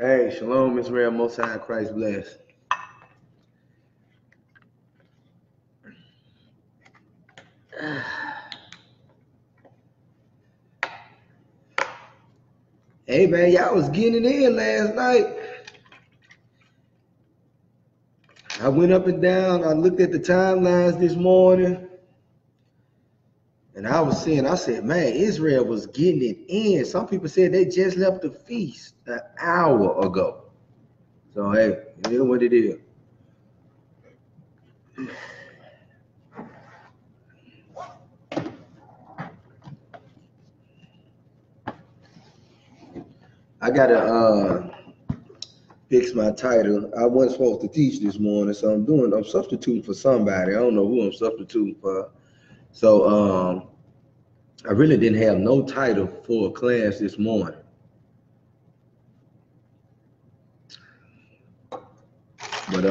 Hey, shalom, Israel, Most High, Christ bless. Hey, man, y'all was getting it in last night. I went up and down. I looked at the timelines this morning, and I said, man, Israel was getting it in. Some people said they just left the feast an hour ago. So, hey, it is what it is. I gotta fix my title. I wasn't supposed to teach this morning, so I'm substituting for somebody. I don't know who I'm substituting for. So I really didn't have no title for a class this morning. But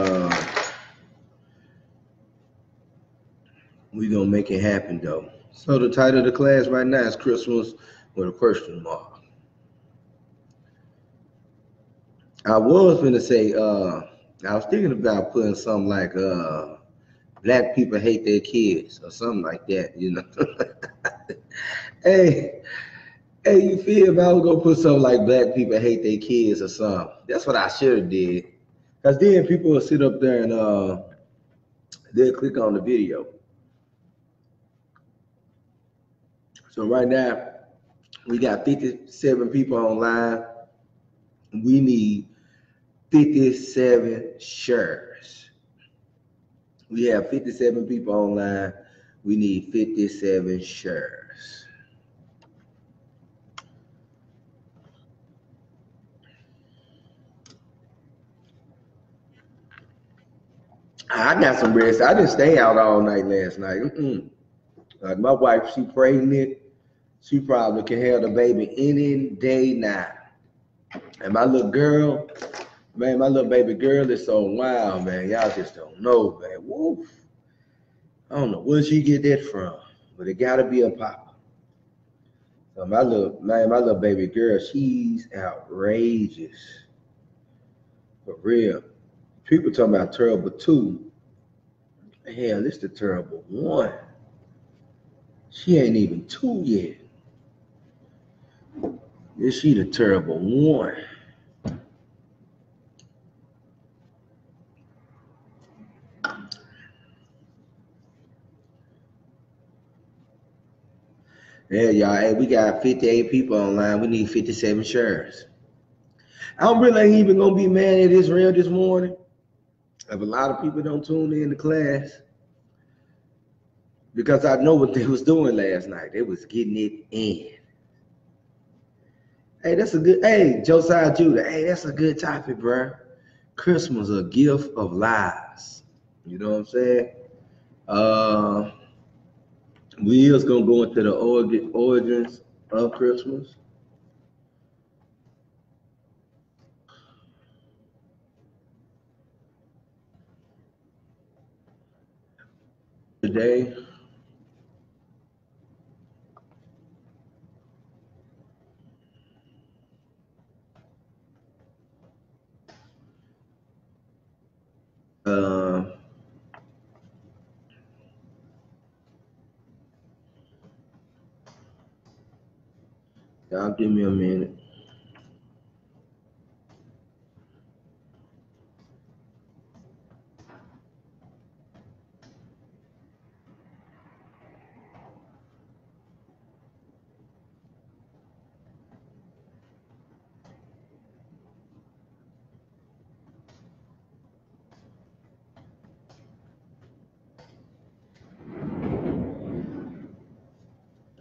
we gonna make it happen though. So the title of the class right now is Christmas with a question mark. I was gonna say, I was thinking about putting something like black people hate their kids or something like that, you know. Hey, you feel if I was gonna put something like black people hate their kids or something? That's what I should have did. Cause then people will sit up there and they'll click on the video. So right now, we got 57 people online. We need 57 shares. We have 57 people online. We need 57 shares. I got some rest. I didn't stay out all night last night. Like my wife, she pregnant. She probably can have the baby any day now. And my little girl, man, my little baby girl is so wild, man. Y'all just don't know, man. Woof. I don't know where she get that from, but it gotta be a papa. So my little baby girl, she's outrageous. For real. People talking about terrible 2. Hell, this the terrible 1. She ain't even 2 yet. Is she the terrible 1? Yeah, y'all. Hey, we got 58 people online. We need 57 shares. I'm really ain't even gonna be mad at Israel this morning. If a lot of people don't tune in to class, because I know what they was doing last night. They was getting it in. Hey, that's a good. Hey, Josiah Judah. Hey, that's a good topic, bro. Christmas, a gift of lies. You know what I'm saying? We is gonna go into the origins of Christmas. Today, y'all give me a minute.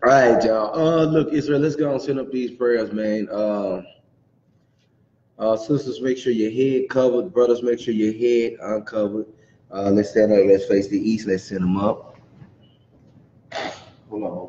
All right, y'all. Look, Israel, let's go and send up these prayers, man. Sisters, make sure your head covered. Brothers, make sure your head uncovered. Let's stand up. Let's face the east. Let's send them up. Hold on.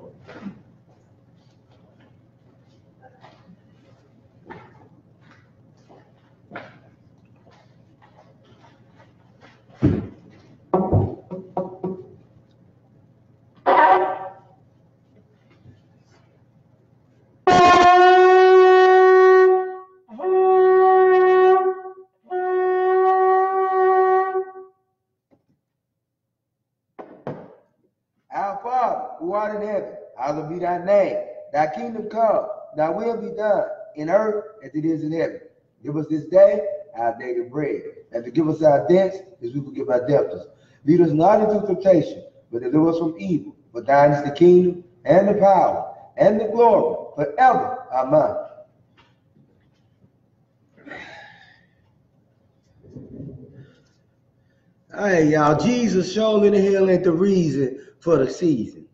who art in heaven, hallowed be thy name. Thy kingdom come, thy will be done in earth as it is in heaven. Give us this day our daily bread, and forgive us our debts as we forgive our debtors. Lead us not into temptation, but deliver us from evil. For thine is the kingdom, and the power, and the glory, forever. Amen. Hey, y'all, Jesus showing the hell ain't the reason for the season.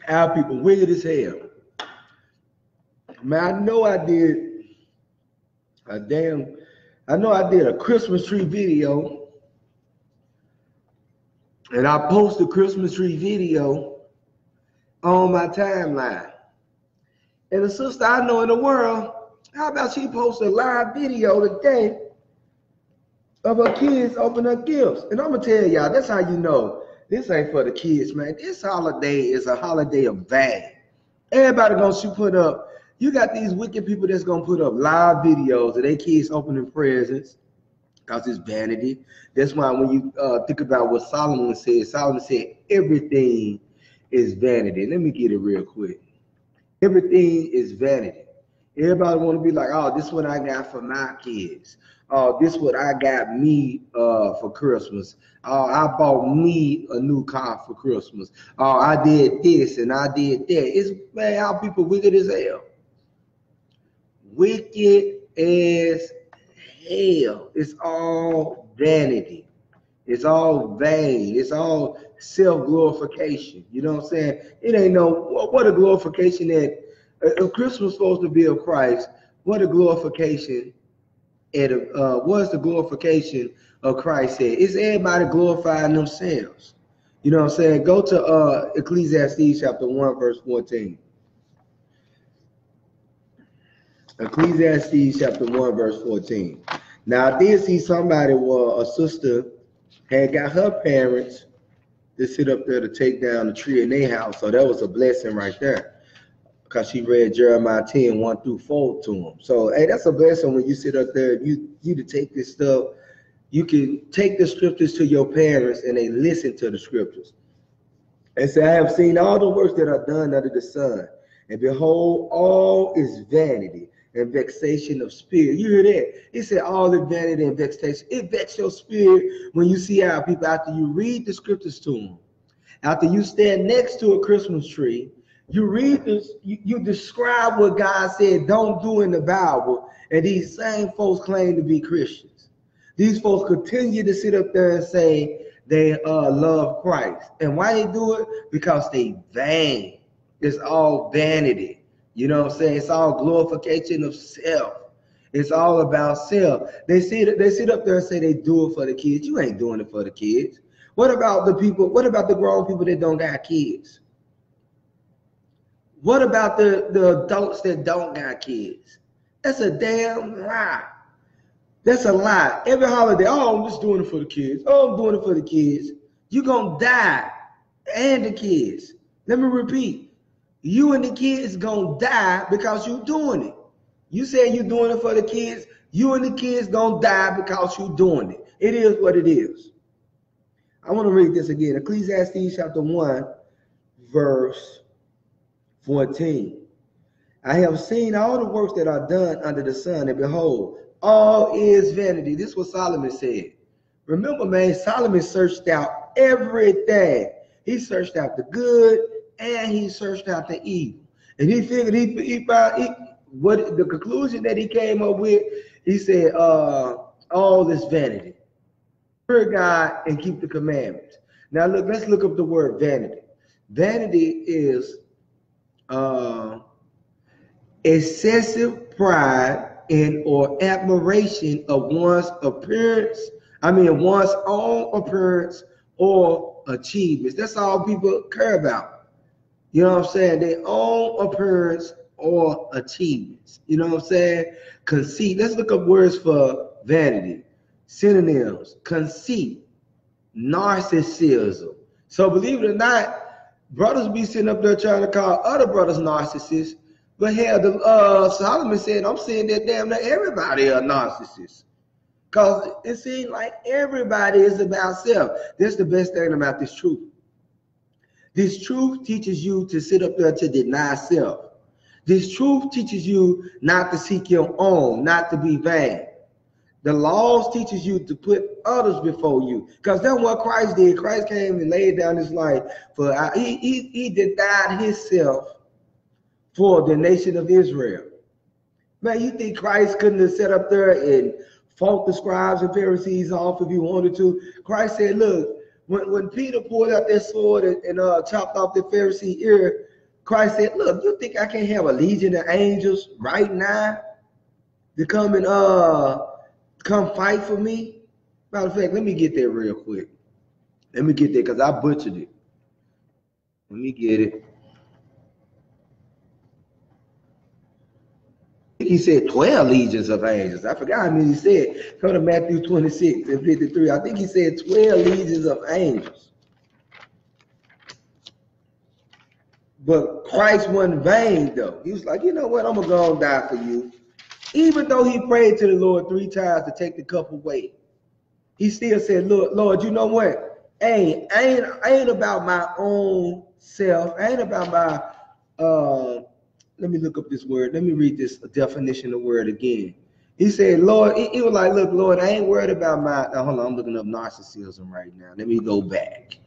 Our people wicked as hell. Man, I know I did a Christmas tree video, and I posted a Christmas tree video on my timeline. And the sister I know in the world, how about she posted a live video today of her kids opening up gifts? And I'm gonna tell y'all, that's how you know this ain't for the kids, man. This holiday is a holiday of vain. Everybody gonna put up. You got these wicked people that's gonna put up live videos of their kids opening presents, because it's vanity. That's why when you think about what Solomon said everything is vanity. Let me get it real quick. Everything is vanity. Everybody want to be like, oh, this is what I got for my kids. Oh, this is what I got me for Christmas. Oh, I bought me a new car for Christmas. Oh, I did this and I did that. It's, man, how people wicked as hell. Wicked as hell. It's all vanity. It's all vain. It's all self-glorification. You know what I'm saying? It ain't no, what a glorification that, if Christmas supposed to be of Christ, what a glorification, what's the glorification of Christ said? It's everybody glorifying themselves. You know what I'm saying? Go to Ecclesiastes chapter 1, verse 14. Ecclesiastes chapter 1, verse 14. Now, I did see somebody, a sister had got her parents to sit up there to take down the tree in their house. So that was a blessing right there, because she read Jeremiah 10, 1 through 4 to them. So, hey, that's a blessing when you sit up there, you to take this stuff. You can take the scriptures to your parents and they listen to the scriptures. And say, I have seen all the works that are done under the sun, and behold, all is vanity and vexation of spirit. You hear that? It said all is vanity and vexation. It vexes your spirit when you see how people, after you read the scriptures to them, after you stand next to a Christmas tree, you read this, you describe what God said don't do in the Bible, and these same folks claim to be Christians. These folks continue to sit up there and say they love Christ. And why they do it? Because they vain. It's all vanity. You know what I'm saying? It's all glorification of self. It's all about self. They sit up there and say they do it for the kids. You ain't doing it for the kids. What about the people? What about the grown people that don't got kids? What about the adults that don't got kids? That's a damn lie. That's a lie. Every holiday, oh, I'm just doing it for the kids. Oh, I'm doing it for the kids. You're going to die, and the kids. Let me repeat. You and the kids going to die because you're doing it. You say you're doing it for the kids. You and the kids going to die because you're doing it. It is what it is. I want to read this again. Ecclesiastes chapter 1, verse 14. I have seen all the works that are done under the sun, and behold, all is vanity. This is what Solomon said. Remember, man, Solomon searched out everything. He searched out the good and he searched out the evil. And he figured he found what the conclusion that he came up with. He said, all is vanity. Fear God and keep the commandments. Now look, let's look up the word vanity. Vanity is excessive pride in or admiration of one's appearance. One's own appearance or achievements. That's all people care about. You know what I'm saying? Their own appearance or achievements. You know what I'm saying? Conceit. Let's look up words for vanity. Synonyms: conceit, narcissism. So believe it or not, brothers be sitting up there trying to call other brothers narcissists. But hell, Solomon said, I'm saying that damn near everybody are narcissists. Because it seems like everybody is about self. That's the best thing about this truth. This truth teaches you to sit up there to deny self. This truth teaches you not to seek your own, not to be vain. The laws teaches you to put others before you, because that's what Christ did. Christ came and laid down his life for he denied himself for the nation of Israel. Man, you think Christ couldn't have sat up there and fought the scribes and Pharisees off if he wanted to? Christ said, look, when Peter pulled out that sword and chopped off the Pharisee ear, Christ said, look, you think I can't have a legion of angels right now to come and come fight for me? Matter of fact, let me get there real quick. Let me get there because I butchered it. Let me get it. He said 12 legions of angels. I forgot how many he said. Go to Matthew 26 and 53. I think he said 12 legions of angels. But Christ wasn't vain, though. He was like, you know what? I'm going to go and die for you. Even though he prayed to the Lord 3 times to take the cup away, he still said, Lord, you know what? Hey, I ain't about my own self. I ain't about my let me look up this word. Let me read this definition of word again. He said, Lord, he was like, look, Lord, I ain't worried about my, hold on, I'm looking up narcissism right now. Let me go back.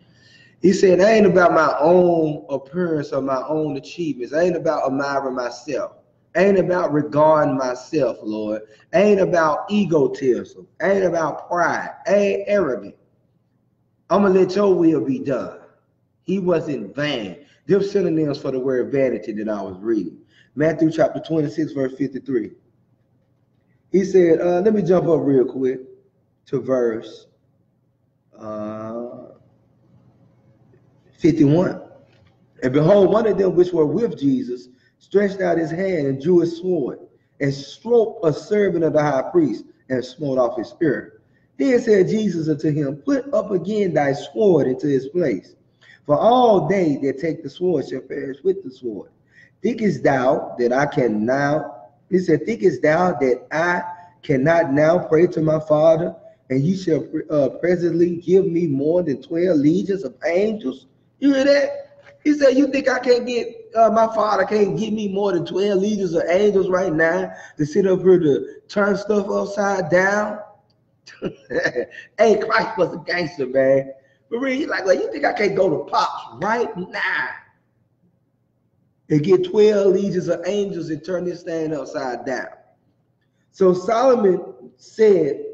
He said, I ain't about my own appearance or my own achievements. I ain't about admiring myself. I ain't about regarding myself, Lord. I ain't about egotism. I ain't about pride. I ain't arrogant. I'm going to let your will be done. He wasn't vain. Them synonyms for the word vanity that I was reading. Matthew chapter 26, verse 53. He said, let me jump up real quick to verse 51. And behold, one of them which were with Jesus stretched out his hand and drew his sword and smote a servant of the high priest and smote off his ear. Then said Jesus unto him, put up again thy sword into his place. For all they that take the sword shall perish with the sword. Thinkest thou that I can now, he said, thinkest thou that I cannot now pray to my Father, and ye shall presently give me more than 12 legions of angels? You hear that? He said, you think I can't get, my Father can't give me more than 12 legions of angels right now to sit up here to turn stuff upside down? Hey, Christ was a gangster, man. But really, he's like, well, you think I can't go to Pops right now and get 12 legions of angels and turn this thing upside down? So Solomon said,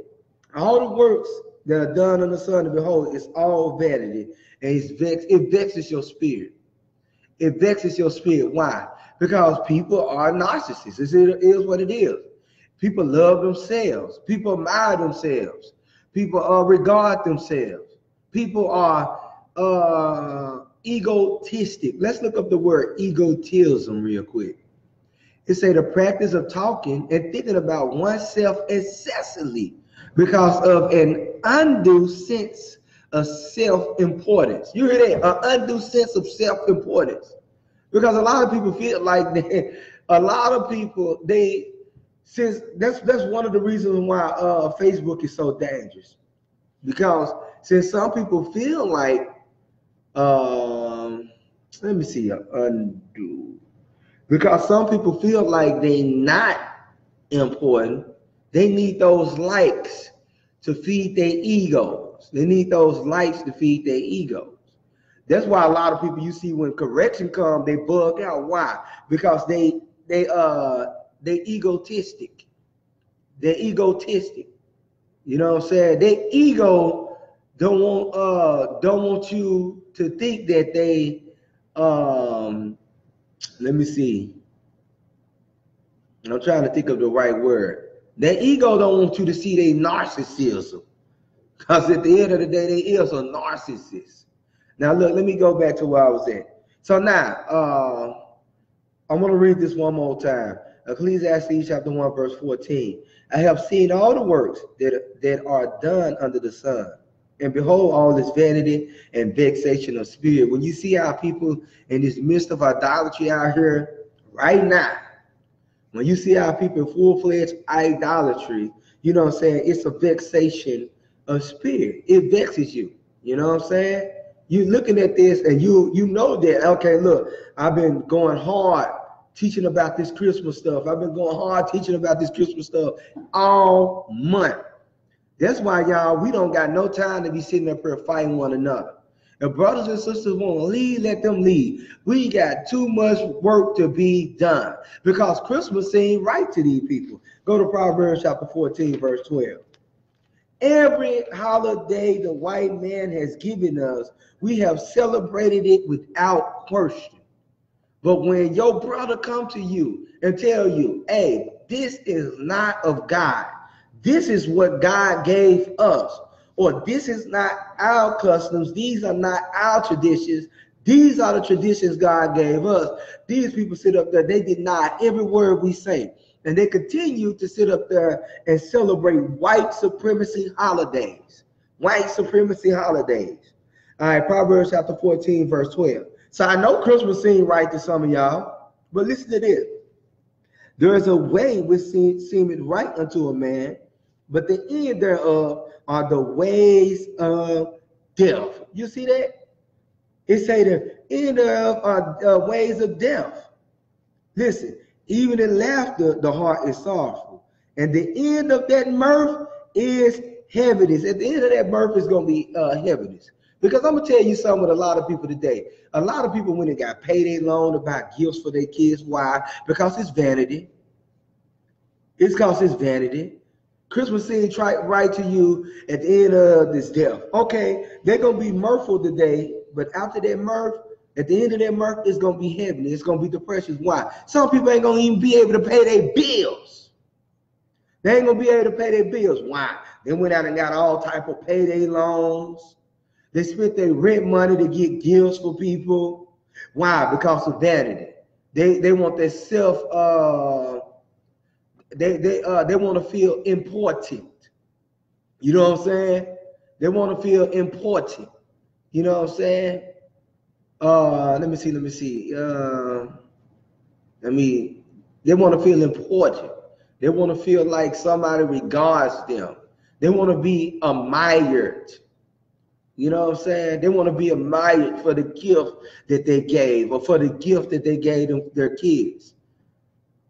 all the works that are done on the sun, and behold, it's all vanity, and it vexes your spirit. It vexes your spirit. Why? Because people are narcissists. It is what it is. People love themselves. People admire themselves. People regard themselves. People are egotistic. Let's look up the word egotism real quick. It says the practice of talking and thinking about oneself excessively because of an undue sense of self-importance. You hear that? An undue sense of self-importance. Because a lot of people feel like since that's one of the reasons why Facebook is so dangerous. Because since some people feel like, let me see, undo. Because some people feel like they're not important, they need those likes to feed their egos. They need those likes to feed their egos. That's why a lot of people you see when correction comes, they bug out. Why? Because they egotistic. They're egotistic. You know what I'm saying? Their ego don't want you to think that they let me see. I'm trying to think of the right word. Their ego don't want you to see their narcissism. Because at the end of the day, they is a narcissist. Now look, let me go back to where I was at. So now I'm gonna read this one more time. Ecclesiastes chapter 1, verse 14. I have seen all the works that are done under the sun. And behold, all this vanity and vexation of spirit. When you see our people in this midst of idolatry out here right now, when you see our people in full-fledged idolatry, you know what I'm saying? It's a vexation of spirit. It vexes you. You know what I'm saying? You looking at this and you know that, okay, look, I've been going hard teaching about this Christmas stuff. I've been going hard teaching about this Christmas stuff all month. That's why, y'all, we don't got no time to be sitting up here fighting one another. If brothers and sisters want to lead, let them lead. We got too much work to be done because Christmas seemed right to these people. Go to Proverbs chapter 14, verse 12. Every holiday the white man has given us, we have celebrated it without question. But when your brother come to you and tell you, hey, this is not of God, this is what God gave us, or this is not our customs, these are not our traditions, these are the traditions God gave us. These people sit up there, they deny every word we say. And they continue to sit up there and celebrate white supremacy holidays. White supremacy holidays. All right, Proverbs chapter 14, verse 12. So I know Christmas seemed right to some of y'all, but listen to this. There is a way which seemeth right unto a man, but the end thereof are the ways of death. You see that? It say the end thereof are ways of death. Listen, even in laughter, the heart is sorrowful. And the end of that mirth is heaviness. At the end of that mirth is going to be heaviness. Because I'm going to tell you something with a lot of people today. A lot of people, when they got payday loan to buy gifts for their kids, why? Because it's vanity. It's because it's vanity. Christmas seems right to you at the end of this death. Okay, they're going to be mirthful today, but after that mirth, at the end of that mirth, it's going to be heavy. It's going to be depression. Why? Some people ain't going to even be able to pay their bills. They ain't going to be able to pay their bills. Why? They went out and got all type of payday loans. They spent their rent money to get gifts for people. Why? Because of vanity. They want their self, they want to feel important. You know what I'm saying? They want to feel important. You know what I'm saying? Let me see. They want to feel important. They want to feel like somebody regards them. They want to be admired. You know what I'm saying? They want to be admired for the gift that they gave or for the gift that they gave them, their kids.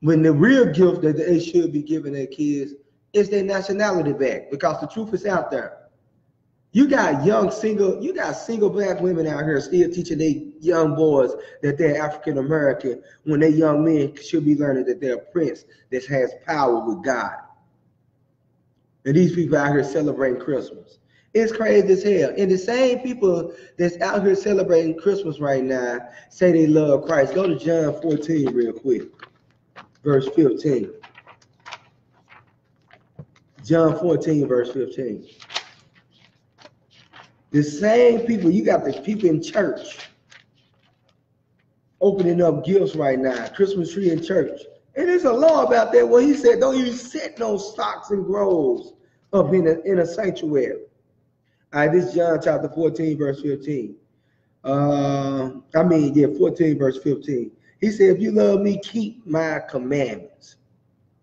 When the real gift that they should be giving their kids is their nationality back, because the truth is out there. You got single black women out here still teaching their young boys that they're African American when their young men should be learning that they're a prince that has power with God. And these people out here celebrating Christmas. It's crazy as hell. And the same people that's out here celebrating Christmas right now say they love Christ. Go to John 14 real quick, verse 15. John 14, verse 15. The same people, you got the people in church opening up gifts right now, Christmas tree in church. And there's a law about that where he said, don't even set no stocks and groves up in a sanctuary. All right, this is John chapter 14, verse 15. 14, verse 15. He said, if you love me, keep my commandments.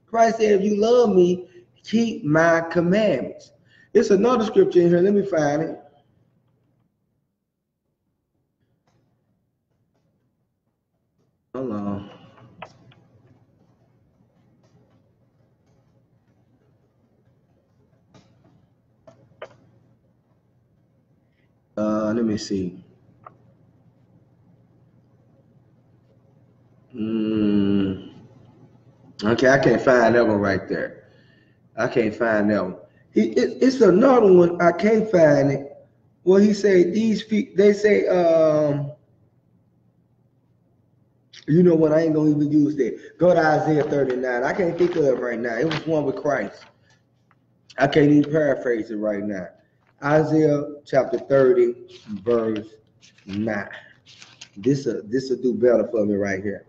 Christ said, if you love me, keep my commandments. It's another scripture in here. Let me find it. Hold on. Let me see. Okay, I can't find that one right there. I can't find that one. It's another one. I can't find it. Well, he said these people. They say, you know what? I ain't gonna even use that. Go to Isaiah 39. I can't think of it right now. It was one with Christ. I can't even paraphrase it right now. Isaiah chapter 30, verse 9. This will do better for me right here.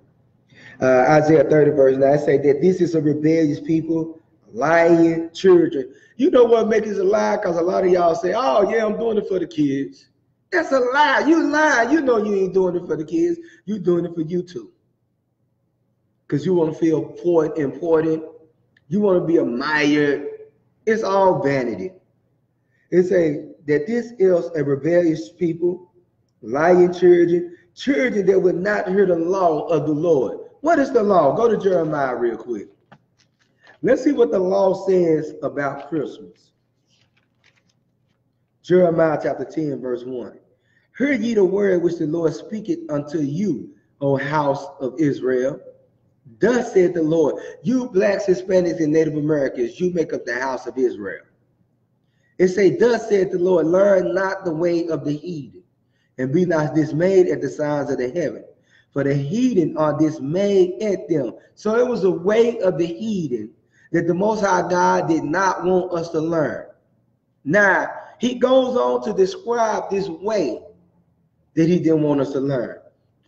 Isaiah 30, verse 9 say that this is a rebellious people, lying children. You know what makes it a lie? Because a lot of y'all say, oh, yeah, I'm doing it for the kids. That's a lie. You lying. You know you ain't doing it for the kids. You doing it for you too. Because you want to feel important. You want to be admired. It's all vanity. It says that this is a rebellious people, Lying children, children that would not hear the law of the Lord. What is the law? Go to Jeremiah real quick. Let's see what the law says about Christmas. Jeremiah chapter 10, verse 1. Hear ye the word which the Lord speaketh unto you, O house of Israel. Thus said the Lord, you blacks, Hispanics, and Native Americans, you make up the house of Israel. It say, thus said the Lord, learn not the way of the heathen, and be not dismayed at the signs of the heaven. For the heathen are dismayed at them. So it was a way of the heathen that the Most High God did not want us to learn. Now, he goes on to describe this way that he didn't want us to learn.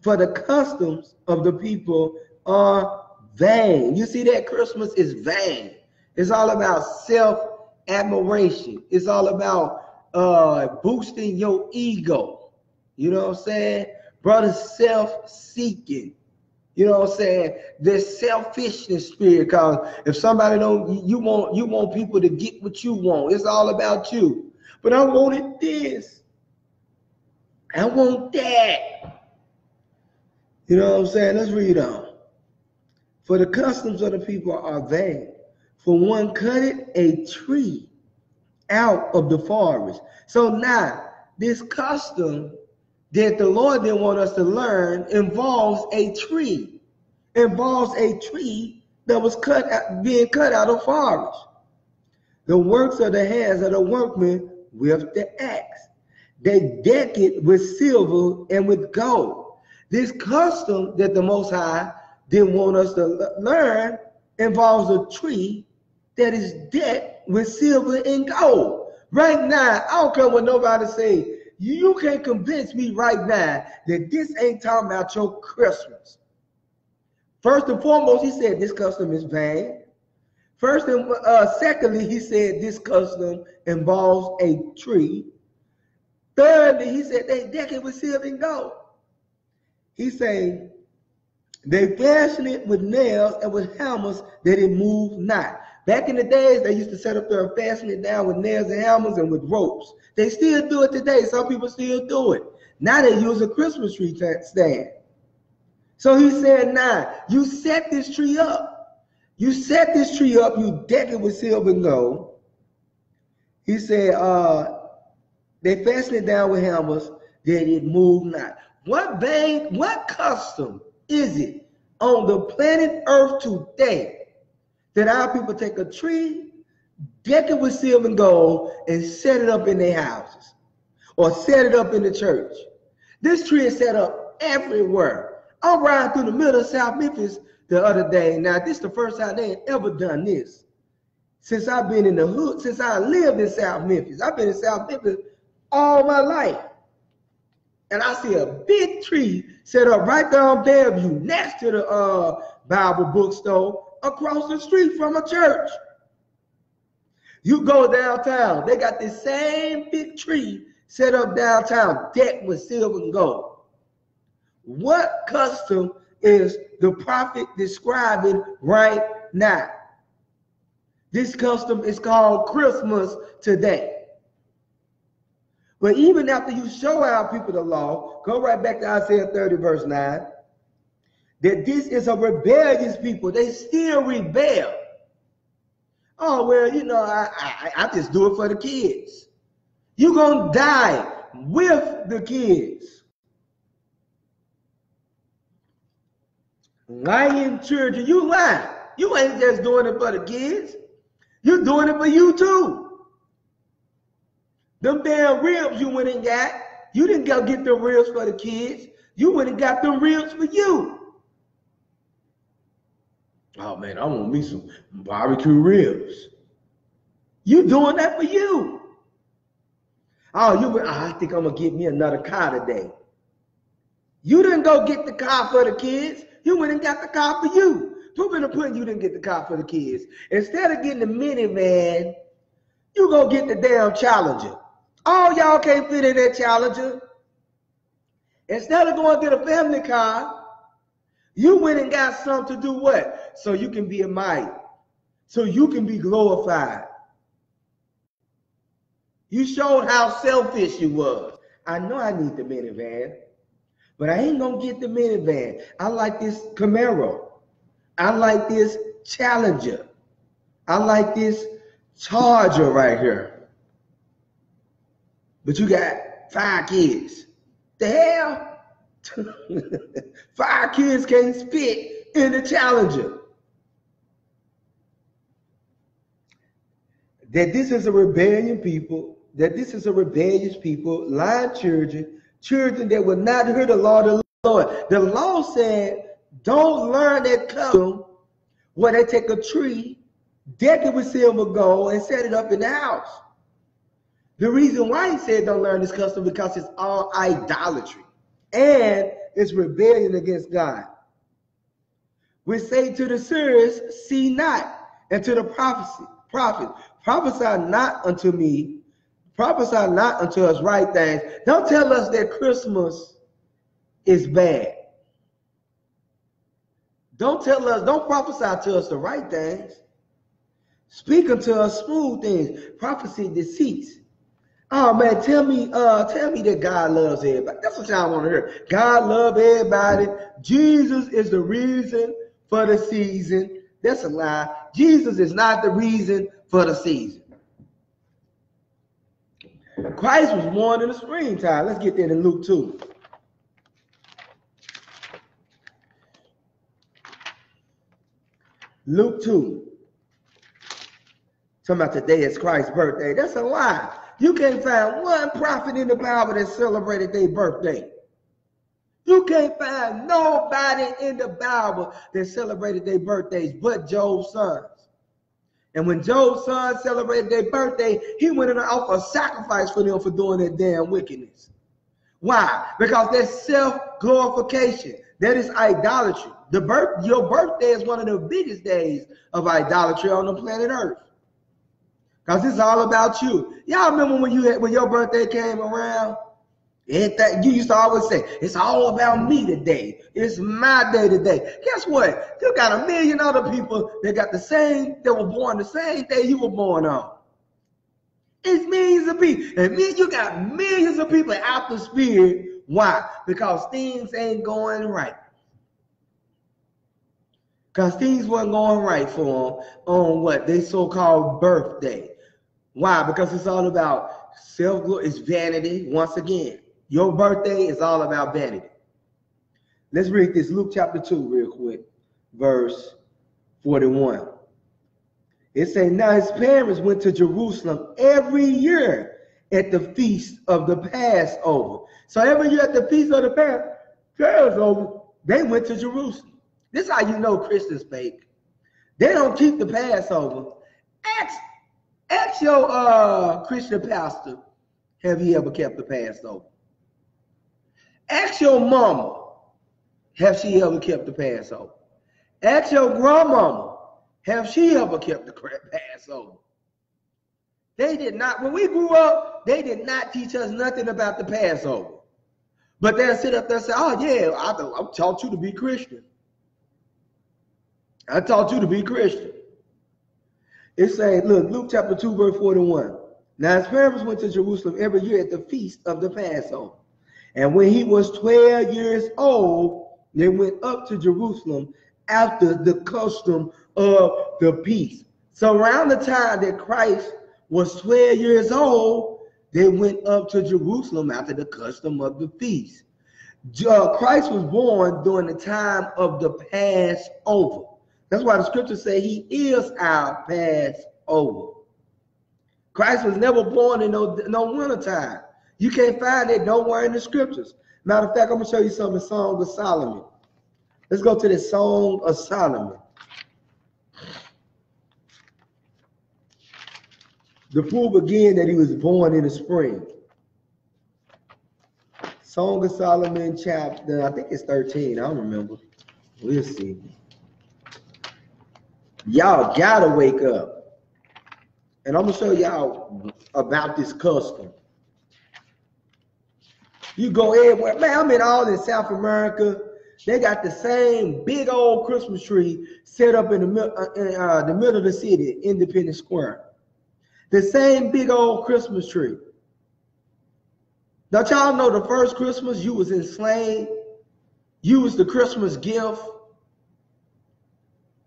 For the customs of the people are vain. You see that Christmas is vain. It's all about self-admiration. It's all about boosting your ego. You know what I'm saying? Brother, self-seeking. You know what I'm saying? This selfishness spirit, because if somebody don't, you want people to get what you want. It's all about you. But I wanted this. I want that. You know what I'm saying? Let's read on. For the customs of the people are vain. For one cutteth a tree out of the forest. So now, this custom that the Lord didn't want us to learn involves a tree. Involves a tree that was being cut out of forest. The works of the hands of the workmen with the axe. They deck it with silver and with gold. This custom that the Most High didn't want us to learn involves a tree that is decked with silver and gold. Right now, I don't care what nobody say. You can't convince me right now that this ain't talking about your Christmas. First and foremost, he said this custom is vain. First and secondly, he said this custom involves a tree. Thirdly, he said they deck it with silver and gold. He said they fashion it with nails and with hammers that it move not. Back in the days, they used to set up there and fasten it down with nails and hammers and with ropes. They still do it today. Some people still do it. Now they use a Christmas tree stand. So he said, now, you set this tree up. You set this tree up, you deck it with silver and gold. He said, they fasten it down with hammers that it move not. What custom is it on the planet Earth today that our people take a tree, deck it with silver and gold, and set it up in their houses or set it up in the church? This tree is set up everywhere. I'm riding through the middle of South Memphis the other day. Now, this is the first time they ain't ever done this. Since I've been in the hood, since I lived in South Memphis. I've been in South Memphis all my life. And I see a big tree set up right there on Bellevue next to the Bible bookstore across the street from a church. You go downtown, they got this same big tree set up downtown, decked with silver and gold. What custom is the prophet describing right now? This custom is called Christmas today. But even after you show our people the law, go right back to Isaiah 30 verse 9, that this is a rebellious people. They still rebel. Oh, well, you know, I just do it for the kids. You're going to die with the kids. Lying children, you lying. You ain't just doing it for the kids. You're doing it for you too. Them damn ribs you went and got, you didn't go get the ribs for the kids. You went and got them ribs for you. Oh man, I want me some barbecue ribs. You doing that for you. Oh, I think I'm gonna get me another car today. You didn't go get the car for the kids. You went and got the car for you. Who been putting you didn't get the car for the kids? Instead of getting the minivan, you go get the damn Challenger. All y'all can't fit in that Challenger. Instead of going get a family car, you went and got something to do what? So you can be admired. So you can be glorified. You showed how selfish you was. I know I need the minivan, but I ain't gonna get the minivan. I like this Camaro. I like this Challenger. I like this Charger right here. But you got 5 kids. The hell? 5 kids can't fit in the Challenger. That this is a rebellion people, that this is a rebellious people, lying children that will not hear the law of the Lord. The law said, don't learn that custom where they take a tree, deck it with silver gold, and set it up in the house. The reason why he said don't learn this custom because it's all idolatry and it's rebellion against God. We say to the seers, see not, and to the prophets, prophesy not unto me, prophesy not unto us right things. Don't tell us that Christmas is bad. Don't tell us, don't prophesy to us the right things. Speak unto us smooth things. Prophecy deceits. Oh man, tell me that God loves everybody. That's what y'all want to hear. God loves everybody. Jesus is the reason for the season. That's a lie. Jesus is not the reason for the season. Christ was born in the springtime. Let's get that in Luke 2. Luke 2. Talking about today is Christ's birthday. That's a lie. You can't find one prophet in the Bible that celebrated their birthday. You can't find nobody in the Bible that celebrated their birthdays but Job's sons. And when Job's sons celebrated their birthday, he went in and offered a sacrifice for them for doing their damn wickedness. Why? Because that's self-glorification. That is idolatry. Your birthday is one of the biggest days of idolatry on the planet Earth. Because it's all about you. Y'all remember when your birthday came around? You used to always say, it's all about me today. It's my day today. Guess what? You got 1 million other people that were born the same day you were born on. It's millions of people. And you got millions of people out the spirit. Why? Because things ain't going right. Because things weren't going right for them on what they so-called birthday. Why? Because it's all about self-glory. It's vanity once again. Your birthday is all about vanity. Let's read this Luke chapter 2 real quick, verse 41. It says, now his parents went to Jerusalem every year at the feast of the Passover. So every year at the feast of the Passover, they went to Jerusalem. This is how you know Christians fake. They don't keep the Passover. Ask your Christian pastor, have you ever kept the Passover? Ask your mama, have she ever kept the Passover? Ask your grandmama, have she ever kept the Passover? They did not. When we grew up, they did not teach us nothing about the Passover. But they'll sit up there and say, oh yeah, I taught you to be Christian. I taught you to be Christian. It says, look, Luke chapter 2, verse 41. Now his parents went to Jerusalem every year at the feast of the Passover. And when he was 12 years old, they went up to Jerusalem after the custom of the feast. So around the time that Christ was 12 years old, they went up to Jerusalem after the custom of the feast. Christ was born during the time of the Passover. That's why the scriptures say he is our Passover. Christ was never born in no winter time. You can't find it nowhere in the scriptures. Matter of fact, I'm going to show you something, Song of Solomon. Let's go to the Song of Solomon. The proof again that he was born in the spring. Song of Solomon chapter, I think it's 13. I don't remember. We'll see. Y'all gotta wake up. And I'm gonna show y'all about this custom. You go everywhere. Man, I'm in all in South America. They got the same big old Christmas tree set up in the middle of the city, Independence Square. The same big old Christmas tree. Don't y'all know the first Christmas you was enslaved? You was the Christmas gift.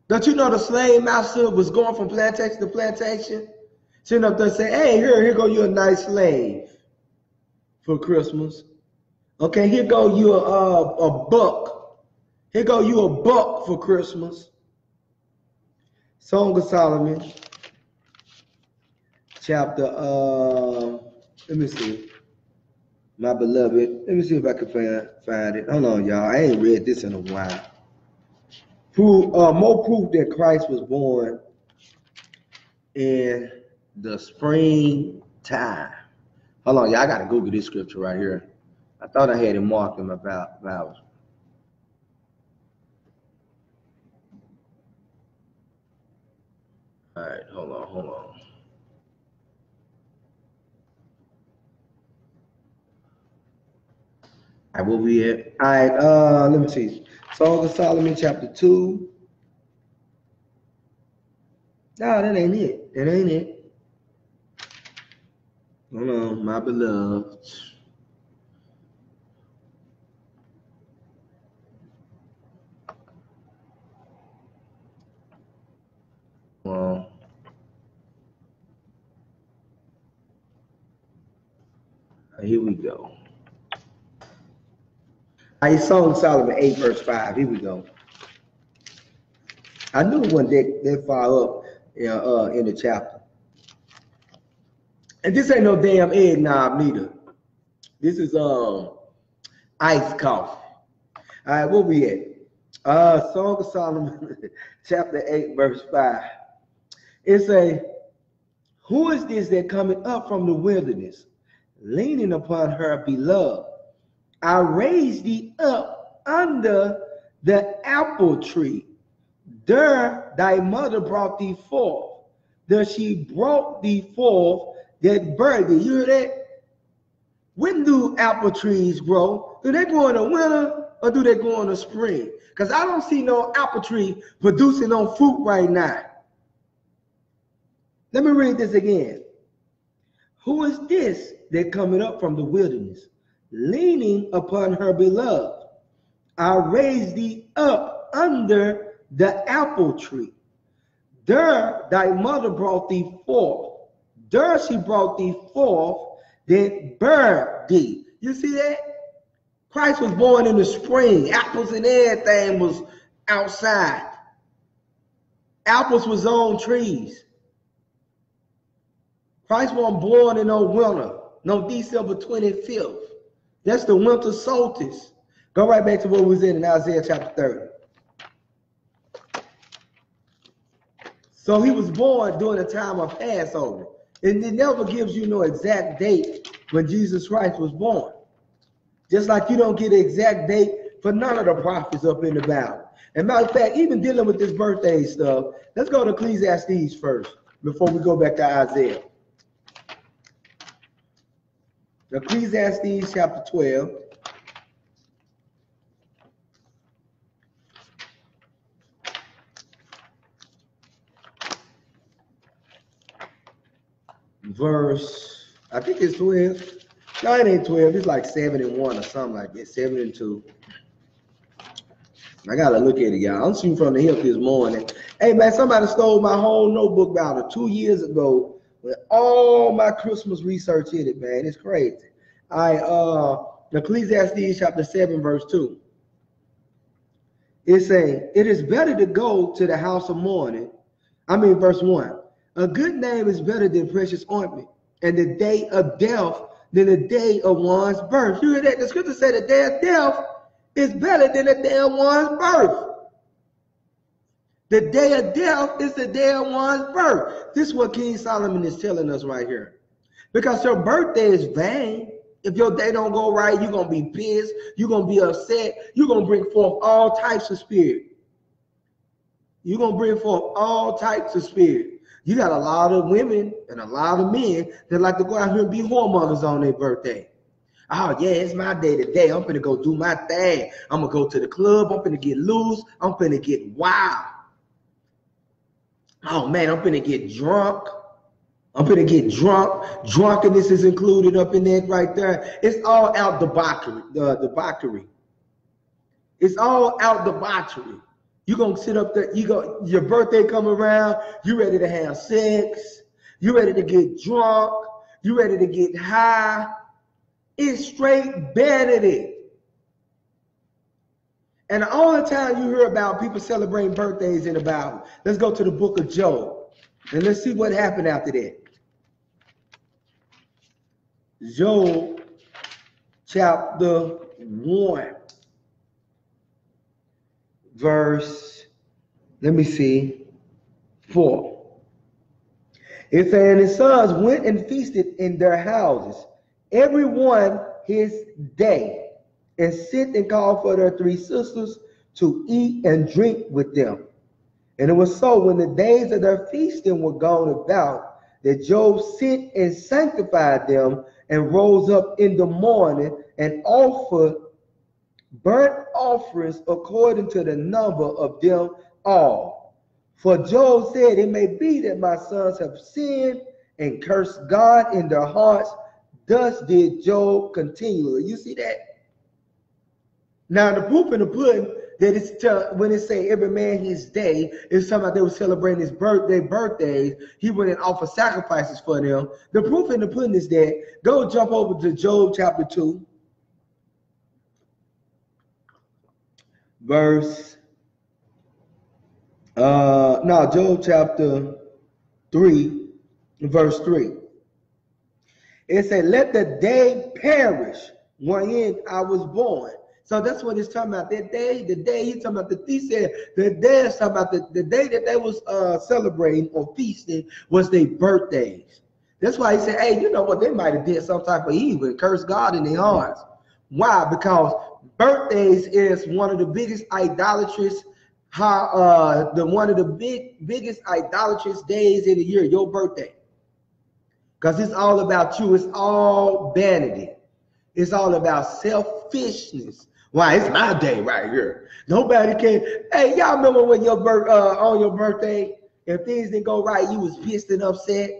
Don't you know the slave master was going from plantation to plantation? Sitting up there saying, hey, here go you a nice slave for Christmas. Okay, here go you a buck. Here go you a buck for Christmas. Song of Solomon, chapter, let me see. My beloved, let me see if I can find it. Hold on, y'all. I ain't read this in a while. More proof that Christ was born in the springtime. Hold on, y'all. I got to Google this scripture right here. I thought I had it marked in my Bible. All right, hold on. All right, where we at? All right, let me see. Song of Solomon, chapter 2. No, that ain't it. That ain't it. Hold on, my beloved. Well, here we go. I Song of Solomon 8, verse 5. Here we go. I knew it wasn't that far up in the chapter. And this ain't no damn eggnog neither. This is iced coffee. All right, where we at? Song of Solomon, chapter 8, verse 5. It say, who is this that cometh up from the wilderness, leaning upon her beloved? I raised thee up under the apple tree. There thy mother brought thee forth. There she brought thee forth that bird. You hear that? When do apple trees grow? Do they grow in the winter or do they grow in the spring? Because I don't see no apple tree producing no fruit right now. Let me read this again. Who is this that coming up from the wilderness, leaning upon her beloved? I raised thee up under the apple tree. There thy mother brought thee forth. There she brought thee forth that bare thee. You see that? Christ was born in the spring. Apples and everything was outside. Apples was on trees. Christ wasn't born in no winter, no December 25th. That's the winter solstice. Go right back to what we was in Isaiah chapter 30. So he was born during the time of Passover. And it never gives you no exact date when Jesus Christ was born. Just like you don't get an exact date for none of the prophets up in the Bible. And matter of fact, even dealing with this birthday stuff, let's go to Ecclesiastes first before we go back to Isaiah. Ecclesiastes chapter 12. Verse, I think it's 12. No, it ain't 12. It's like 7 and 1 or something like that. 7 and 2. I gotta look at it, y'all. I'm shooting from the hip this morning. Hey man, somebody stole my whole notebook about 2 years ago with all my Christmas research in it, man. It's crazy. Ecclesiastes chapter 7, verse 2. It's saying, it is better to go to the house of mourning. Verse 1. A good name is better than precious ointment, and the day of death than the day of one's birth. You hear that? The scripture said the day of death is better than the day of one's birth. The day of death is the day of one's birth. This is what King Solomon is telling us right here. Because your birthday is vain. If your day don't go right, you're going to be pissed. You're going to be upset. You're going to bring forth all types of spirit. You're going to bring forth all types of spirit. You got a lot of women and a lot of men that like to go out here and be whoremongers on their birthday. Oh, yeah, it's my day today. I'm going to go do my thing. I'm going to go to the club. I'm going to get loose. I'm going to get wild. Oh, man, I'm going to get drunk. I'm gonna get drunk. Drunkenness is included up in that right there. It's all out debauchery. Debauchery. It's all out debauchery. You gonna sit up there. Your birthday come around. You ready to have sex? You ready to get drunk? You ready to get high? It's straight vanity. And the only time you hear about people celebrating birthdays in the Bible, let's go to the book of Job, and let's see what happened after that. Job chapter 1, verse, let me see, 4. It said, and his sons went and feasted in their houses, every one his day, and sent and called for their 3 sisters to eat and drink with them. And it was so, when the days of their feasting were gone about, that Job sent and sanctified them, and rose up in the morning and offered burnt offerings according to the number of them all. For Job said, it may be that my sons have sinned and cursed God in their hearts. Thus did Job continually. You see that? Now the proof in the pudding that it's when it say every man his day, it's talking about they were celebrating his birthdays. He went and offered sacrifices for them. The proof in the pudding is that, go jump over to Job chapter 2, verse, Job chapter 3, verse 3. It said, let the day perish wherein I was born. So that's what it's talking about. That day, the day he's talking about, he said the day is talking about the day that they was celebrating or feasting was their birthdays. That's why he said, hey, you know what, they might have did some type of evil and cursed God in their hearts. Why? Because birthdays is one of the biggest idolatrous, one of the biggest idolatrous days in the year, your birthday. Because it's all about you. It's all vanity. It's all about selfishness. Why? It's my day right here. Nobody can. Hey, y'all remember when on your birthday, if things didn't go right, you was pissed and upset.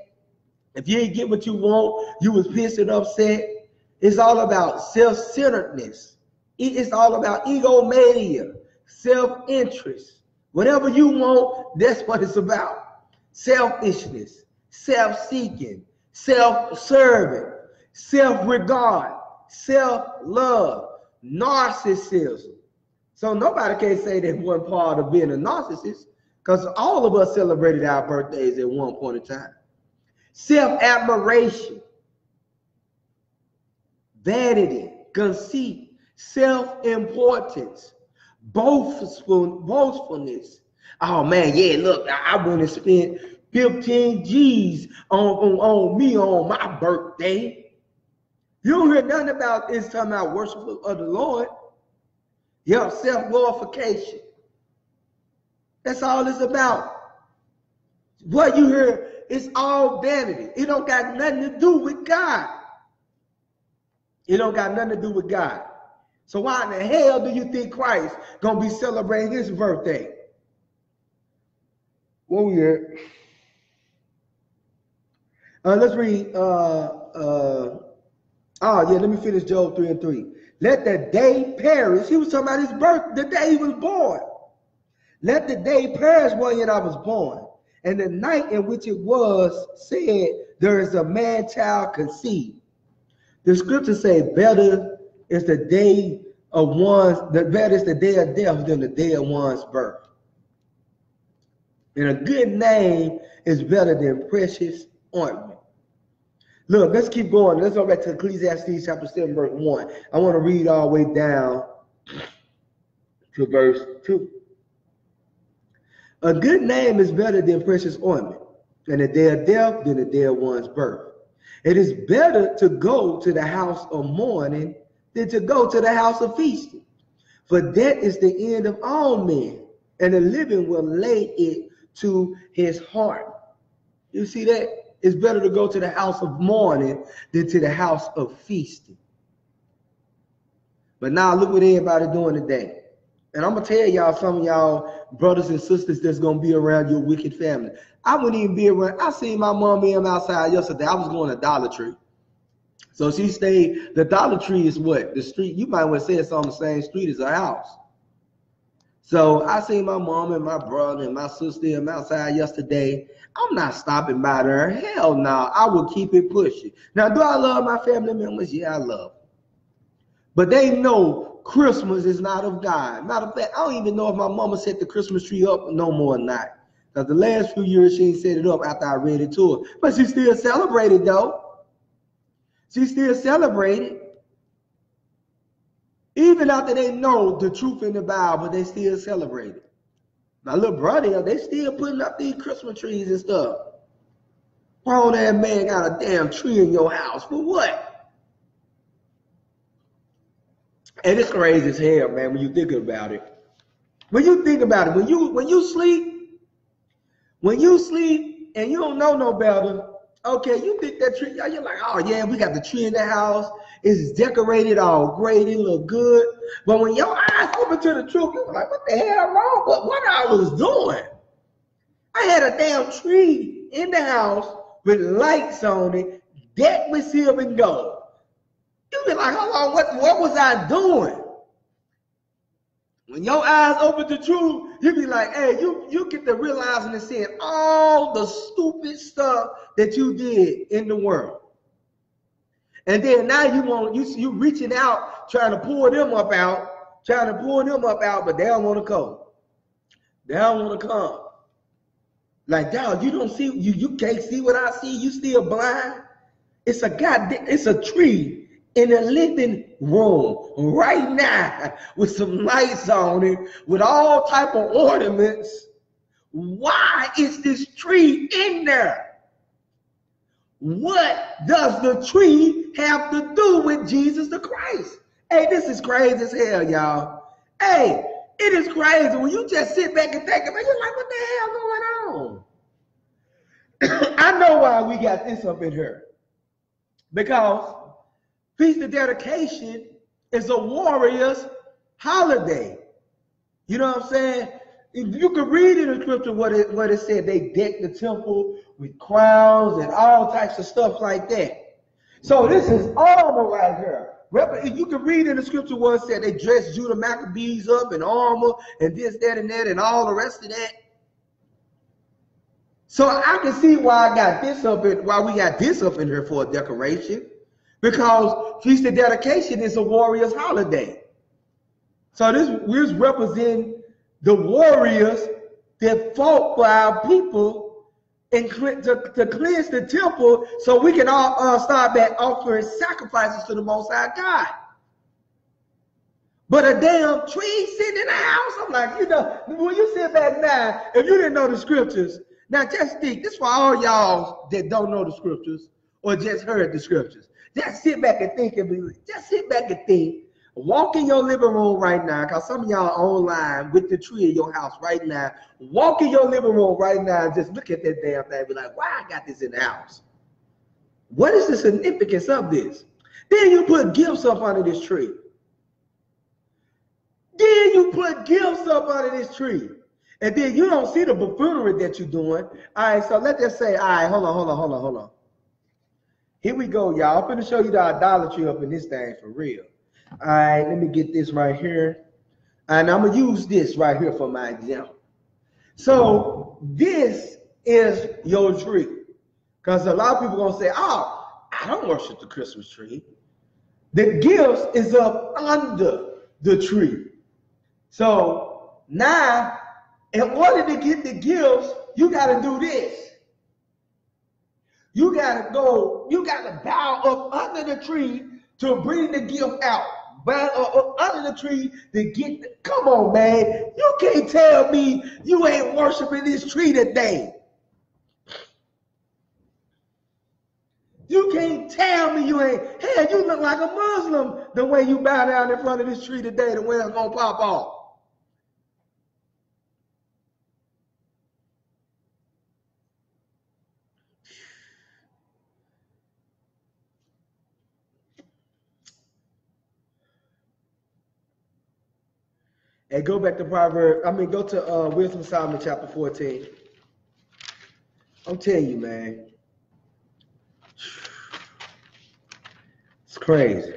If you didn't get what you want, you was pissed and upset. It's all about self-centeredness. It's all about egomania, self-interest. Whatever you want, that's what it's about. Selfishness, self-seeking, self-serving, self-regard, self-love, narcissism. So nobody can say that one part of being a narcissist, because all of us celebrated our birthdays at one point in time. Self-admiration, vanity, conceit, self-importance, boastfulness. Oh man, yeah, look, I went and spent 15 G's on me on my birthday. You don't hear nothing about this talking about worship of the Lord. Your self-glorification. That's all it's about. What you hear is all vanity. It don't got nothing to do with God. It don't got nothing to do with God. So why in the hell do you think Christ gonna be celebrating his birthday? Whoa, yeah. Let's read. Let me finish Job 3 and 3. Let the day perish. He was talking about his birth, the day he was born. Let the day perish wherein I was born, and the night in which it was said, there is a man child conceived. The scriptures say, better is the day of better is the day of death than the day of one's birth. And a good name is better than precious ointment. Look, let's keep going. Let's go back to Ecclesiastes chapter 7, verse 1. I want to read all the way down to verse 2. A good name is better than precious ointment, and a day of death than the day of one's birth. It is better to go to the house of mourning than to go to the house of feasting. For that is the end of all men, and the living will lay it to his heart. You see that? It's better to go to the house of mourning than to the house of feasting. But now look what everybody doing today. And I'm going to tell y'all, some of y'all brothers and sisters that's going to be around your wicked family. I wouldn't even be around. I seen my mom and him outside yesterday. I was going to Dollar Tree. So she stayed. The Dollar Tree is what? The street. You might want to say it's on the same street as her house. So I seen my mom and my brother and my sister and outside yesterday. I'm not stopping by there. Hell no. I will keep it pushing. Now, do I love my family members? Yeah, I love them. But they know Christmas is not of God. Matter of fact, I don't even know if my mama set the Christmas tree up no more or not. Because the last few years she ain't set it up after I read it to her. But she still celebrated though. She still celebrated. Even after they know the truth in the Bible, they still celebrate it. My little brother, they still putting up these Christmas trees and stuff. Grown ass man got a damn tree in your house. For what? And it's crazy as hell, man, when you think about it. When you think about it, when you sleep and you don't know no better, okay, you think that tree, you're like, oh yeah, we got the tree in the house. It's decorated all great, it look good. But when your eyes open to the truth, you're like, what the hell wrong? What I was doing? I had a damn tree in the house with lights on it, decked with silver and gold. You be like, hold on, what was I doing? When your eyes open to truth, you be like, hey, you get to realizing and seeing all the stupid stuff that you did in the world. And then now you reaching out, trying to pull them up out, but they don't want to come. They don't want to come. Like, dog, you don't see, you can't see what I see, you still blind. It's a tree in a living room right now with some lights on it, with all type of ornaments. Why is this tree in there? What does the tree have to do with Jesus the Christ? Hey, this is crazy as hell, y'all. Hey, it is crazy when you just sit back and think about it. You're like, what the hell going on? I know why we got this up in here. Because Feast of Dedication is a warrior's holiday. You know what I'm saying? You can read in the scripture what it said. They decked the temple with crowns and all types of stuff like that. So this is armor right here. You can read in the scripture what it said. They dressed Judah Maccabees up in armor and this, that, and that, and all the rest of that. So I can see why we got this up in here for a decoration. Because Feast of Dedication is a warrior's holiday. So we're representing the warriors that fought for our people and to cleanse the temple so we can all start back offering sacrifices to the Most High God. But a damn tree sitting in the house, I'm like, when you sit back now, if you didn't know the scriptures, now just think, this for all y'all that don't know the scriptures or just heard the scriptures. Just sit back and think. Walk in your living room right now, because some of y'all are online with the tree in your house right now. Walk in your living room right now and just look at that damn thing and be like, why I got this in the house? What is the significance of this? Then you put gifts up under this tree. And then you don't see the buffoonery that you're doing. All right, so let's just say, all right, hold on. Here we go, y'all. I'm going to show you the idolatry up in this thing for real. All right, let me get this right here. And I'm going to use this right here for my example. So this is your tree. Because a lot of people are going to say, oh, I don't worship the Christmas tree. The gifts is up under the tree. So now, in order to get the gifts, you got to do this. You got to bow up under the tree to bring the gift out. Bow up under the tree to get come on, man. You can't tell me you ain't worshiping this tree today. You can't tell me you ain't. Hell, you look like a Muslim the way you bow down in front of this tree today, the way it's going to pop off. Hey, go back to go to Wisdom of Solomon chapter 14. I'm telling you, man. It's crazy.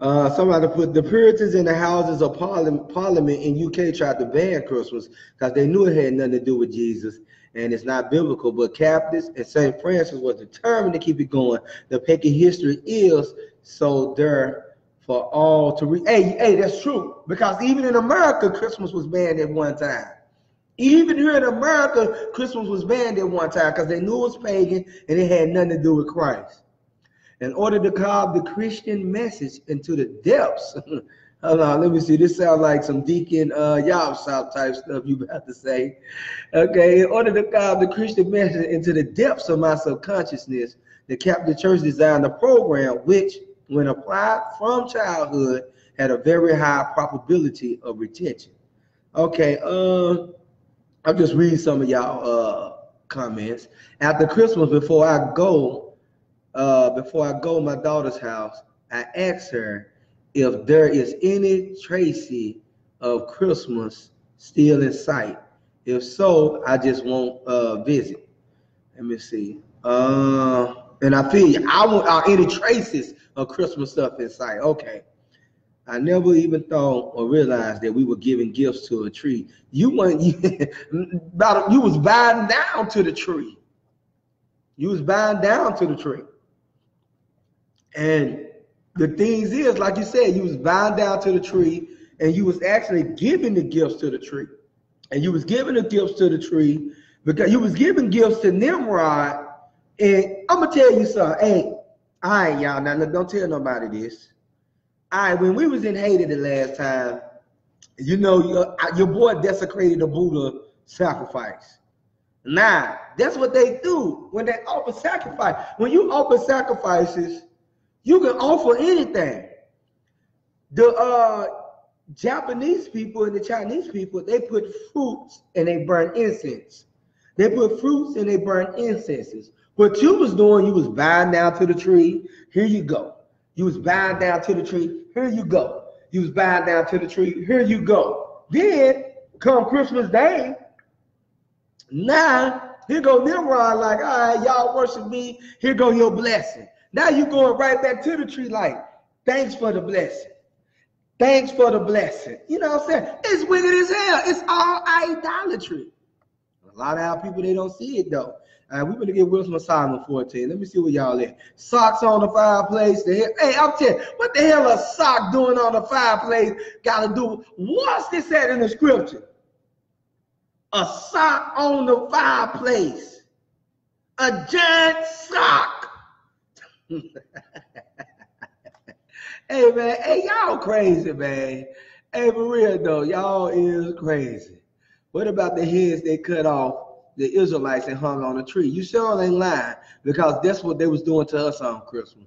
Somebody put the Puritans in the Houses of Parliament in UK tried to ban Christmas because they knew it had nothing to do with Jesus and it's not biblical. But Catholics and St. Francis was determined to keep it going. The pagan history is so there for all to read. Hey, that's true, because even in America, Christmas was banned at one time. Even here in America, Christmas was banned at one time because they knew it was pagan and it had nothing to do with Christ. In order to carve the Christian message into the depths. Hold on, let me see. This sounds like some Deacon Yabsop type stuff you about to say. Okay, in order to carve the Christian message into the depths of my subconsciousness, the Catholic Church designed a program which, when applied from childhood, had a very high probability of retention. Okay, I'll just read some of y'all comments. After Christmas, before I go to my daughter's house, I asked her if there is any tracy of Christmas still in sight. If so, I just won't visit. Let me see. And I feel you. I want any traces of Christmas stuff in sight. Okay. I never even thought or realized that we were giving gifts to a tree. You was bowing down to the tree. You was bowing down to the tree. And the things is, like you said, you was bowing down to the tree and you was actually giving the gifts to the tree. And you was giving the gifts to the tree because you was giving gifts to Nimrod. And I'm going to tell you something. Hey, all right, y'all. Now, don't tell nobody this. All right, when we was in Haiti the last time, you know, your boy desecrated the Buddha sacrifice. Now, that's what they do when they offer sacrifice. When you offer sacrifices, you can offer anything. The Japanese people and the Chinese people, they put fruits and they burn incense. They put fruits and they burn incenses. What you was doing, you was bowing down to the tree. Here you go. You was bowing down to the tree. Here you go. You was bowing down to the tree. Here you go. Then come Christmas Day. Now, here go Nimrod like, all right, y'all worship me. Here go your blessing. Now you going right back to the tree like, thanks for the blessing. Thanks for the blessing. You know what I'm saying? It's wicked as hell. It's all idolatry. A lot of our people, they don't see it though. All right, we're going to get Wisdom of Solomon 14. Let me see where y'all at. Socks on the fireplace. Hey, I'm telling you, what the hell a sock doing on the fireplace got to do? What's this at in the scripture? A sock on the fireplace. A giant sock. Hey, man. Hey, y'all crazy, man. Hey, for real, though, y'all is crazy. What about the heads they cut off the Israelites and hung on a tree? You sure ain't lying, because that's what they was doing to us on Christmas.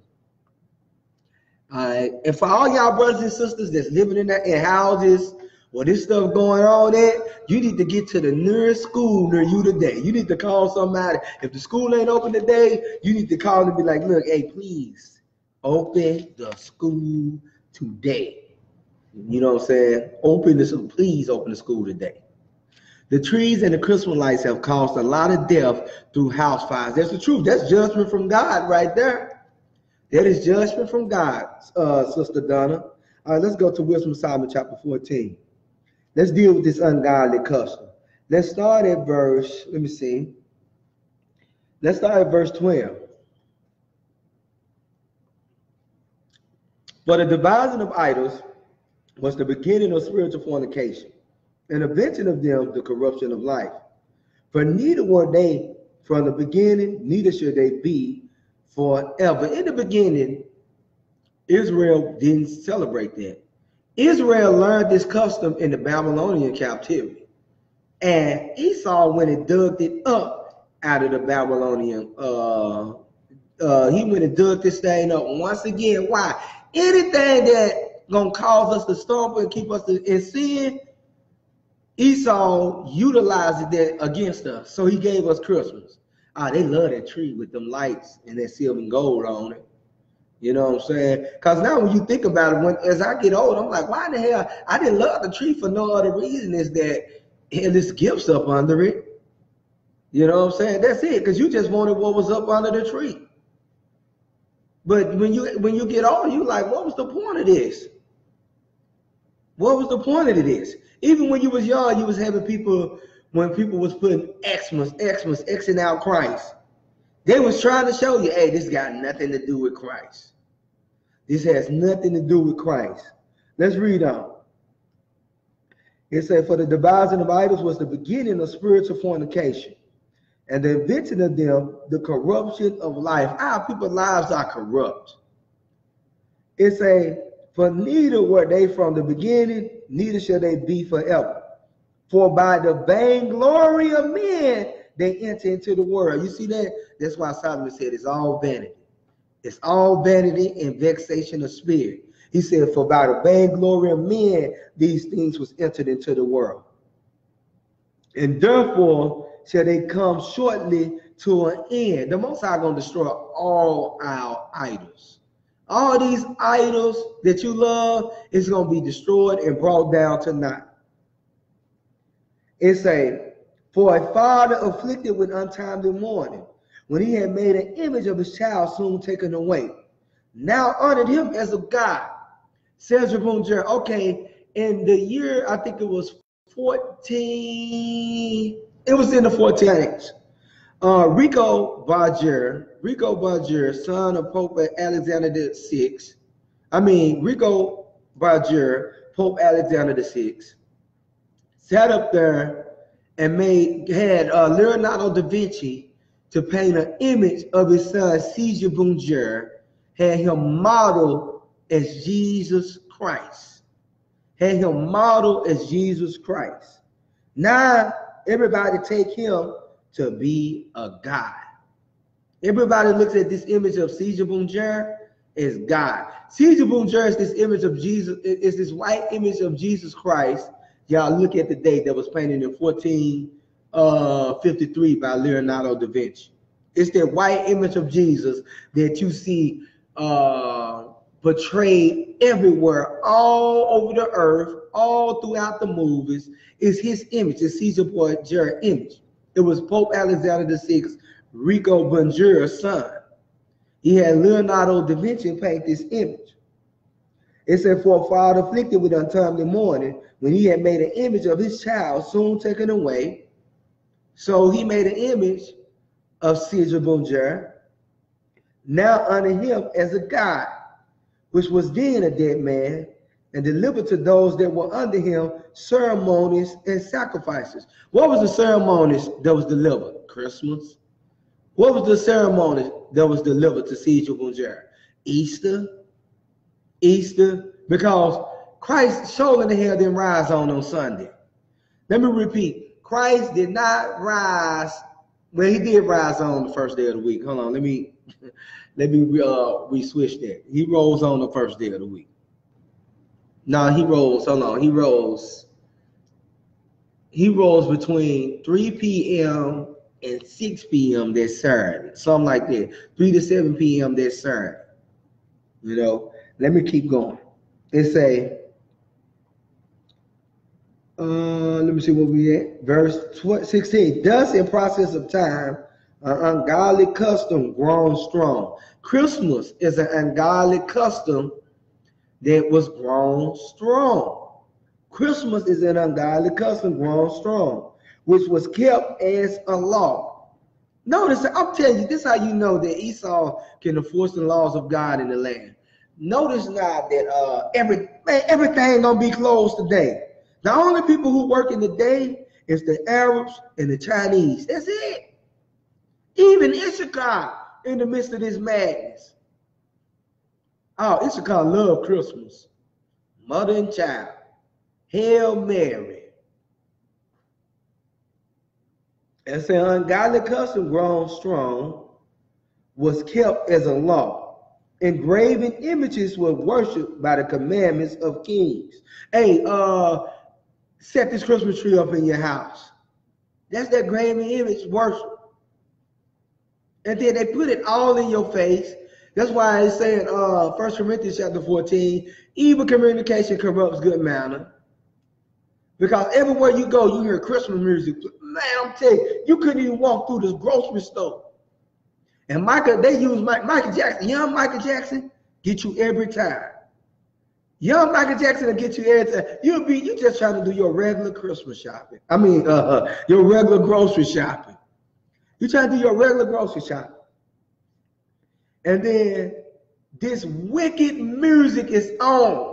All right, and for all y'all brothers and sisters that's living in houses where this stuff going on at, you need to get to the nearest school near you today. You need to call somebody. If the school ain't open today, you need to call and be like, look, hey, please open the school today. You know what I'm saying? Please open the school today. The trees and the Christmas lights have caused a lot of death through house fires. That's the truth. That's judgment from God right there. That is judgment from God, Sister Donna. All right, let's go to Wisdom of Solomon chapter 14. Let's deal with this ungodly custom. Let's start at verse, let me see. Let's start at verse 12. For the devising of idols was the beginning of spiritual fornication, and invention of them the corruption of life. For neither were they from the beginning, neither should they be forever. In the beginning, Israel didn't celebrate that. Israel learned this custom in the Babylonian captivity. And Esau, when it dug it up out of the Babylonian, he went and dug this thing up once again. Why? Anything that gonna cause us to stumble and keep us in sin, Esau utilized that against us. So he gave us Christmas. They love that tree with them lights and that silver and gold on it. You know what I'm saying? Because now when you think about it, as I get old, I'm like, why in the hell? I didn't love the tree for no other reason is that this gifts up under it. You know what I'm saying? That's it, because you just wanted what was up under the tree. But when you get old, you like, what was the point of this? What was the point of this? Even when you was young, you was having people, when people was putting Xmas, Xing out Christ. They was trying to show you, hey, this got nothing to do with Christ. This has nothing to do with Christ. Let's read on. It said, for the devising of idols was the beginning of spiritual fornication, and the invention of them, the corruption of life. Our people's lives are corrupt. It says, for neither were they from the beginning, neither shall they be forever. For by the vainglory of men, they enter into the world. You see that? That's why Solomon said it's all vanity. It's all vanity and vexation of spirit. He said, for by the vainglory of men, these things was entered into the world. And therefore shall they come shortly to an end. The Most High going to destroy all our idols. All these idols that you love is going to be destroyed and brought down to naught. It say, for a father afflicted with untimely mourning, when he had made an image of his child soon taken away, now honored him as a god. Says Rabun. Okay, in the year, I think it was 14, it was in the 1400s. Rico Barger, son of Pope Alexander VI, Rico Barger, Pope Alexander VI, sat up there and had Leonardo da Vinci to paint an image of his son, Caesar Borgia, had him modeled as Jesus Christ. Had him modeled as Jesus Christ. Now, everybody take him to be a god. Everybody looks at this image of Caesar Borgia as God. Caesar Borgia is this image of Jesus, is this white image of Jesus Christ. Y'all look at the date that was painted in 1453 by Leonardo da Vinci. It's that white image of Jesus that you see portrayed everywhere, all over the earth, all throughout the movies. Is his image, it's Caesar Borgia image. It was Pope Alexander VI, Rico Borgia's son. He had Leonardo da Vinci paint this image. It said, for a father afflicted with untimely mourning, when he had made an image of his child soon taken away. So he made an image of Caesar Borgia, now honor him as a god, which was then a dead man, and delivered to those that were under him ceremonies and sacrifices. What was the ceremonies that was delivered? Christmas. What was the ceremony that was delivered to Caesar Borgia? Easter. Because Christ surely the hell didn't rise on Sunday. Let me repeat. Christ did not rise. Well, he did rise on the first day of the week. Hold on, let me re-switch that. He rose on the first day of the week. No, he rose. Hold on, he rose between 3 p.m. and 6 p.m. that Saturday, something like that. 3 to 7 p.m. that Saturday. You know, let me keep going. It say, let me see what we at. Verse 16. Thus, in process of time, an ungodly custom grown strong. Christmas is an ungodly custom that was grown strong. Christmas is an ungodly custom grown strong, which was kept as a law. Notice, I'm telling you, this is how you know that Esau can enforce the laws of God in the land. Notice now that everything gonna be closed today. The only people who work in the day is the Arabs and the Chinese. That's it. Even Issachar in the midst of this madness. Oh, Issachar love Christmas. Mother and child. Hail Mary. It's an ungodly custom grown strong, was kept as a law. Engraven images were worshipped by the commandments of kings. Hey, set this Christmas tree up in your house. That's that graven image worship. And then they put it all in your face. That's why it's saying 1 Corinthians chapter 14, evil communication corrupts good manner. Because everywhere you go, you hear Christmas music. Man, I'm telling you, you couldn't even walk through this grocery store. And they use Michael Jackson. Young Michael Jackson get you every time. Young Michael Jackson will get you every time. You just trying to do your regular Christmas shopping. I mean, your regular grocery shopping. You trying to do your regular grocery shopping. And then this wicked music is on.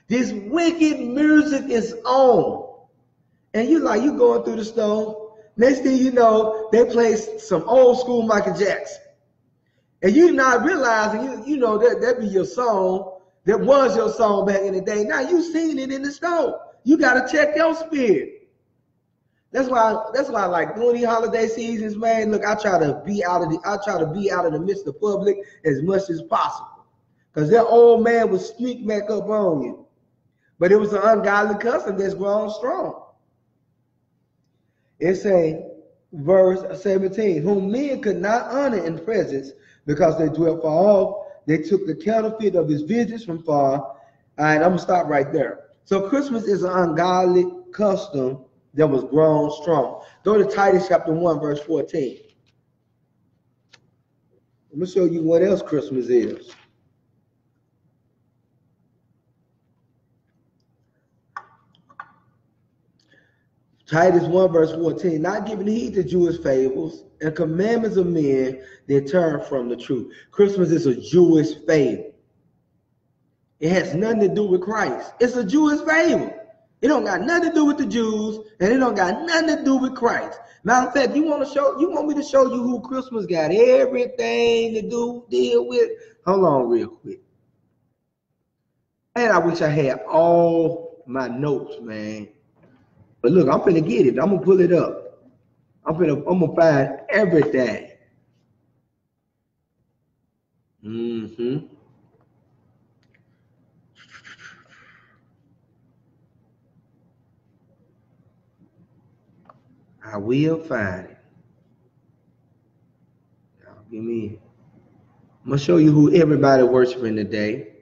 This wicked music is on. And you going through the store. Next thing you know, they play some old school Michael Jackson. And you not realizing, you know, that be your song. That was your song back in the day. Now you singing it in the store. You got to check your spirit. That's why I like doing these holiday seasons, man. Look, I try to be out of the midst of public as much as possible. Because that old man would sneak back up on you. But it was an ungodly custom that's grown strong. It says, verse 17, whom men could not honor in presence because they dwelt far off. They took the counterfeit of his visits from far. All right, I'm going to stop right there. So Christmas is an ungodly custom that was grown strong. Go to Titus chapter 1, verse 14. Let me show you what else Christmas is. Titus 1, verse 14, not giving heed to Jewish fables and commandments of men that turn from the truth. Christmas is a Jewish fable. It has nothing to do with Christ. It's a Jewish fable. It don't got nothing to do with the Jews, and it don't got nothing to do with Christ. Matter of fact, you want me to show you who Christmas got everything to deal with? Hold on real quick. Man, I wish I had all my notes, man. But look, I'm finna get it. I'm gonna pull it up. I'm gonna find everything. I will find it. Give me. I'm gonna show you who everybody worshiping today.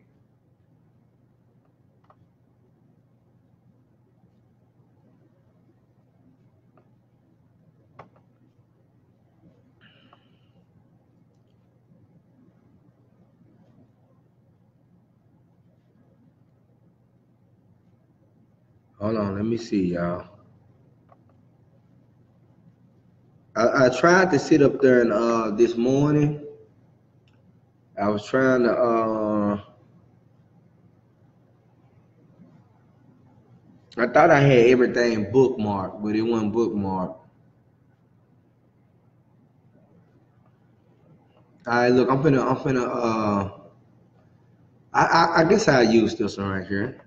Hold on, let me see, y'all. I tried to sit up there and this morning. I was trying to I thought I had everything bookmarked, but it wasn't bookmarked. All right, look, I'm finna I guess I'll use this one right here.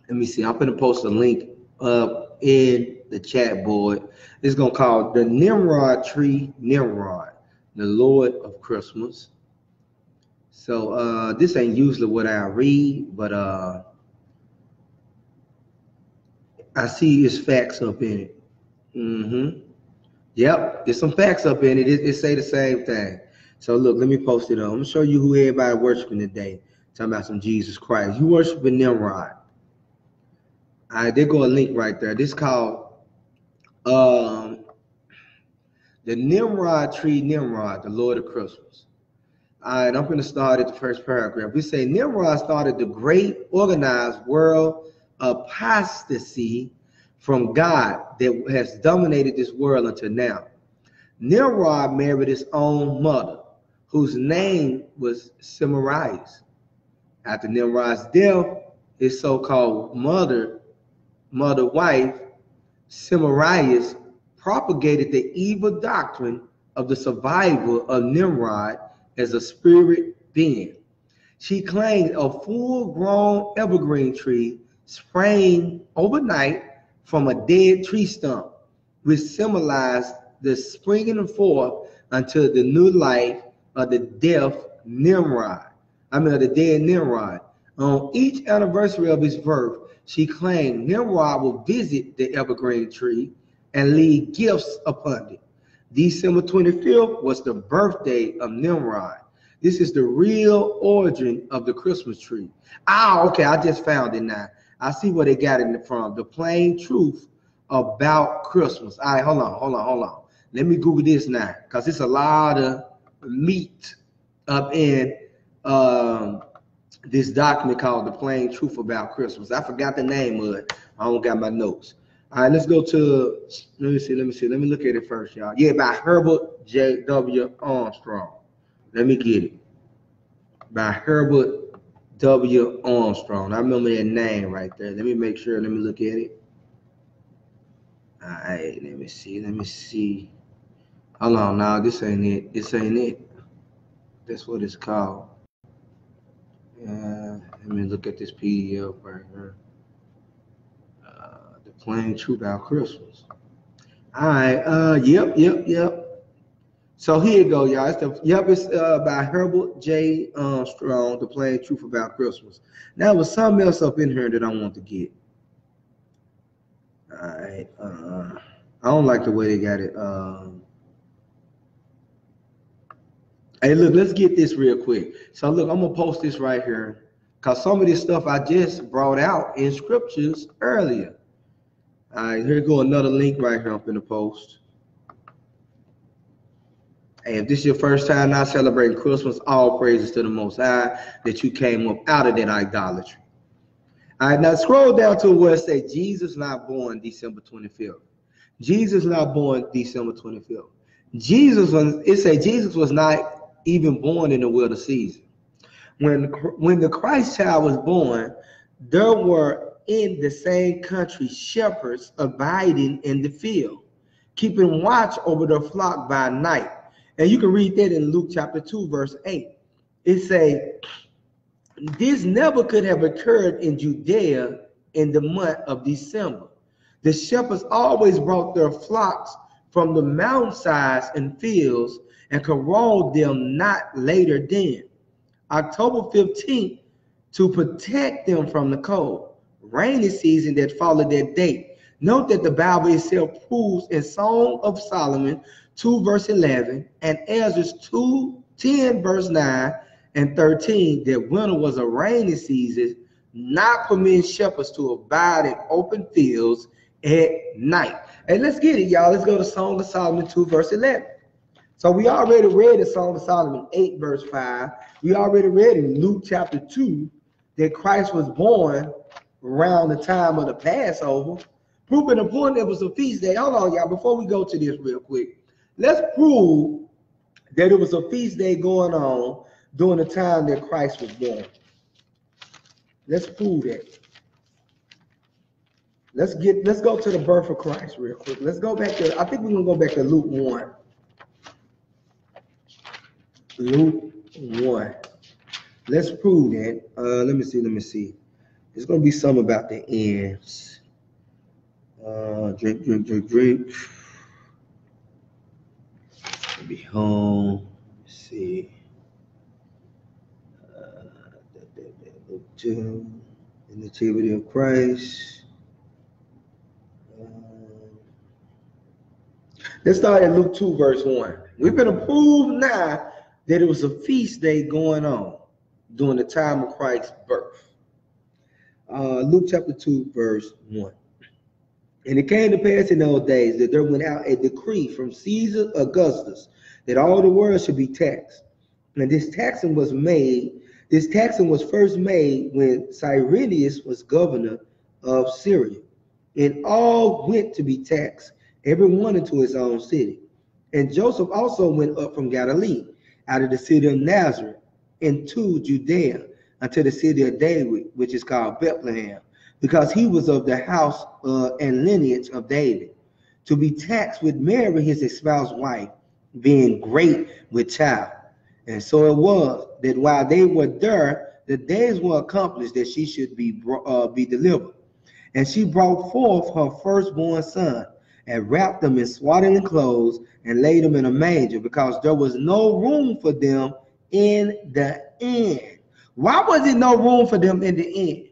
Let me see. I'm going to post a link up in the chat board. It's going to call the Nimrod Tree, Nimrod, the Lord of Christmas. So this ain't usually what I read, but I see it's facts up in it. Yep, there's some facts up in it. It say the same thing. So look, let me post it up. I'm going to show you who everybody worshiping today. Talking about some Jesus Christ. You worshiping Nimrod. All right, there go a link right there. This is called the Nimrod Tree, Nimrod, the Lord of Christmas. All right, I'm going to start at the first paragraph. We say Nimrod started the great organized world apostasy from God that has dominated this world until now. Nimrod married his own mother, whose name was Semiramis. After Nimrod's death, his so-called mother-wife, Semiramis, propagated the evil doctrine of the survival of Nimrod as a spirit being. She claimed a full-grown evergreen tree sprang overnight from a dead tree stump, which symbolized the springing forth unto the new life of the dead Nimrod. On each anniversary of his birth, she claimed Nimrod would visit the evergreen tree and leave gifts upon it. December 25th was the birthday of Nimrod. This is the real origin of the Christmas tree. Ah, okay, I just found it now. I see where they got it from. The plain truth about Christmas. All right, hold on. Let me Google this now, because it's a lot of meat up in this document called The Plain Truth About Christmas. I forgot the name of it. I don't got my notes. All right, let's go to, let me see. Let me look at it first, y'all. Yeah, by Herbert J.W. Armstrong. Let me get it. By Herbert W. Armstrong. I remember that name right there. Let me make sure. Let me look at it. All right, let me see. Hold on, now this ain't it. That's what it's called. Let me look at this PDF right here. The Plain Truth About Christmas. All right. Yep. So here you go, y'all. It's by Herbert J. Armstrong, The Plain Truth About Christmas. Now, there was something else up in here that I want to get. All right. I don't like the way they got it. Hey, look, let's get this real quick. So, look, I'm going to post this right here, because some of this stuff I just brought out in scriptures earlier. All right, here go another link right here up in the post. Hey, if this is your first time not celebrating Christmas, all praises to the Most High that you came up out of that idolatry. All right, now scroll down to where it says Jesus not born December 25th. Jesus not born December 25th. Jesus was not even born in the winter season. When the Christ child was born, there were in the same country shepherds abiding in the field, keeping watch over their flock by night. And you can read that in Luke chapter 2, verse 8. It says, this never could have occurred in Judea in the month of December. The shepherds always brought their flocks from the mountainsides and fields and corralled them not later than October 15th to protect them from the cold, rainy season that followed that date. Note that the Bible itself proves in Song of Solomon 2 verse 11 and Ezra 2:10 verse 9 and 13 that winter was a rainy season, not permitting shepherds to abide in open fields at night. And let's get it, y'all. Let's go to Song of Solomon 2 verse 11. So we already read in Song of Solomon 8 verse 5. We already read in Luke chapter 2 that Christ was born around the time of the Passover, proving the point that it was a feast day. Hold on, y'all, before we go to this real quick, let's prove that it was a feast day going on during the time that Christ was born. Let's prove that. Let's go to the birth of Christ real quick. Let's go back to, I think we're gonna go back to Luke 1. Luke 1. Let's prove that. Let me see. There's gonna be something about the ends. Drink. Be home. Let's see. The Nativity of Christ. Let's start at Luke 2, verse 1. We're going to prove now that it was a feast day going on during the time of Christ's birth. Luke chapter 2, verse 1. And it came to pass in those days that there went out a decree from Caesar Augustus that all the world should be taxed. And this taxing was first made when Cyrenius was governor of Syria. And all went to be taxed, every one into his own city. And Joseph also went up from Galilee, out of the city of Nazareth, into Judea, unto the city of David, which is called Bethlehem, because he was of the house and lineage of David, to be taxed with Mary, his espoused wife, being great with child. And so it was that while they were there, the days were accomplished that she should be delivered. And she brought forth her firstborn son, and wrapped them in swaddling clothes, and laid them in a manger, because there was no room for them in the inn. Why was there no room for them in the inn?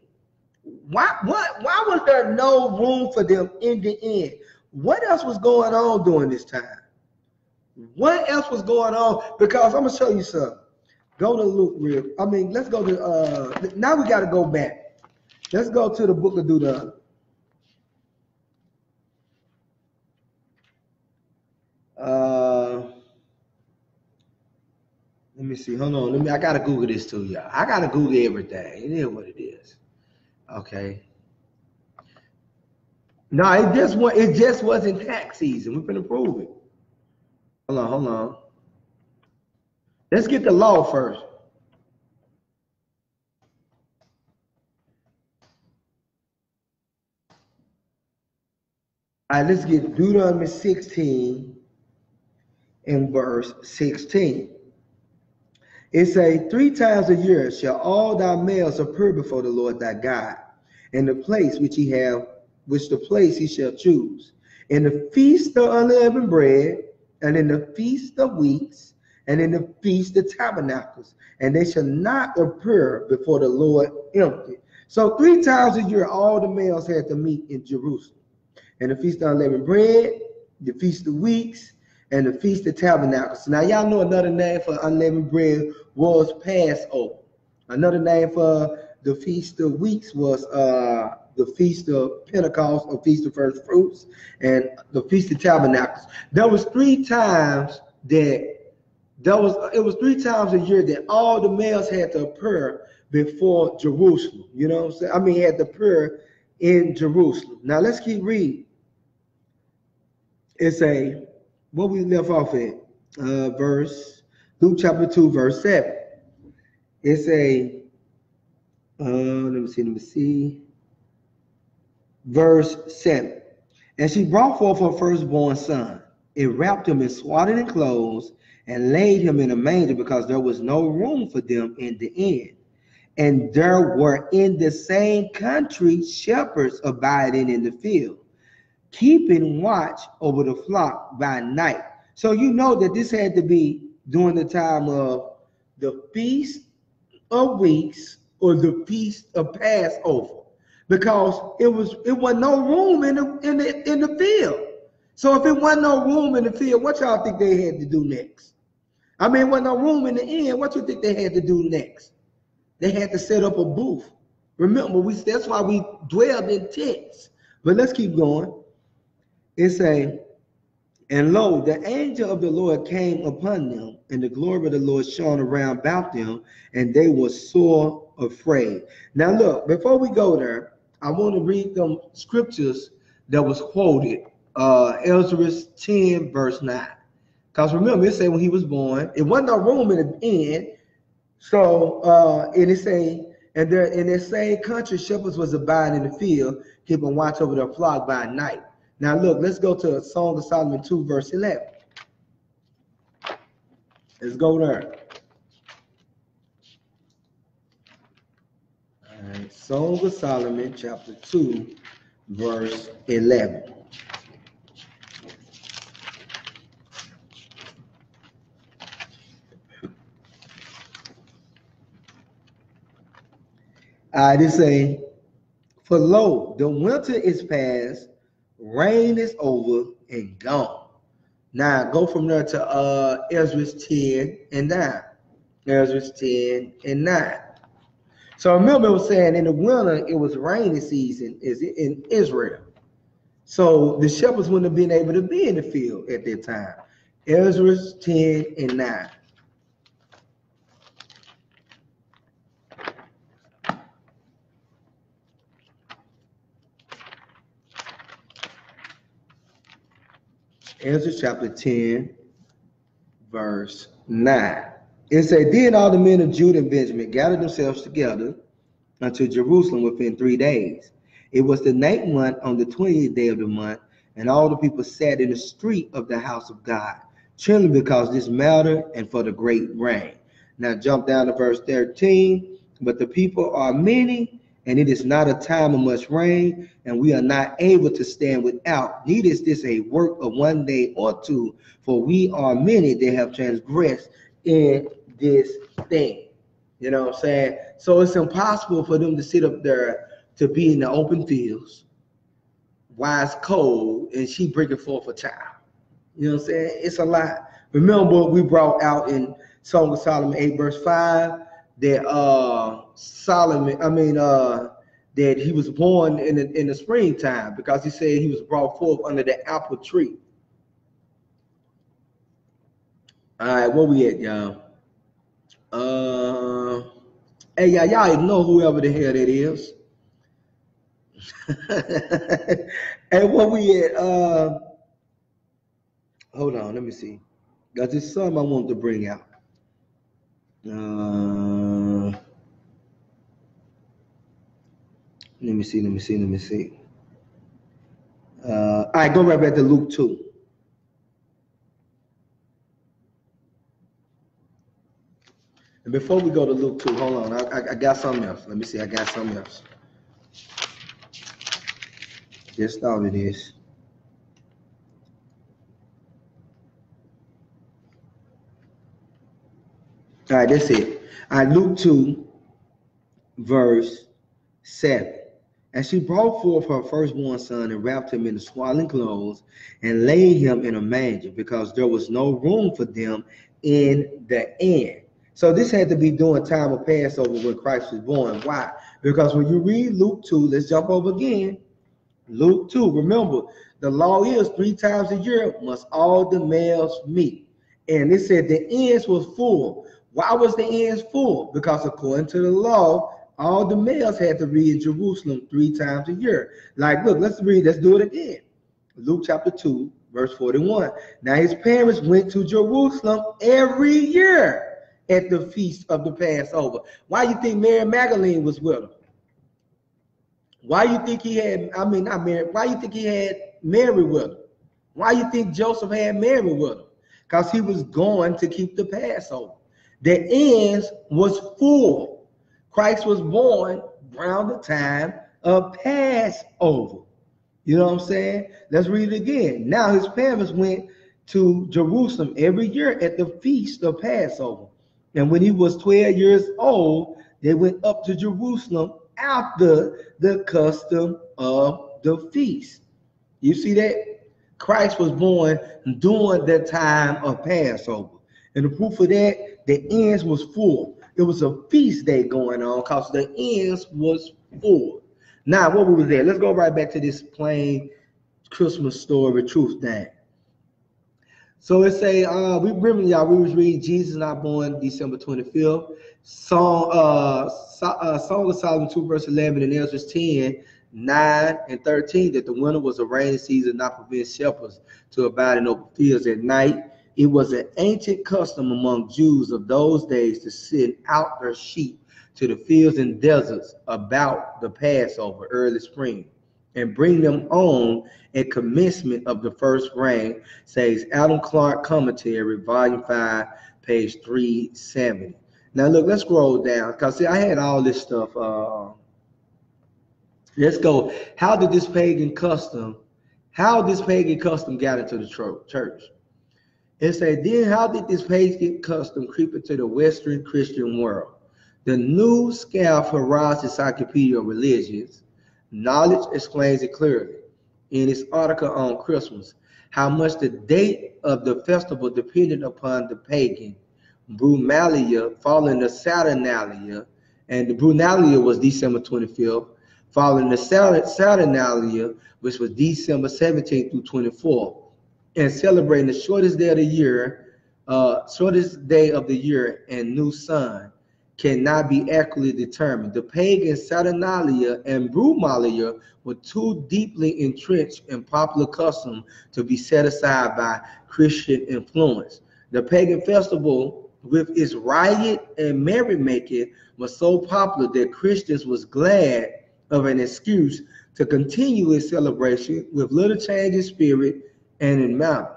Why was there no room for them in the inn? What else was going on during this time? What else was going on? Because I'm going to show you something. Go to Luke let's go to, now we got to go back. Let's go to the book of Deuteronomy. Let me see. Hold on. I got to Google this too, y'all. I got to Google everything. It is what it is. Okay. No, it just wasn't tax season. We're going to prove it. Hold on. Let's get the law first. All right, let's get Deuteronomy 16 and verse 16. It says, 3 times a year shall all thy males appear before the Lord thy God, in the place which the place he shall choose, in the feast of unleavened bread, and in the feast of weeks, and in the feast of tabernacles, and they shall not appear before the Lord empty. So 3 times a year, all the males had to meet in Jerusalem. And the feast of unleavened bread, the feast of weeks, and the feast of tabernacles. Now y'all know another name for unleavened bread was Passover. Another name for the feast of weeks was the feast of Pentecost, or feast of first fruits, and the feast of tabernacles. There was 3 times it was 3 times a year that all the males had to appear before Jerusalem. You know what I'm saying? I mean, had to appear in Jerusalem. Now let's keep reading. It's what we left off at, Luke chapter 2, verse 7. It's let me see. Verse 7. And she brought forth her firstborn son, and wrapped him in swaddling clothes, and laid him in a manger, because there was no room for them in the inn. And there were in the same country shepherds abiding in the field, keeping watch over the flock by night. So you know that this had to be during the time of the Feast of Weeks, or the Feast of Passover, because it wasn't no room in the field. So if it wasn't no room in the field, what y'all think they had to do next? I mean, wasn't no room in the inn. What you think they had to do next? They had to set up a booth. Remember, that's why we dwelled in tents. But let's keep going. It says, and lo, the angel of the Lord came upon them, and the glory of the Lord shone around about them, and they were sore afraid. Now look, before we go there, I want to read them scriptures that was quoted. Ezra 10, verse 9. Because remember, it said when he was born, it wasn't no room in the inn. So and it say, and there in that same country, shepherds was abiding in the field, keeping watch over their flock by night. Now look, let's go to Song of Solomon 2, verse 11. Let's go there. All right, Song of Solomon, chapter 2, verse 11. It say, for lo, the winter is past, rain is over and gone. Now go from there to Ezra 10 and 9. Ezra 10 and 9. So remember, it was saying in the winter, it was rainy season in Israel. So the shepherds wouldn't have been able to be in the field at that time. Ezra 10 and 9. Ezra chapter 10, verse 9. It said, then all the men of Judah and Benjamin gathered themselves together unto Jerusalem within 3 days. It was the 9th month, on the 20th day of the month, and all the people sat in the street of the house of God, trembling because this matter and for the great rain. Now jump down to verse 13. But the people are many, and it is not a time of much rain, and we are not able to stand without. Neither is this a work of 1 day or 2, for we are many that have transgressed in this thing. You know what I'm saying? So it's impossible for them to sit up there to be in the open fields while it's cold and she bringing forth a child. You know what I'm saying? It's a lot. Remember what we brought out in Song of Solomon 8 verse 5, that that he was born in the springtime, because he said he was brought forth under the apple tree. All right, where we at, y'all? Hey, y'all even know whoever the hell that is. And where we at? Hold on, let me see. Got this something I want to bring out. Let me see. All right, go right back to Luke 2. And before we go to Luke 2, hold on. I got something else. Let me see. I got something else. Just thought of this. All right, that's it. All right, Luke 2, verse 7. And she brought forth her firstborn son and wrapped him in the swaddling clothes and laid him in a manger, because there was no room for them in the inn. So this had to be during time of Passover when Christ was born. Why? Because when you read Luke 2, let's jump over again. Luke 2, remember, the law is 3 times a year must all the males meet. And it said the inns was full. Why was the inns full? Because according to the law, all the males had to be in Jerusalem 3 times a year. Like, look, let's do it again. Luke chapter 2, verse 41. Now his parents went to Jerusalem every year at the feast of the Passover. Why you think Mary Magdalene was with him? Why you think he had, not Mary, why you think he had Mary with him? Why you think Joseph had Mary with him? Because he was going to keep the Passover. The inns was full. Christ was born around the time of Passover. You know what I'm saying? Let's read it again. Now his parents went to Jerusalem every year at the feast of Passover. And when he was 12 years old, they went up to Jerusalem after the custom of the feast. You see that? Christ was born during the time of Passover. And the proof of that, the inns was full. It was a feast day going on because the inns was full. Now, what was there? Let's go right back to this plain Christmas story, truth thing. So it say, we remember, y'all, we was reading Jesus Not Born December 25th. Song of Solomon 2 verse 11 and Ezra 10, 9 and 13, that the winter was a rainy season, not prevent shepherds to abide in open fields at night. It was an ancient custom among Jews of those days to send out their sheep to the fields and deserts about the Passover, early spring, and bring them on at commencement of the first rain, says Adam Clark Commentary, volume 5, page 370. Now look, let's scroll down, because see, I had all this stuff. Let's go. How did this pagan custom got into the church? It said, then how did this pagan custom creep into the Western Christian world? The New Scalf Harrod's Encyclopedia of Religions Knowledge explains it clearly in its article on Christmas, how much the date of the festival depended upon the pagan Brumalia following the Saturnalia, and the Brumalia was December 25th, following the Saturnalia, which was December 17th through 24th, and celebrating the shortest day of the year and new sun cannot be accurately determined. The pagan Saturnalia and Brumalia were too deeply entrenched in popular custom to be set aside by Christian influence. The pagan festival, with its riot and merrymaking, was so popular that Christians was glad of an excuse to continue its celebration with little change in spirit and in manner.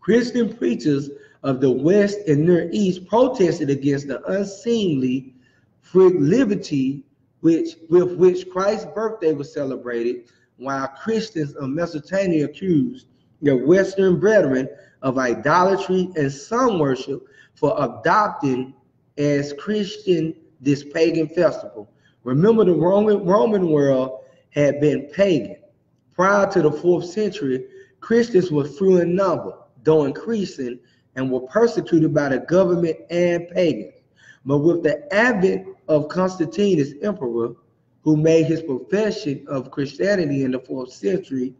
Christian preachers of the West and Near East protested against the unseemly frivolity with which Christ's birthday was celebrated, while Christians of Mesopotamia accused their Western brethren of idolatry and sun worship for adopting as Christian this pagan festival. Remember, the Roman world had been pagan. Prior to the 4th century, Christians were few in number, though increasing, and were persecuted by the government and pagans. But with the advent of Constantine as emperor, who made his profession of Christianity in the 4th century,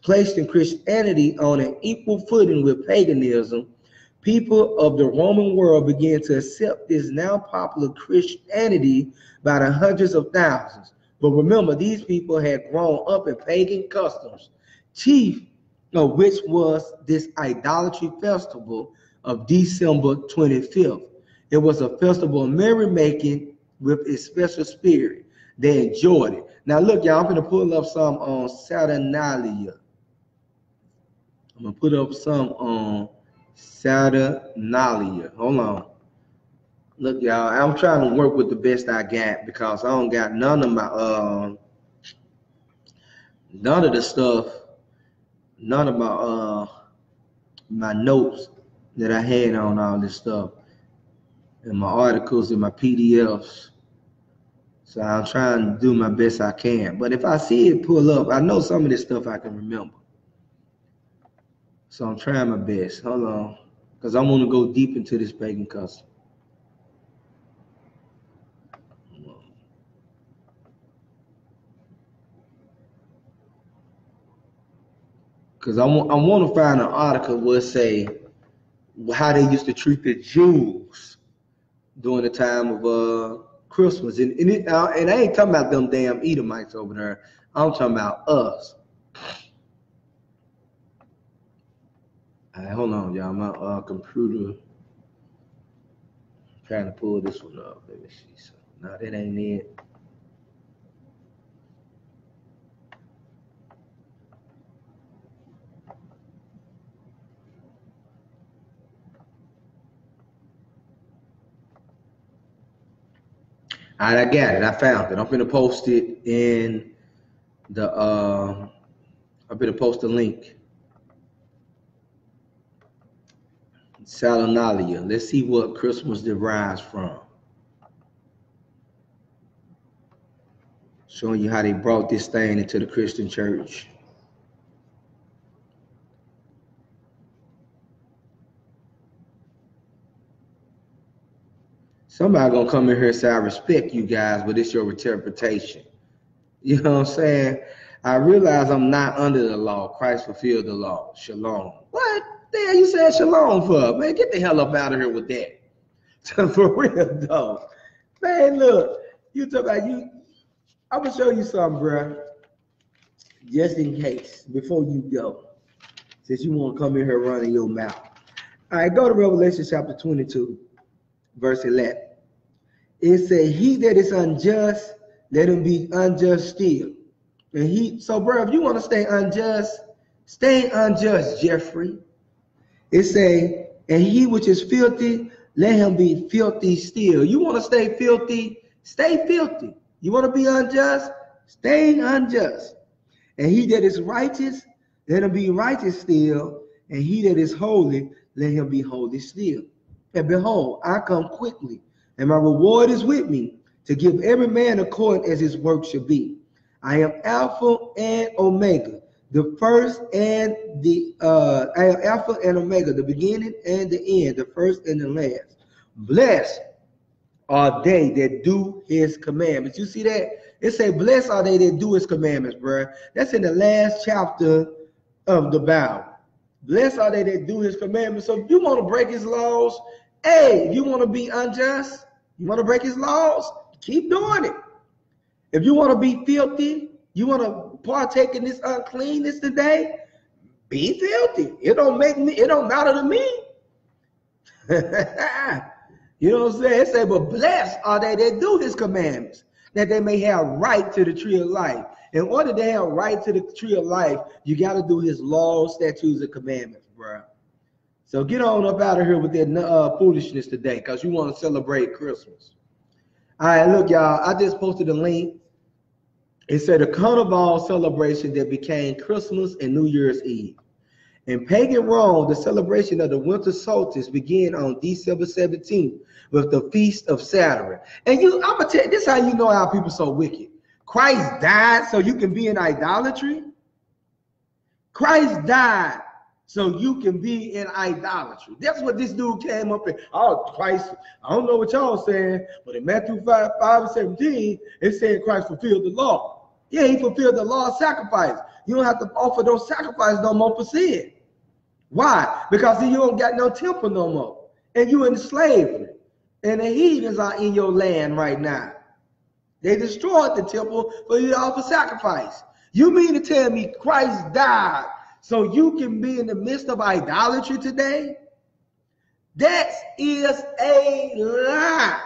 placing Christianity on an equal footing with paganism, people of the Roman world began to accept this now popular Christianity by the hundreds of thousands. But remember, these people had grown up in pagan customs, chief of which was this idolatry festival of December 25th. It was a festival of merrymaking with a special spirit. They enjoyed it. Now look, y'all, I'm going to pull up some on Saturnalia. I'm going to put up some on Saturnalia. Hold on. Look, y'all, I'm trying to work with the best I got because I don't got none of my none of the stuff, none of my my notes that I had on all this stuff, and my articles and my PDFs. So I'm trying to do my best I can. But if I see it pull up, I know some of this stuff I can remember. So I'm trying my best. Hold on, because I want to go deep into this pagan custom. Because I want to find an article where it say how they used to treat the Jews during the time of Christmas. And I ain't talking about them damn Edomites over there. I'm talking about us. All right, hold on, y'all. My computer trying to pull this one up. Let me see. So, no, that ain't it. All right, I got it. I found it. I'm gonna post it in the. I'm gonna post a link. Saturnalia. Let's see what Christmas derives from. Showing you how they brought this thing into the Christian church. Somebody gonna come in here and say, I respect you guys, but it's your interpretation. You know what I'm saying? I realize I'm not under the law. Christ fulfilled the law. Shalom. What the hell you said shalom for? Man, get the hell up out of here with that. For real though. Man, look, you talk about you. I'm gonna show you something, bro. Just in case, before you go. Since you want to come in here running your mouth. All right, go to Revelation chapter 22. Verse 11. It says, he that is unjust, let him be unjust still. And so bro, if you want to stay unjust, Jeffrey. It say, and he which is filthy, let him be filthy still. You want to stay filthy, stay filthy. You want to be unjust, stay unjust. And he that is righteous, let him be righteous still. And he that is holy, let him be holy still. And behold, I come quickly, and my reward is with me, to give every man according as his work should be. I am Alpha and Omega, the first and the I am Alpha and Omega, the beginning and the end, the first and the last. Blessed are they that do his commandments. You see that? It say, blessed are they that do his commandments, bro. That's in the last chapter of the Bible. Blessed are they that do his commandments. So if you want to break his laws, hey, if you want to be unjust, you want to break his laws, keep doing it. If you want to be filthy, you want to partake in this uncleanness today, be filthy. It don't matter to me. You know what I'm saying? It say, but blessed are they that do his commandments, that they may have right to the tree of life. In order to have right to the tree of life, you got to do his laws, statutes, and commandments, bro. So get on up out of here with that foolishness today, because you want to celebrate Christmas. All right, look, y'all. I just posted a link. It said a carnival celebration that became Christmas and New Year's Eve. In pagan Rome, the celebration of the winter solstice began on December 17th with the feast of Saturn. And I'm gonna tell you, this is how you know how people are so wicked. Christ died so you can be in idolatry. Christ died so you can be in idolatry. That's what this dude came up in. Oh, Christ, I don't know what y'all saying, but in Matthew 5:17, it said Christ fulfilled the law. Yeah, he fulfilled the law of sacrifice. You don't have to offer those sacrifices no more for sin. Why? Because you don't got no temple no more. And you in slavery. And the heathens are in your land right now. They destroyed the temple for you to offer sacrifice. You mean to tell me Christ died so you can be in the midst of idolatry today? That is a lie.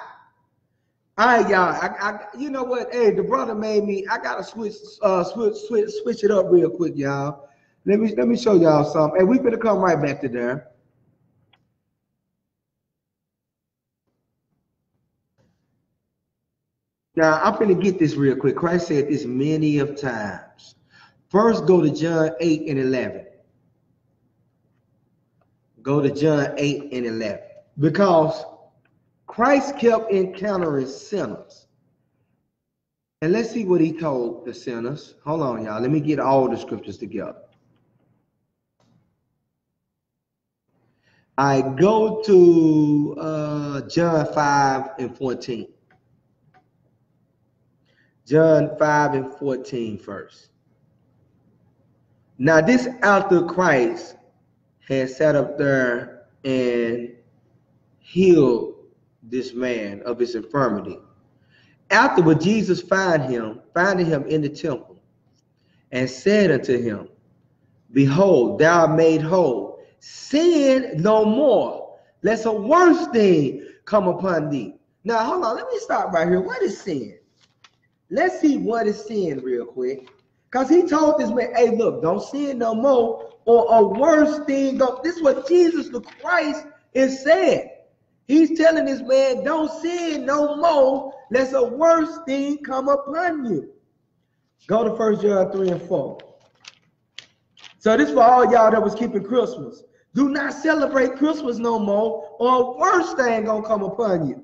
All right, y'all. You know what? Hey, the brother made me. I gotta switch it up real quick, y'all. Let me show y'all something. Hey, we finna come right back to there. Now, I'm going to get this real quick. Christ said this many of times. First, go to John 8 and 11. Go to John 8 and 11. Because Christ kept encountering sinners. And let's see what he told the sinners. Hold on, y'all. Let me get all the scriptures together. I go to John 5 and 14. John 5 and 14 first. Now this after Christ had sat up there and healed this man of his infirmity. Afterward, Jesus finding him in the temple, and said unto him, Behold, thou art made whole. Sin no more, lest a worse thing come upon thee. Now hold on, let me stop right here. What is sin? Let's see what is sin real quick. Because he told this man, hey, look, don't sin no more, or a worse thing. This is what Jesus the Christ is saying. He's telling this man, don't sin no more, lest a worse thing come upon you. Go to 1 John 3 and 4. So this for all y'all that was keeping Christmas. Do not celebrate Christmas no more, or a worse thing gonna come upon you.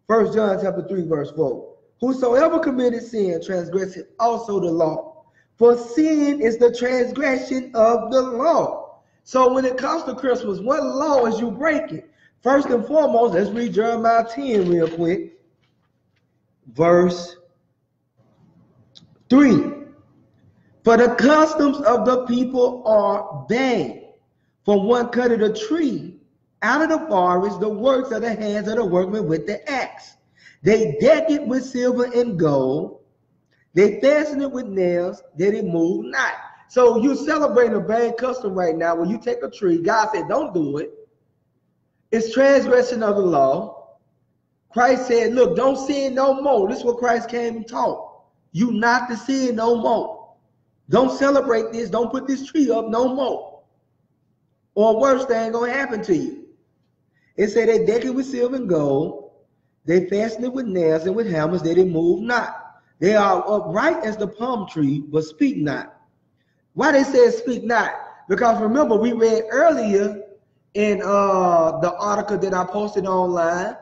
1 John chapter 3, verse 4. Whosoever committed sin transgresseth also the law. For sin is the transgression of the law. So when it comes to Christmas, what law is you breaking? First and foremost, let's read Jeremiah 10 real quick. Verse 3. For the customs of the people are vain. For one cutteth a tree out of the forest, the works of the hands of the workmen with the axe. They deck it with silver and gold. They fasten it with nails, that it move not. So you're celebrating a bad custom right now when you take a tree. God said, don't do it. It's transgression of the law. Christ said, look, don't sin no more. This is what Christ came and taught. You not to sin no more. Don't celebrate this. Don't put this tree up no more. Or worse thing gonna happen to you. It said they deck it with silver and gold. They fasten it with nails and with hammers, that it move not. They are upright as the palm tree, but speak not. Why they said speak not? Because remember, we read earlier in the article that I posted online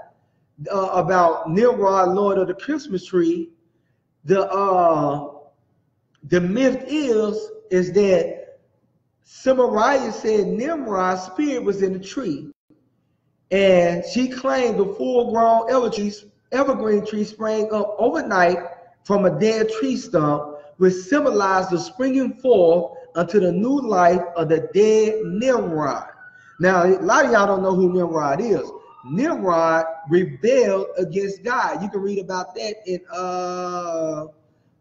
about Nimrod, Lord of the Christmas tree. The myth is that Semariah said Nimrod's spirit was in the tree. And she claimed the full-grown evergreen tree sprang up overnight from a dead tree stump, which symbolized the springing forth unto the new life of the dead Nimrod. Now, a lot of y'all don't know who Nimrod is. Nimrod rebelled against God. You can read about that in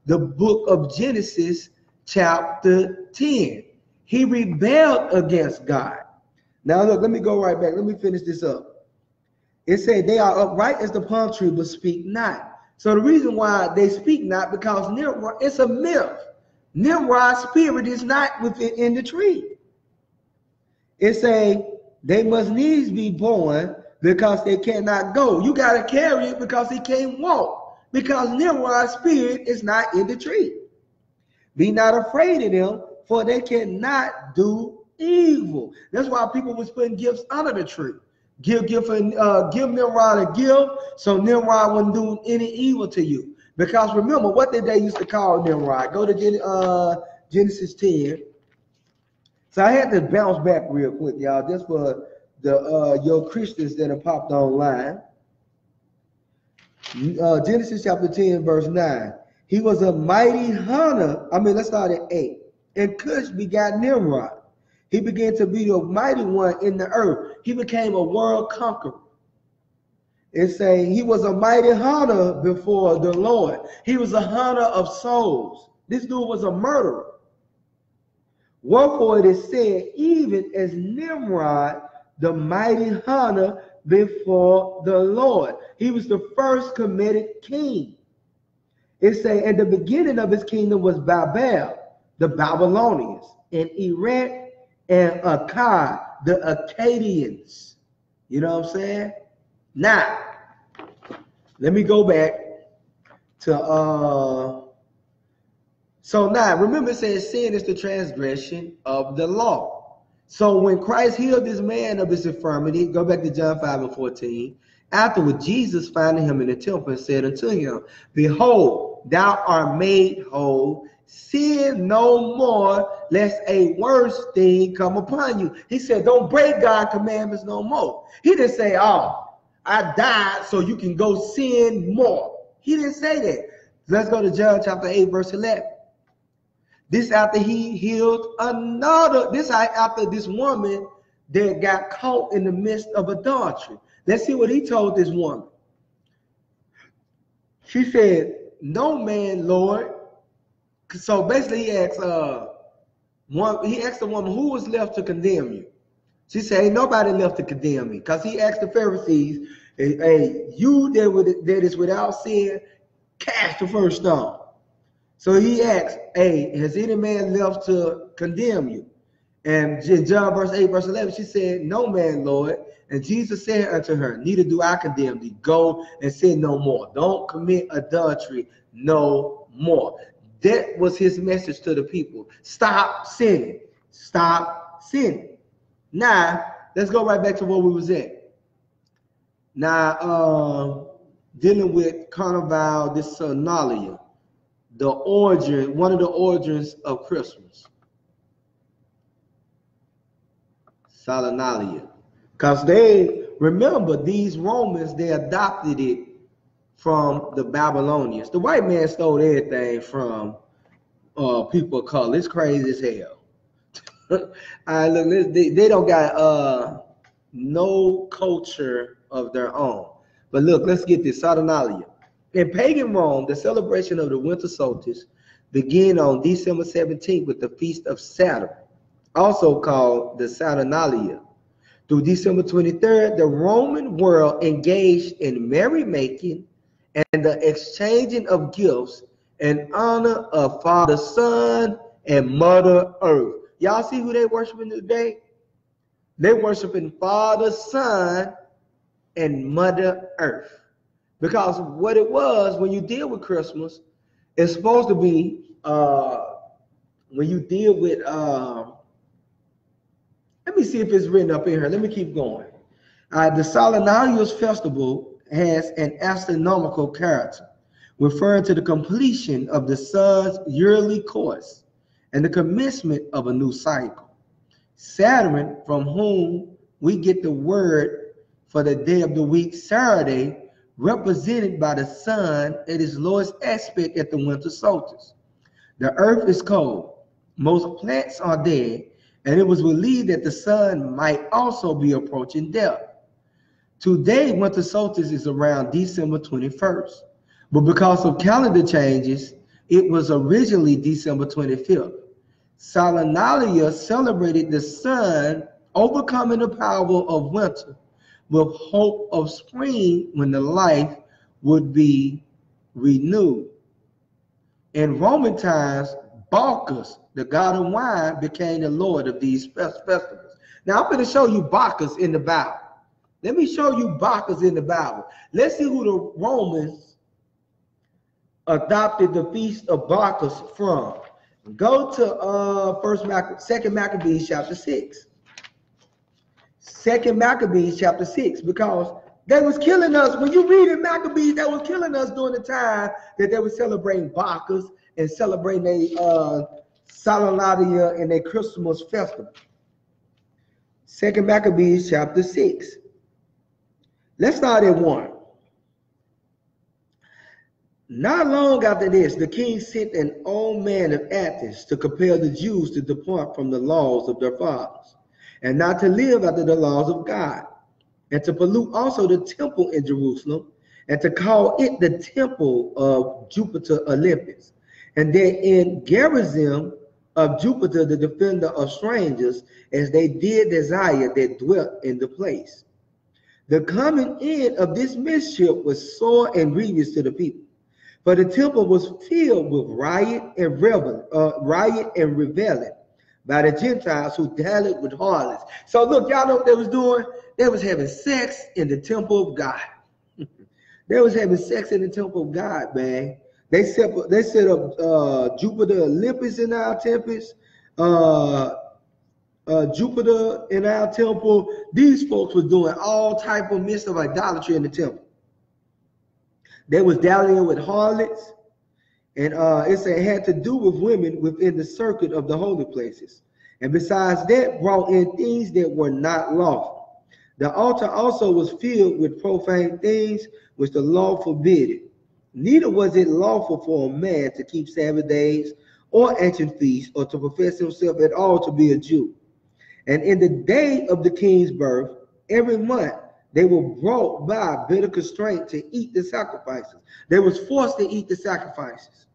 the book of Genesis, chapter 10. He rebelled against God. Now look, let me go right back. Let me finish this up. It said they are upright as the palm tree, but speak not. So the reason why they speak not, because Nimrod, it's a myth. Nimrod's spirit is not within the tree. It say they must needs be born because they cannot go. You got to carry it because he can't walk. Because Nimrod's spirit is not in the tree. Be not afraid of them, for they cannot do evil. That's why people was putting gifts under the tree. Give Nimrod a gift, so Nimrod wouldn't do any evil to you. Because remember, what did they used to call Nimrod? Go to Genesis 10. So I had to bounce back real quick, y'all, just for the your Christians that have popped online. Genesis chapter 10, verse 9. He was a mighty hunter. Let's start at 8. And Cush begot Nimrod. He began to be the mighty one in the earth. He became a world conqueror. It's saying he was a mighty hunter before the Lord. He was a hunter of souls. This dude was a murderer. Wherefore it is said, even as Nimrod, the mighty hunter before the Lord. He was the first Kemetic king. It says, and the beginning of his kingdom was Babel, the Babylonians, and Iraq and Akkad, the Akkadians. You know what I'm saying? Now, let me go back to so now remember it says sin is the transgression of the law. So when Christ healed this man of his infirmity, go back to John 5:14. Afterward, Jesus finding him in the temple and said unto him, behold, thou art made whole. Sin no more, lest a worse thing come upon you. He said, don't break God's commandments no more. He didn't say, oh, I died so you can go sin more. He didn't say that. Let's go to John chapter 8, verse 11. This after he healed another, this after this woman that got caught in the midst of adultery. Let's see what he told this woman. She said, no man, Lord. So basically he asked the woman, who was left to condemn you? She said, ain't nobody left to condemn me. Because he asked the Pharisees, hey, you that is without sin, cast the first stone. So he asked, hey, has any man left to condemn you? And John verse 8, verse 11, she said, no man, Lord. And Jesus said unto her, neither do I condemn thee. Go and sin no more. Don't commit adultery no more. That was his message to the people. Stop sinning. Stop sinning. Now, let's go right back to where we was at. Now, dealing with Carnival, this Saturnalia, the origin, one of the origins of Christmas. Saturnalia. Because they, remember, these Romans, they adopted it from the Babylonians. The white man stole everything from people of color. It's crazy as hell. All right, look, they don't got no culture of their own. But look, let's get this. Saturnalia. In pagan Rome, the celebration of the winter solstice began on December 17th with the feast of Saturn, also called the Saturnalia. Through December 23rd, the Roman world engaged in merrymaking and the exchanging of gifts in honor of Father Sun and Mother Earth. Y'all see who they worshiping today? They worshiping Father Sun and Mother Earth. Because what it was, when you deal with Christmas, it's supposed to be, when you deal with, let me see if it's written up in here. Let me keep going. The Saturnalius festival has an astronomical character, referring to the completion of the sun's yearly course and the commencement of a new cycle. Saturn, from whom we get the word for the day of the week, Saturday, represented by the sun at its lowest aspect at the winter solstice. The earth is cold, most plants are dead, and it was believed that the sun might also be approaching death. Today, winter solstice is around December 21st, but because of calendar changes, it was originally December 25th. Saturnalia celebrated the sun overcoming the power of winter with hope of spring when the life would be renewed. In Roman times, Bacchus, the god of wine, became the lord of these festivals. Now I'm going to show you Bacchus in the Bible. Let me show you Bacchus in the Bible. Let's see who the Romans adopted the feast of Bacchus from. Go to Second Maccabees chapter 6. Second Maccabees chapter 6, because they was killing us. When you read in Maccabees, they was killing us during the time that they were celebrating Bacchus and celebrating Saturnalia and their Christmas festival. 2 Maccabees chapter 6. Let's start at 1. Not long after this, the king sent an old man of Athens to compel the Jews to depart from the laws of their fathers, and not to live after the laws of God, and to pollute also the temple in Jerusalem, and to call it the temple of Jupiter Olympus, and that in Gerizim of Jupiter, the defender of strangers, as they did desire that dwelt in the place. The coming in of this mischief was sore and grievous to the people. For the temple was filled with riot and revelling by the Gentiles who dallied with harlots. So look, y'all know what they was doing? They was having sex in the temple of God. They was having sex in the temple of God, man. They set up Jupiter Olympus in our temples, Jupiter in our temple. These folks were doing all type of mist of idolatry in the temple. They was dallying with harlots, and it had to do with women within the circuit of the holy places. And besides that, brought in things that were not lawful. The altar also was filled with profane things which the law forbid. Neither was it lawful for a man to keep Sabbath days or ancient feasts, or to profess himself at all to be a Jew. And in the day of the king's birth, every month, they were brought by bitter constraint to eat the sacrifices. They was forced to eat the sacrifices.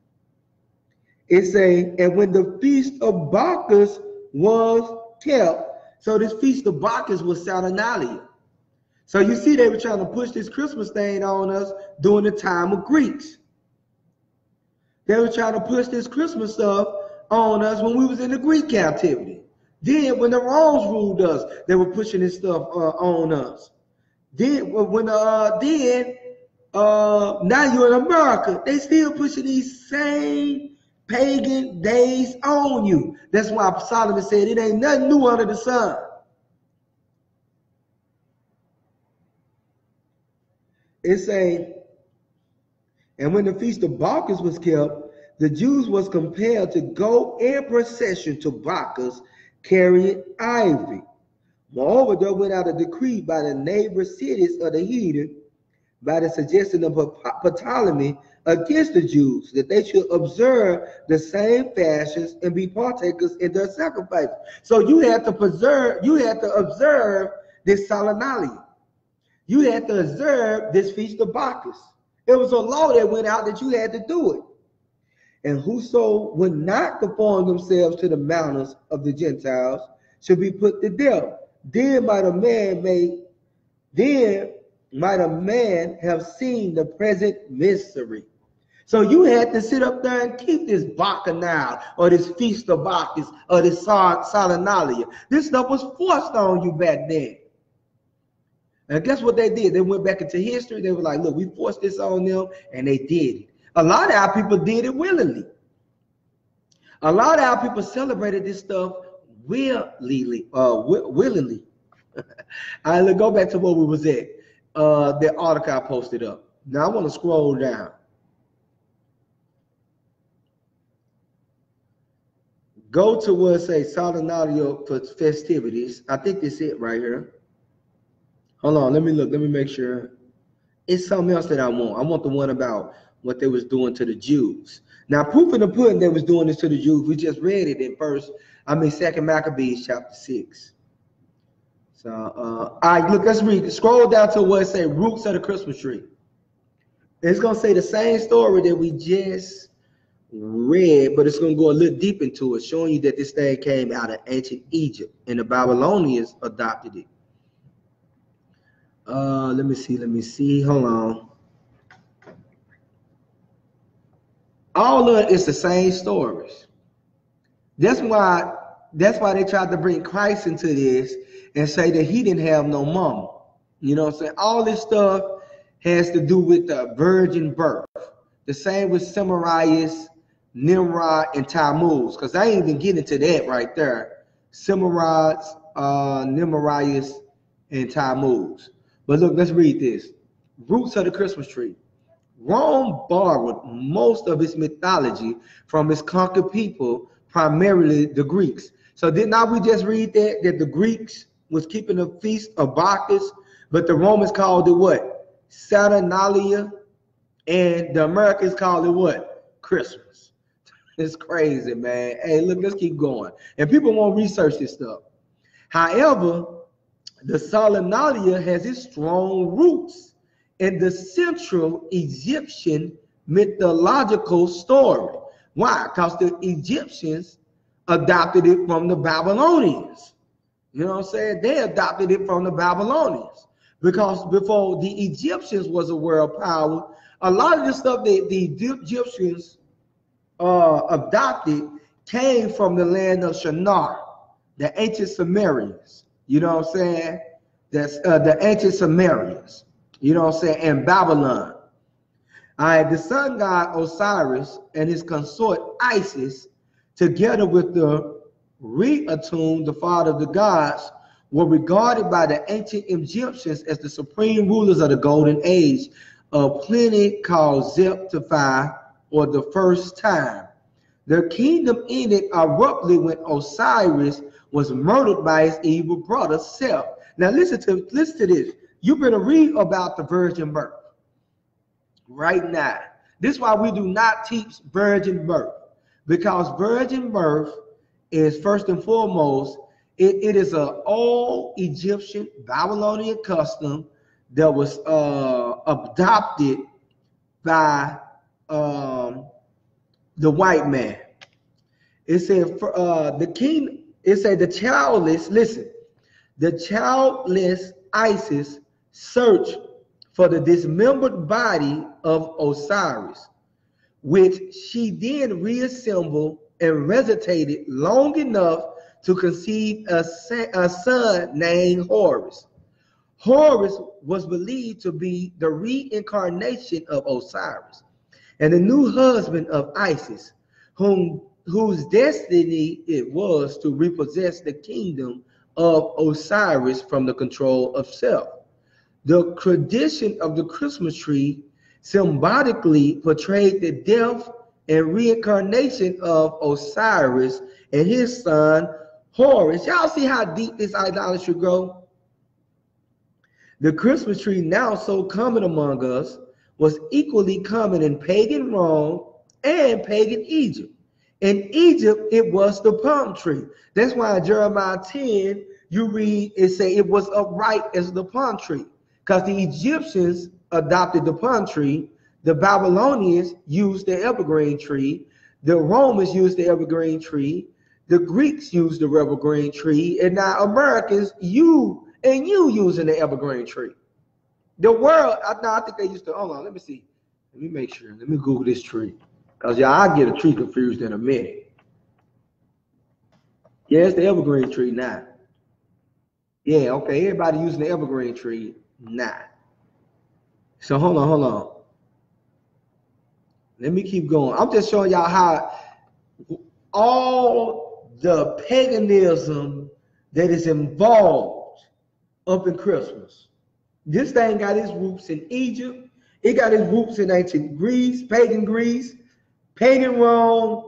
It's and when the feast of Bacchus was kept, so this feast of Bacchus was Saturnalia. So you see, they were trying to push this Christmas thing on us during the time of Greeks. They were trying to push this Christmas stuff on us when we was in the Greek captivity. Then when the Romans ruled us, they were pushing this stuff on us. Then now you're in America, they still pushing these same pagan days on you. That's why Solomon said it ain't nothing new under the sun. It's and when the feast of Bacchus was kept, the Jews was compelled to go in procession to Bacchus carrying ivy. Moreover, there went out a decree by the neighbor cities of the heathen, by the suggestion of Ptolemy, against the Jews, that they should observe the same fashions and be partakers in their sacrifices. So you had to observe this Saturnalia. You had to observe this feast of Bacchus. It was a law that went out that you had to do it. And whoso would not conform themselves to the manners of the Gentiles should be put to death. Then might a man have seen the present misery. So you had to sit up there and keep this Bacchanal, or this feast of Bacchus, or this Saturnalia. This stuff was forced on you back then. And guess what they did? They went back into history. They were like, look, we forced this on them, and they did it. A lot of our people did it willingly. A lot of our people celebrated this stuff willingly. Willingly. All right, let's go back to where we was at. The article I posted up. Now I want to scroll down. Go to where it says Saturnalia for festivities. I think that's it right here. Hold on, let me look. Let me make sure. It's something else that I want. I want the one about what they was doing to the Jews. Now, proof in the pudding they was doing this to the Jews. We just read it in 2 Maccabees chapter 6. So, all right, look, let's read. Scroll down to where it says roots of the Christmas tree. It's going to say the same story that we just read, but it's going to go a little deep into it, showing you that this thing came out of ancient Egypt, and the Babylonians adopted it. Let me see. Hold on. All of it is the same stories. That's why they tried to bring Christ into this and say that he didn't have no mama. You know what I'm saying? All this stuff has to do with the virgin birth. The same with Semiramis, Nimrod, and Tammuz, because I ain't even getting into that right there. Semiramis, Nimrod, and Tammuz. But look, let's read this. Roots of the Christmas tree. Rome borrowed most of its mythology from its conquered people primarily the Greeks. So did not we just read that the Greeks was keeping the feast of Bacchus, but the Romans called it what? Saturnalia, and the Americans called it what? Christmas. It's crazy, man. Hey, look, let's keep going. And people won't research this stuff. However, the Saturnalia has its strong roots in the central Egyptian mythological story. Why? Because the Egyptians adopted it from the Babylonians. You know what I'm saying? They adopted it from the Babylonians. Because before the Egyptians was a world power, a lot of the stuff that the Egyptians adopted came from the land of Shinar, the ancient Sumerians. You know what I'm saying? That's the ancient Sumerians. You know what I'm saying? And Babylon. All right, the sun god Osiris and his consort Isis, together with the Re-Atum, the father of the gods, were regarded by the ancient Egyptians as the supreme rulers of the golden age of plenty, called Zep-Tepi, or the first time. Their kingdom ended abruptly when Osiris was murdered by his evil brother Seth. Now listen to this. You're going to read about the virgin birth right now. This is why we do not teach virgin birth, because virgin birth is first and foremost, it is an old Egyptian Babylonian custom that was adopted by the white man. It said the king. It said the childless. Listen, the childless Isis searched for the dismembered body of Osiris, which she then reassembled and resuscitated long enough to conceive a son named Horus. Horus was believed to be the reincarnation of Osiris and the new husband of Isis, whose destiny it was to repossess the kingdom of Osiris from the control of self. The tradition of the Christmas tree symbolically portrayed the death and reincarnation of Osiris and his son Horus. Y'all see how deep this idolatry go? The Christmas tree, now so common among us, was equally common in pagan Rome and pagan Egypt. In Egypt, it was the palm tree. That's why in Jeremiah 10, you read, it say it was upright as the palm tree. Because the Egyptians adopted the palm tree, the Babylonians used the evergreen tree, the Romans used the evergreen tree, the Greeks used the evergreen tree, and now Americans, you using the evergreen tree. The world, I think they used to, hold on, let me see. Let me make sure. Let me Google this tree. Because y'all, I get a tree confused in a minute. Yeah, it's the evergreen tree now. Yeah, okay, everybody using the evergreen tree now. So hold on. Let me keep going. I'm just showing y'all how all the paganism that is involved up in Christmas. This thing got its roots in Egypt. It got its roots in ancient Greece, pagan Rome,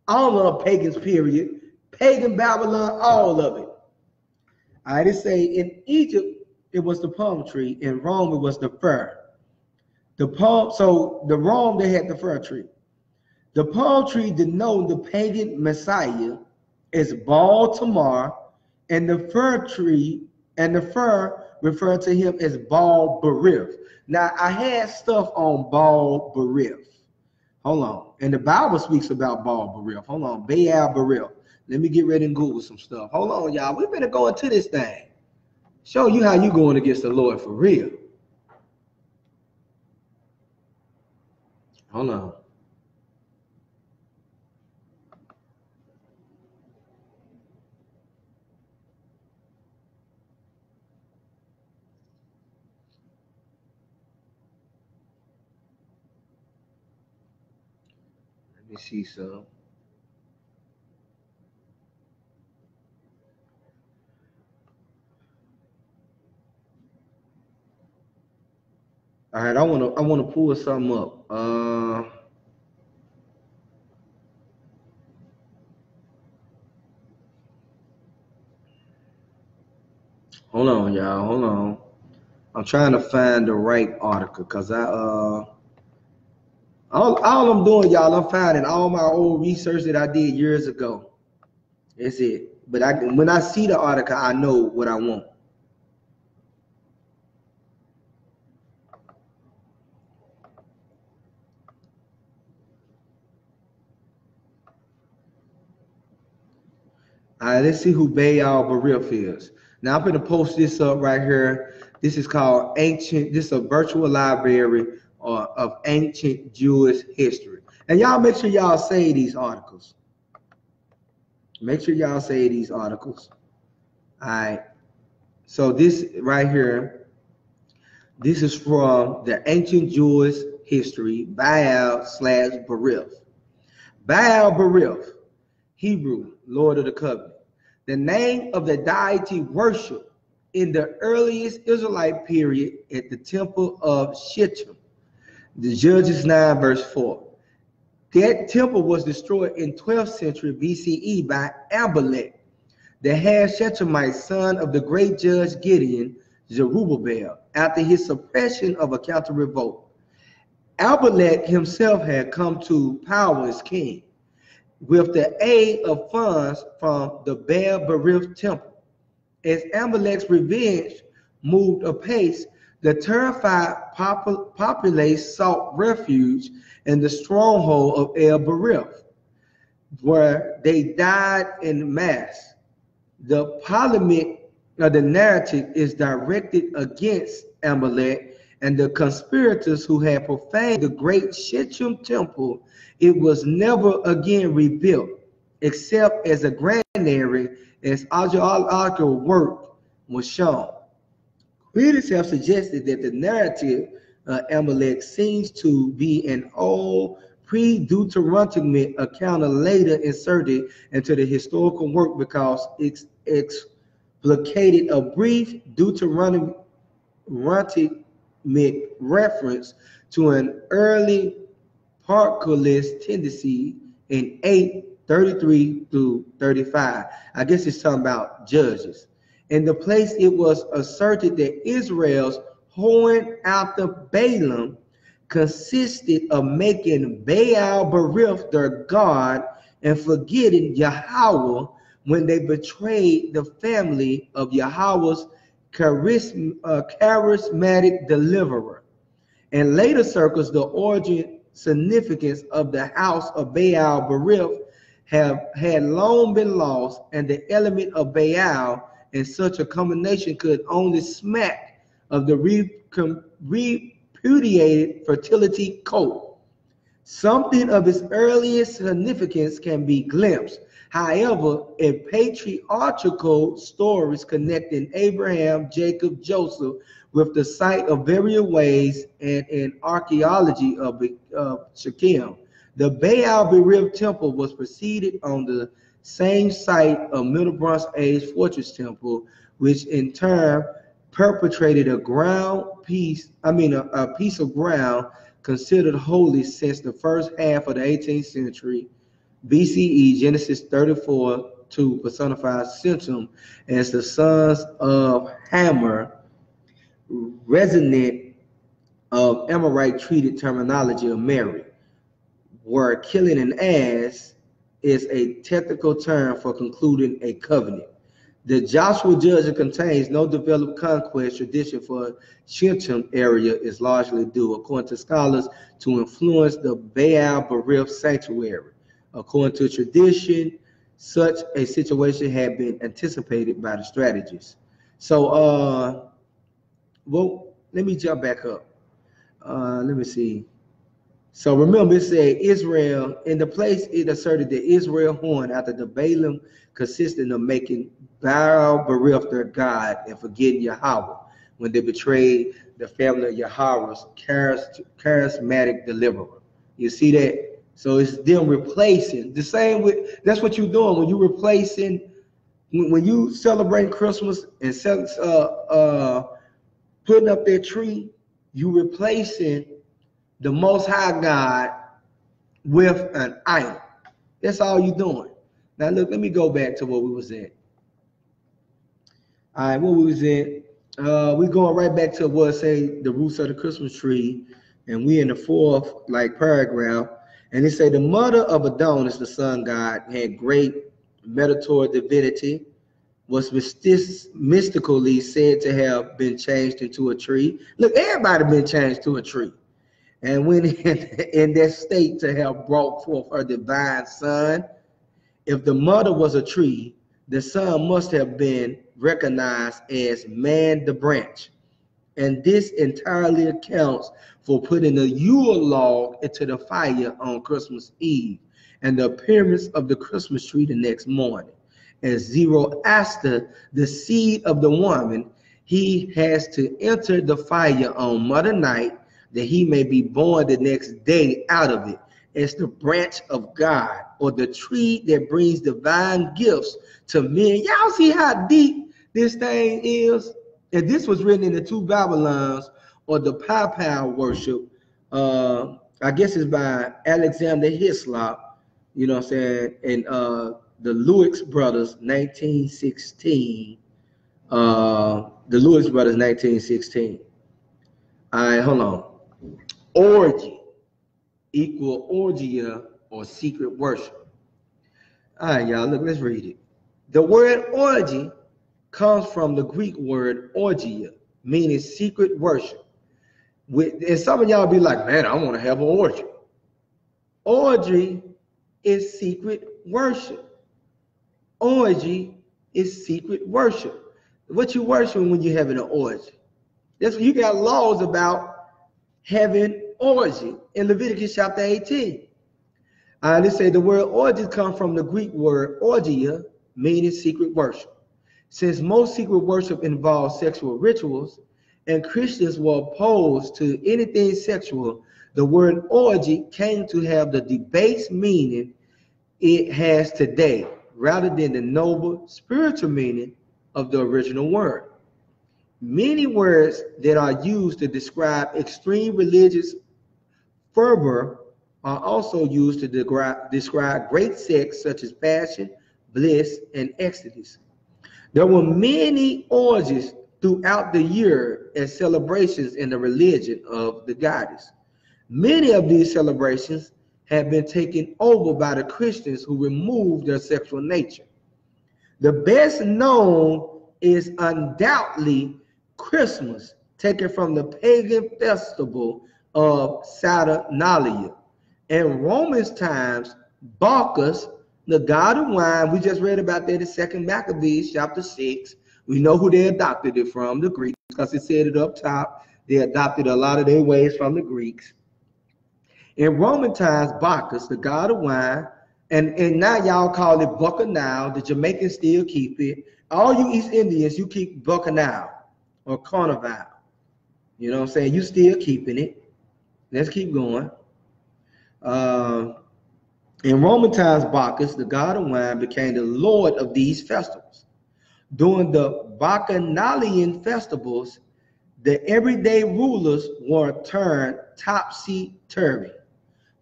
all of pagans, period. Pagan Babylon, all of it. All right, it say in Egypt, it was the palm tree. In Rome, it was the fir. So the Rome, they had the fir tree. The palm tree denoted the pagan Messiah as Baal Tamar, and the fir tree and the fir referred to him as Baal Berith. Now, I had stuff on Baal Berith. Hold on. And the Bible speaks about Baal Berith. Hold on. Baal Berith. Let me get ready and Google some stuff. Hold on, y'all. We better go into this thing. Show you how you going against the Lord for real. Hold on. Let me see some. All right, I wanna pull something up. Hold on, y'all. Hold on. I'm trying to find the right article because all I'm doing, y'all, I'm finding all my old research that I did years ago. That's it. But when I see the article, I know what I want. All right, let's see who Baal Barif is. Now I'm going to post this up right here. This is called Ancient. This is a virtual library of ancient Jewish history. And y'all make sure y'all save these articles. Make sure y'all save these articles. All right. So this right here, this is from the ancient Jewish history, Baal/Barif. Baal Barif, Hebrew, Lord of the Covenant. The name of the deity worshipped in the earliest Israelite period at the temple of Shittim. The Judges 9 verse 4. That temple was destroyed in 12th century BCE by Amalek, the Hashemite son of the great judge Gideon, Zerubbabel, after his suppression of a counter revolt. Amalek himself had come to power as king with the aid of funds from the Baal Barif temple. As Amalek's revenge moved apace, the terrified populace sought refuge in the stronghold of El Barif, where they died en masse. The polemic of the narrative is directed against Amalek and the conspirators who had profaned the great Shittim temple. It was never again rebuilt, except as a granary as archaeological work was shown. Critics have suggested that the narrative of Amalek seems to be an old pre-Deuteronomic account later inserted into the historical work because it explicated a brief Deuteronomic reference to an early Parcolist tendency in 8:33 through 35. I guess it's talking about Judges. In the place it was asserted that Israel's whoring after Balaam consisted of making Baal Barif their god and forgetting Yahweh when they betrayed the family of Yahweh's charismatic deliverer. In later circles, the origin significance of the house of Baal Barif had long been lost, and the element of Baal in such a combination could only smack of the repudiated fertility cult. Something of its earliest significance can be glimpsed, however, in patriarchal stories connecting Abraham, Jacob, Joseph with the site of burial ways and in archaeology of Shechem. The Baal Barif temple was preceded on the same site of Middle Bronze Age fortress temple, which in turn perpetrated a piece of ground considered holy since the first half of the 18th century BCE. Genesis 34:2 personifies Shittim as the sons of Hamor, resonant of Amorite treated terminology of Mary, where killing an ass is a technical term for concluding a covenant. The Joshua Judges contains no developed conquest tradition for Shittim area is largely due, according to scholars, to influence the Baal Barif sanctuary. According to tradition, such a situation had been anticipated by the strategists. So, well, let me jump back up. Let me see. So remember, it said Israel, in the place it asserted that Israel horn after the Balaam consisted of making Baal Barif their god and forgetting Yahweh when they betrayed the family of Yahweh's charismatic deliverer. You see that? So it's them replacing the same with, that's what you're doing when you're replacing, when you celebrate Christmas and putting up their tree, you replacing the Most High God with an idol. That's all you're doing. Now look, let me go back to where we was at. All right, what we was in? We going right back to what say the roots of the Christmas tree, and we in the fourth like paragraph, and it say the mother of Adonis, the sun god, had great meditator divinity, was mystically said to have been changed into a tree. Look, everybody been changed to a tree, and when in that state to have brought forth her divine son. If the mother was a tree, the son must have been recognized as man the branch. And this entirely accounts for putting a Yule log into the fire on Christmas Eve and the appearance of the Christmas tree the next morning. As Zoroaster, the seed of the woman, he has to enter the fire on Mother Night that he may be born the next day out of it as the branch of God or the tree that brings divine gifts to men. Y'all see how deep this thing is? And this was written in the two Babylons or the Papal worship. I guess it's by Alexander Hislop, you know what I'm saying? And the Lewis brothers, 1916. The Lewis brothers, 1916. All right, hold on. Orgy equal orgia or secret worship. All right, y'all, look, let's read it. The word orgy comes from the Greek word orgia, meaning secret worship. And some of y'all be like, man, I want to have an orgy. Orgy is secret worship. Orgy is secret worship. What you worshiping when you're having an orgy? That's what you got laws about having orgy in Leviticus chapter 18. Let's say the word orgy comes from the Greek word orgia, meaning secret worship. Since most secret worship involves sexual rituals, and Christians were opposed to anything sexual, the word orgy came to have the debased meaning it has today, rather than the noble spiritual meaning of the original word. Many words that are used to describe extreme religious fervor are also used to describe great sex, such as passion, bliss, and ecstasy. There were many orgies throughout the year as celebrations in the religion of the goddess. Many of these celebrations have been taken over by the Christians who removed their sexual nature. The best known is undoubtedly Christmas, taken from the pagan festival of Saturnalia. In Romans times, Bacchus, the god of wine, we just read about that in 2 Maccabees chapter 6. We know who they adopted it from, the Greeks, because it said it up top. They adopted a lot of their ways from the Greeks. In Roman times, Bacchus, the god of wine, and now y'all call it Bacchanal. The Jamaicans still keep it. All you East Indians, you keep Bacchanal or Carnival. You know what I'm saying? You still keeping it. Let's keep going. In Roman times, Bacchus, the god of wine, became the lord of these festivals. During the Bacchanalian festivals, the everyday rulers were turned topsy-turvy.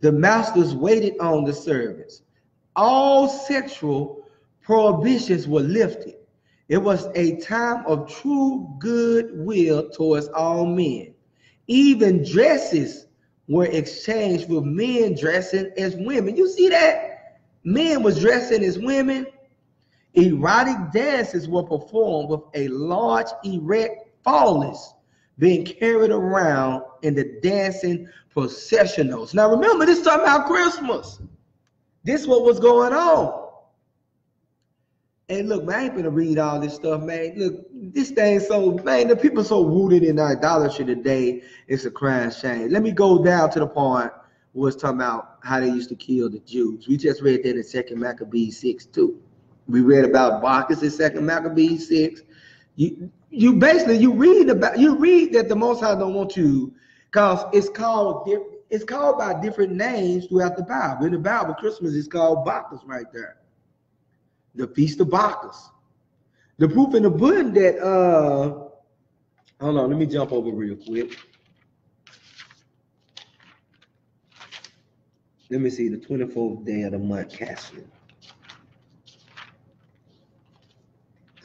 The masters waited on the servants. All sexual prohibitions were lifted. It was a time of true goodwill towards all men. Even dresses were exchanged with men dressing as women. You see that? Men was dressing as women. Erotic dances were performed with a large erect phallus being carried around in the dancing processionals. Now remember, this is talking about Christmas. This is what was going on. And look, man, I ain't gonna read all this stuff, man. Look, this thing so, man, the people so rooted in idolatry today, it's a crying shame. Let me go down to the point where it's talking about how they used to kill the Jews. We just read that in 2 Maccabees 6 too. We read about Bacchus in 2 Maccabees 6. You basically you read that the Most High don't want you, because it's called by different names throughout the Bible. In the Bible, Christmas is called Bacchus right there. The Feast of Bacchus. The proof in the pudding that hold on, let me jump over real quick. Let me see, the 24th day of the month, Cassian.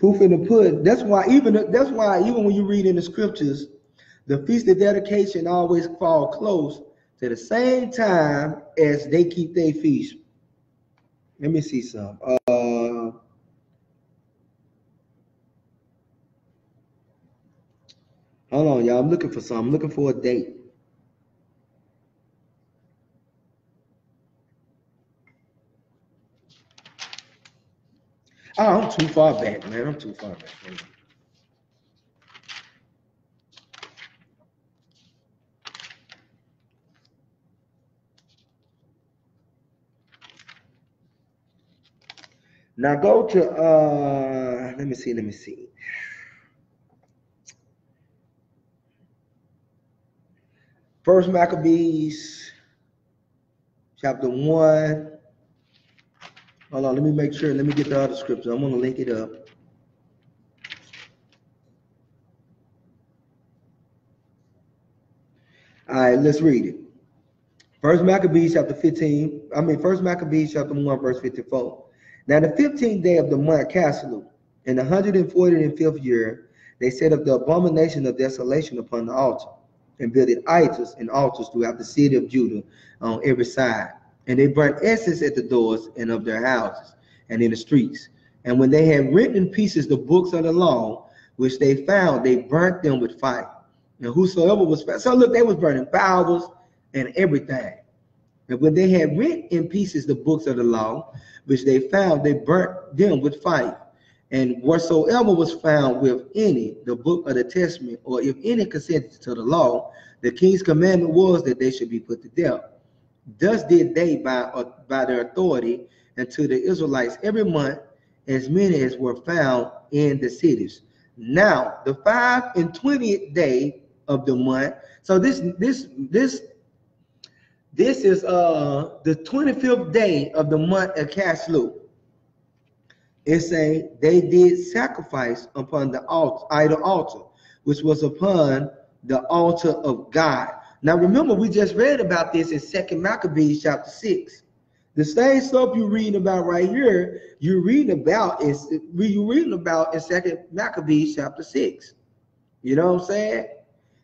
Who finna put? That's why even when you read in the scriptures, the feast of dedication always fall close to the same time as they keep their feast. Let me see some. Hold on, y'all. I'm looking for some. I'm looking for a date. Oh, I'm too far back, man. I'm too far back. Man. Now go to let me see. First Maccabees, chapter 1. Hold on, let me make sure. Let me get the other scripture. I'm gonna link it up. All right, let's read it. First Maccabees chapter 1, verse 54. Now the 15th day of the month Caslu, in the 145th year, they set up the abomination of desolation upon the altar, and built idols and altars throughout the city of Judah on every side. And they burnt incense at the doors and of their houses and in the streets. And when they had written in pieces the books of the law, which they found, they burnt them with fire. And whosoever was found, so look, they was burning Bibles and everything. And when they had written in pieces the books of the law, which they found, they burnt them with fire. And whatsoever was found with any, the book of the testament, or if any consented to the law, the king's commandment was that they should be put to death. Thus did they by their authority unto the Israelites every month, as many as were found in the cities. Now the 25th day of the month. So this is the 25th day of the month of Caslu. It say they did sacrifice upon the idol altar, which was upon the altar of God. Now remember, we just read about this in 2 Maccabees chapter 6. The same stuff you're reading about right here, you're reading about in 2 Maccabees chapter 6. You know what I'm saying?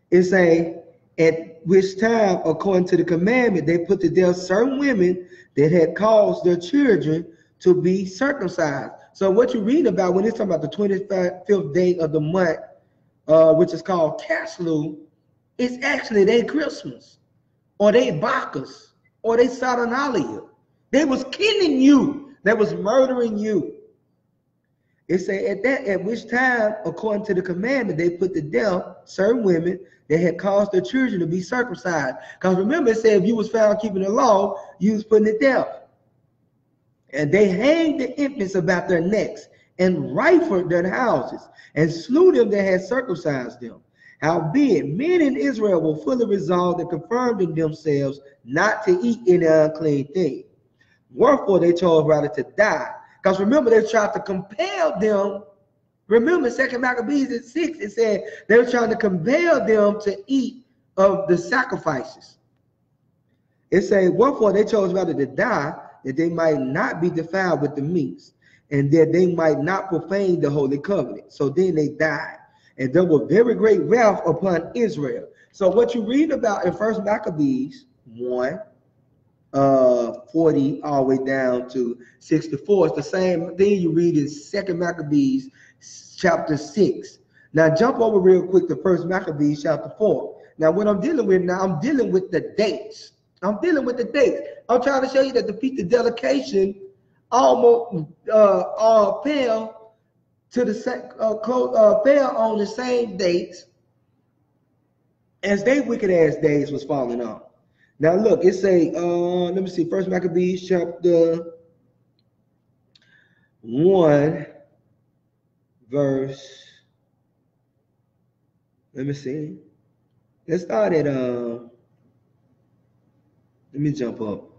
It's saying, at which time, according to the commandment, they put to death certain women that had caused their children to be circumcised. So what you read about when it's talking about the 25th day of the month, which is called Caslu, it's actually their Christmas, or they Bacchus, or they Saturnalia. They was killing you. They was murdering you. It say at which time, according to the commandment, they put to death certain women that had caused their children to be circumcised. Because remember, it said if you was found keeping the law, you was putting to death. And they hanged the infants about their necks and rifled their houses and slew them that had circumcised them. Howbeit, men in Israel were fully resolved and confirmed in themselves not to eat any unclean thing. Wherefore they chose rather to die. Because remember, they tried to compel them. Remember, 2 Maccabees 6, it said they were trying to compel them to eat of the sacrifices. It said, wherefore they chose rather to die, that they might not be defiled with the meats, and that they might not profane the holy covenant. So then they died, and there was very great wrath upon Israel. So what you read about in 1 Maccabees 1, 40 all the way down to 64, it's the same thing you read in 2 Maccabees chapter 6. Now jump over real quick to 1 Maccabees chapter 4. Now what I'm dealing with now, I'm dealing with the dates. I'm dealing with the dates. I'm trying to show you that the feast of dedication almost fell to the fell on the same dates as they wicked ass days was falling on. Now look, it say let me see, 1 Maccabees chapter 1 verse. Let me see. Let's start at let me jump up.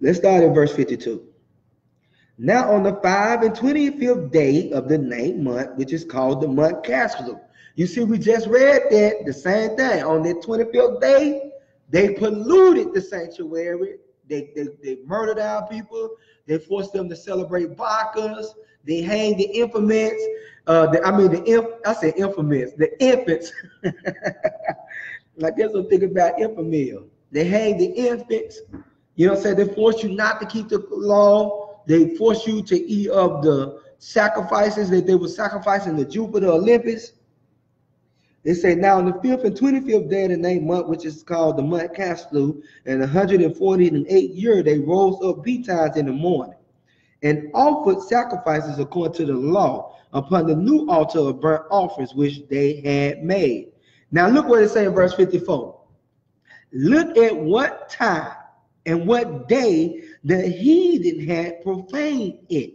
Let's start at verse 52. Now on the 25th day of the 9th month, which is called the month Caslu. You see, we just read that, the same thing. On that 25th day, they polluted the sanctuary They murdered our people. They forced them to celebrate Bacchus. They hanged the infamous. I said infamous. The infants. Like, there's a thing about infamy. They hang the infants. You know what I'm saying? They force you not to keep the law. They force you to eat of the sacrifices that they were sacrificing to Jupiter, Olympus. They say, now on the 5th and 25th day of the 9th month, which is called the month Caslu, and 148th year, they rose up betimes in the morning and offered sacrifices according to the law upon the new altar of burnt offerings which they had made. Now look what it says in verse 54. Look at what time and what day the heathen had profaned it.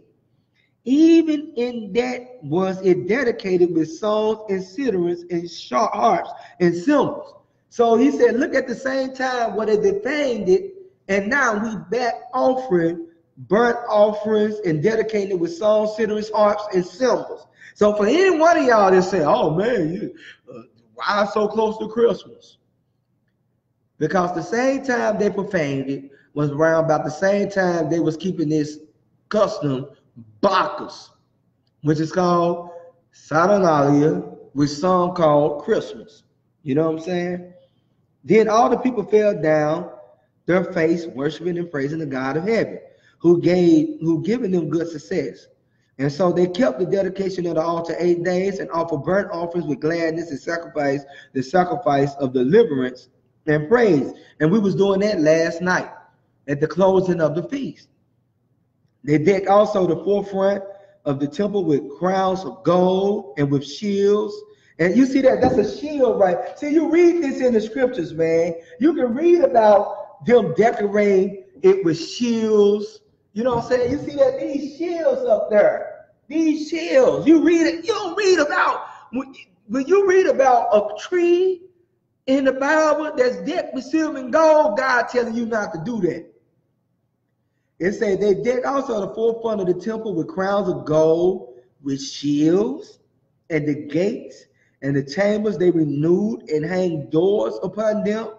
Even in that was it dedicated with songs and citharins and sharp harps and cymbals. So he said, look at the same time what they defamed it, and now we back offering burnt offerings and dedicating it with songs, citharins, harps, and cymbals. So for any one of y'all that say, oh man, why so close to Christmas? Because the same time they profaned it was around about the same time they was keeping this custom Bacchus, which is called Saturnalia, which some call Christmas. You know what I'm saying? Then all the people fell down their face, worshiping and praising the God of heaven, who given them good success. And so they kept the dedication of the altar 8 days and offered burnt offerings with gladness and sacrifice, the sacrifice of deliverance and praise. And we was doing that last night at the closing of the feast. They decked also the forefront of the temple with crowns of gold and with shields. And you see that's a shield, right? See, you read this in the scriptures, man. You can read about them decorating it with shields. You know what I'm saying? You see that these shields up there, these shields. You read it. You don't read about when you read about a tree in the Bible that's decked with silver and gold. God telling you not to do that. It says they decked also the forefront of the temple with crowns of gold, with shields, and the gates and the chambers they renewed and hanged doors upon them.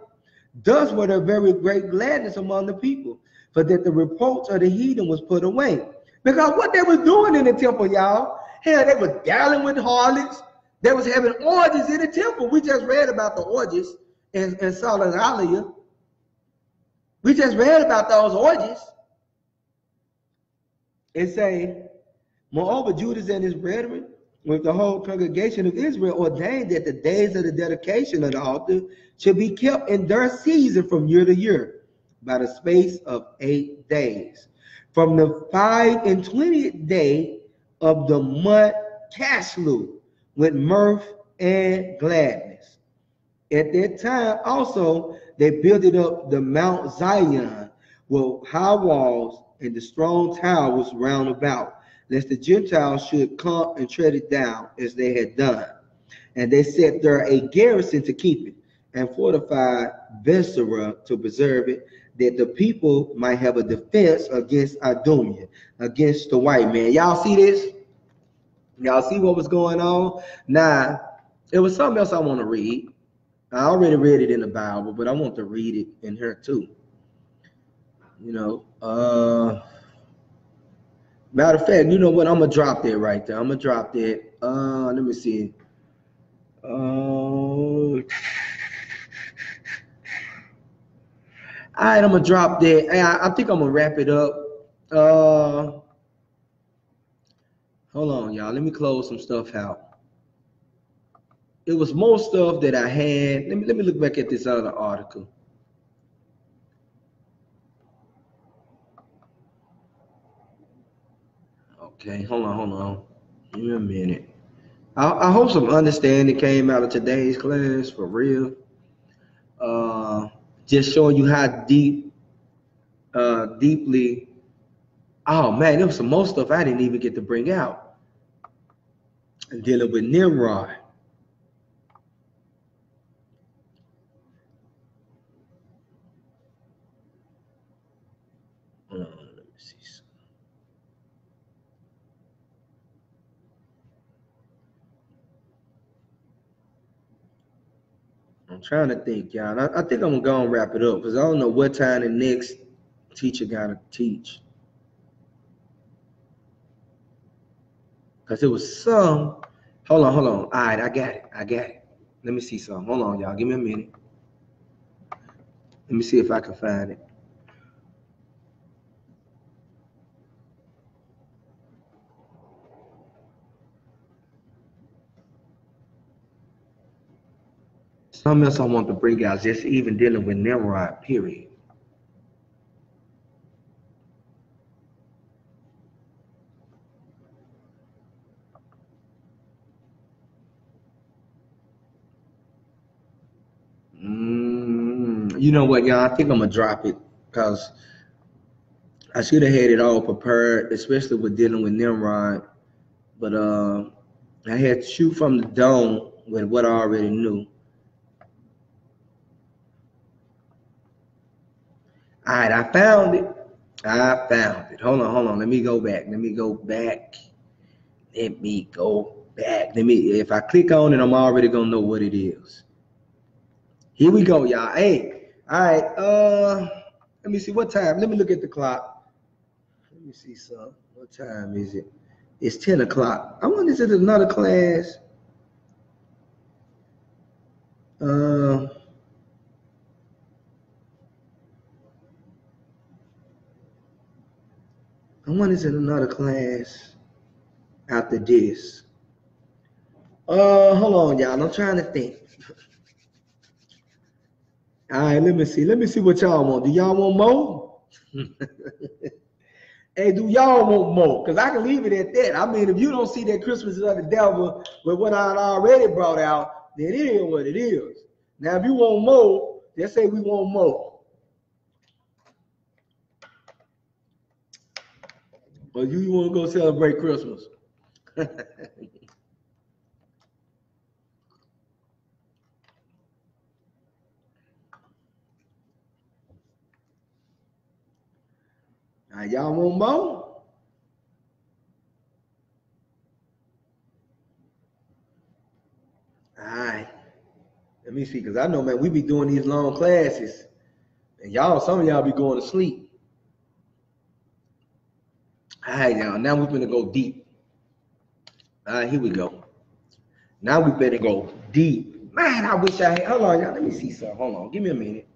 Thus were there very great gladness among the people, for that the reproach of the heathen was put away. Because what they was doing in the temple, y'all, hell, they was dallying with harlots. They was having orgies in the temple. We just read about the orgies in Saturnalia. We just read about those orgies. It say, moreover, Judas and his brethren, with the whole congregation of Israel, ordained that the days of the dedication of the altar should be kept in their season from year to year, by the space of 8 days, from the 25th day of the month Caslu, with mirth and gladness. At that time also they built it up the Mount Zion with high walls and the strong towers round about, lest the Gentiles should come and tread it down as they had done. And they set there a garrison to keep it, and fortified Bethsura to preserve it, that the people might have a defense against Idumea, against the white man. Y'all see this? Y'all see what was going on? Now, it was something else I want to read. I already read it in the Bible, but I want to read it in here too. You know, matter of fact, you know what? I'm gonna drop that right there. I'm gonna drop that. Let me see. All right, I'm gonna drop that. I think I'm gonna wrap it up. Hold on, y'all. Let me close some stuff out. It was more stuff that I had. Let me look back at this other article. Okay, hold on. Give me a minute. I hope some understanding came out of today's class, for real. Just showing you how deeply. Oh man, there was some more stuff I didn't even get to bring out. Dealing with Nimrod. Let me see. I'm trying to think, y'all. I think I'm gonna go and wrap it up because I don't know what time the next Teacher gotta teach. Because it was some. Hold on. All right, I got it. Let me see something. Hold on, y'all. Give me a minute. Let me see if I can find it. Something else I want to bring out, just even dealing with Nimrod, period. You know what, y'all? I think I'm gonna drop it because I should have had it all prepared, especially with dealing with Nimrod. But I had to shoot from the dome with what I already knew. All right, I found it. Hold on. Let me go back. If I click on it, I'm already gonna know what it is. Here we go, y'all. Hey, all right. Let me see what time. Let me look at the clock. Let me see some. What time is it? It's 10 o'clock. I wonder, is it another class? I wonder, is it another class after this? Hold on, y'all. I'm trying to think. All right, let me see. Let me see what y'all want. Do y'all want more? Hey, do y'all want more? Because I can leave it at that. I mean, if you don't see that Christmas is of the devil with what I already brought out, then it is what it is. Now, if you want more, just say we want more. Or you want to go celebrate Christmas. All right, y'all want more? All right. Let me see, because I know, man, we be doing these long classes, and some of y'all be going to sleep. All right, y'all. Now we're gonna go deep. All right, here we go. Now we better go deep. Man, I wish I had. Hold on, y'all. Let me see something. Hold on. Give me a minute.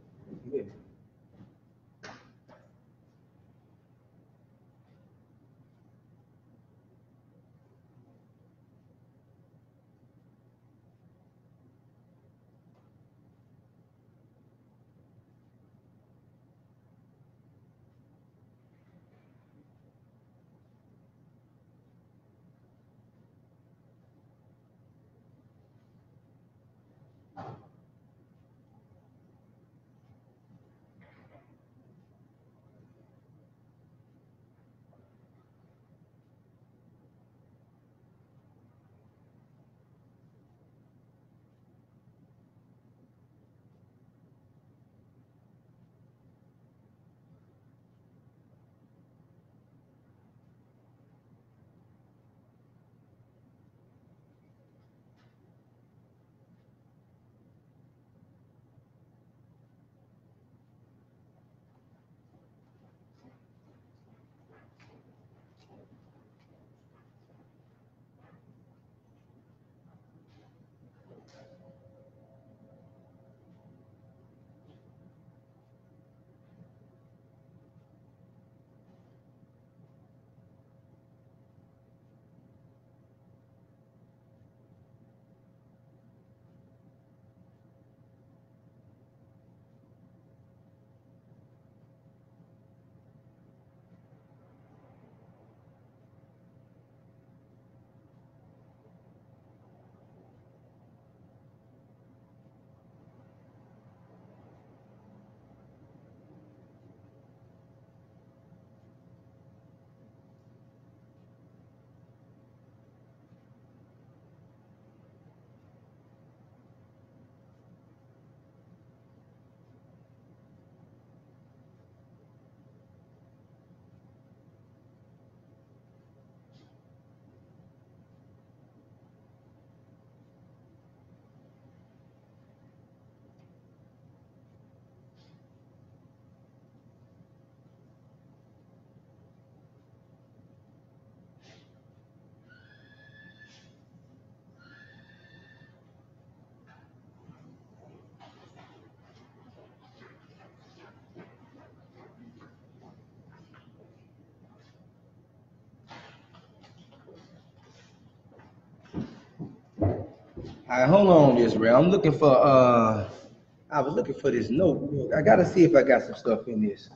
All right, hold on this, Ray. I'm looking for I was looking for this notebook. I gotta see if I got some stuff in this.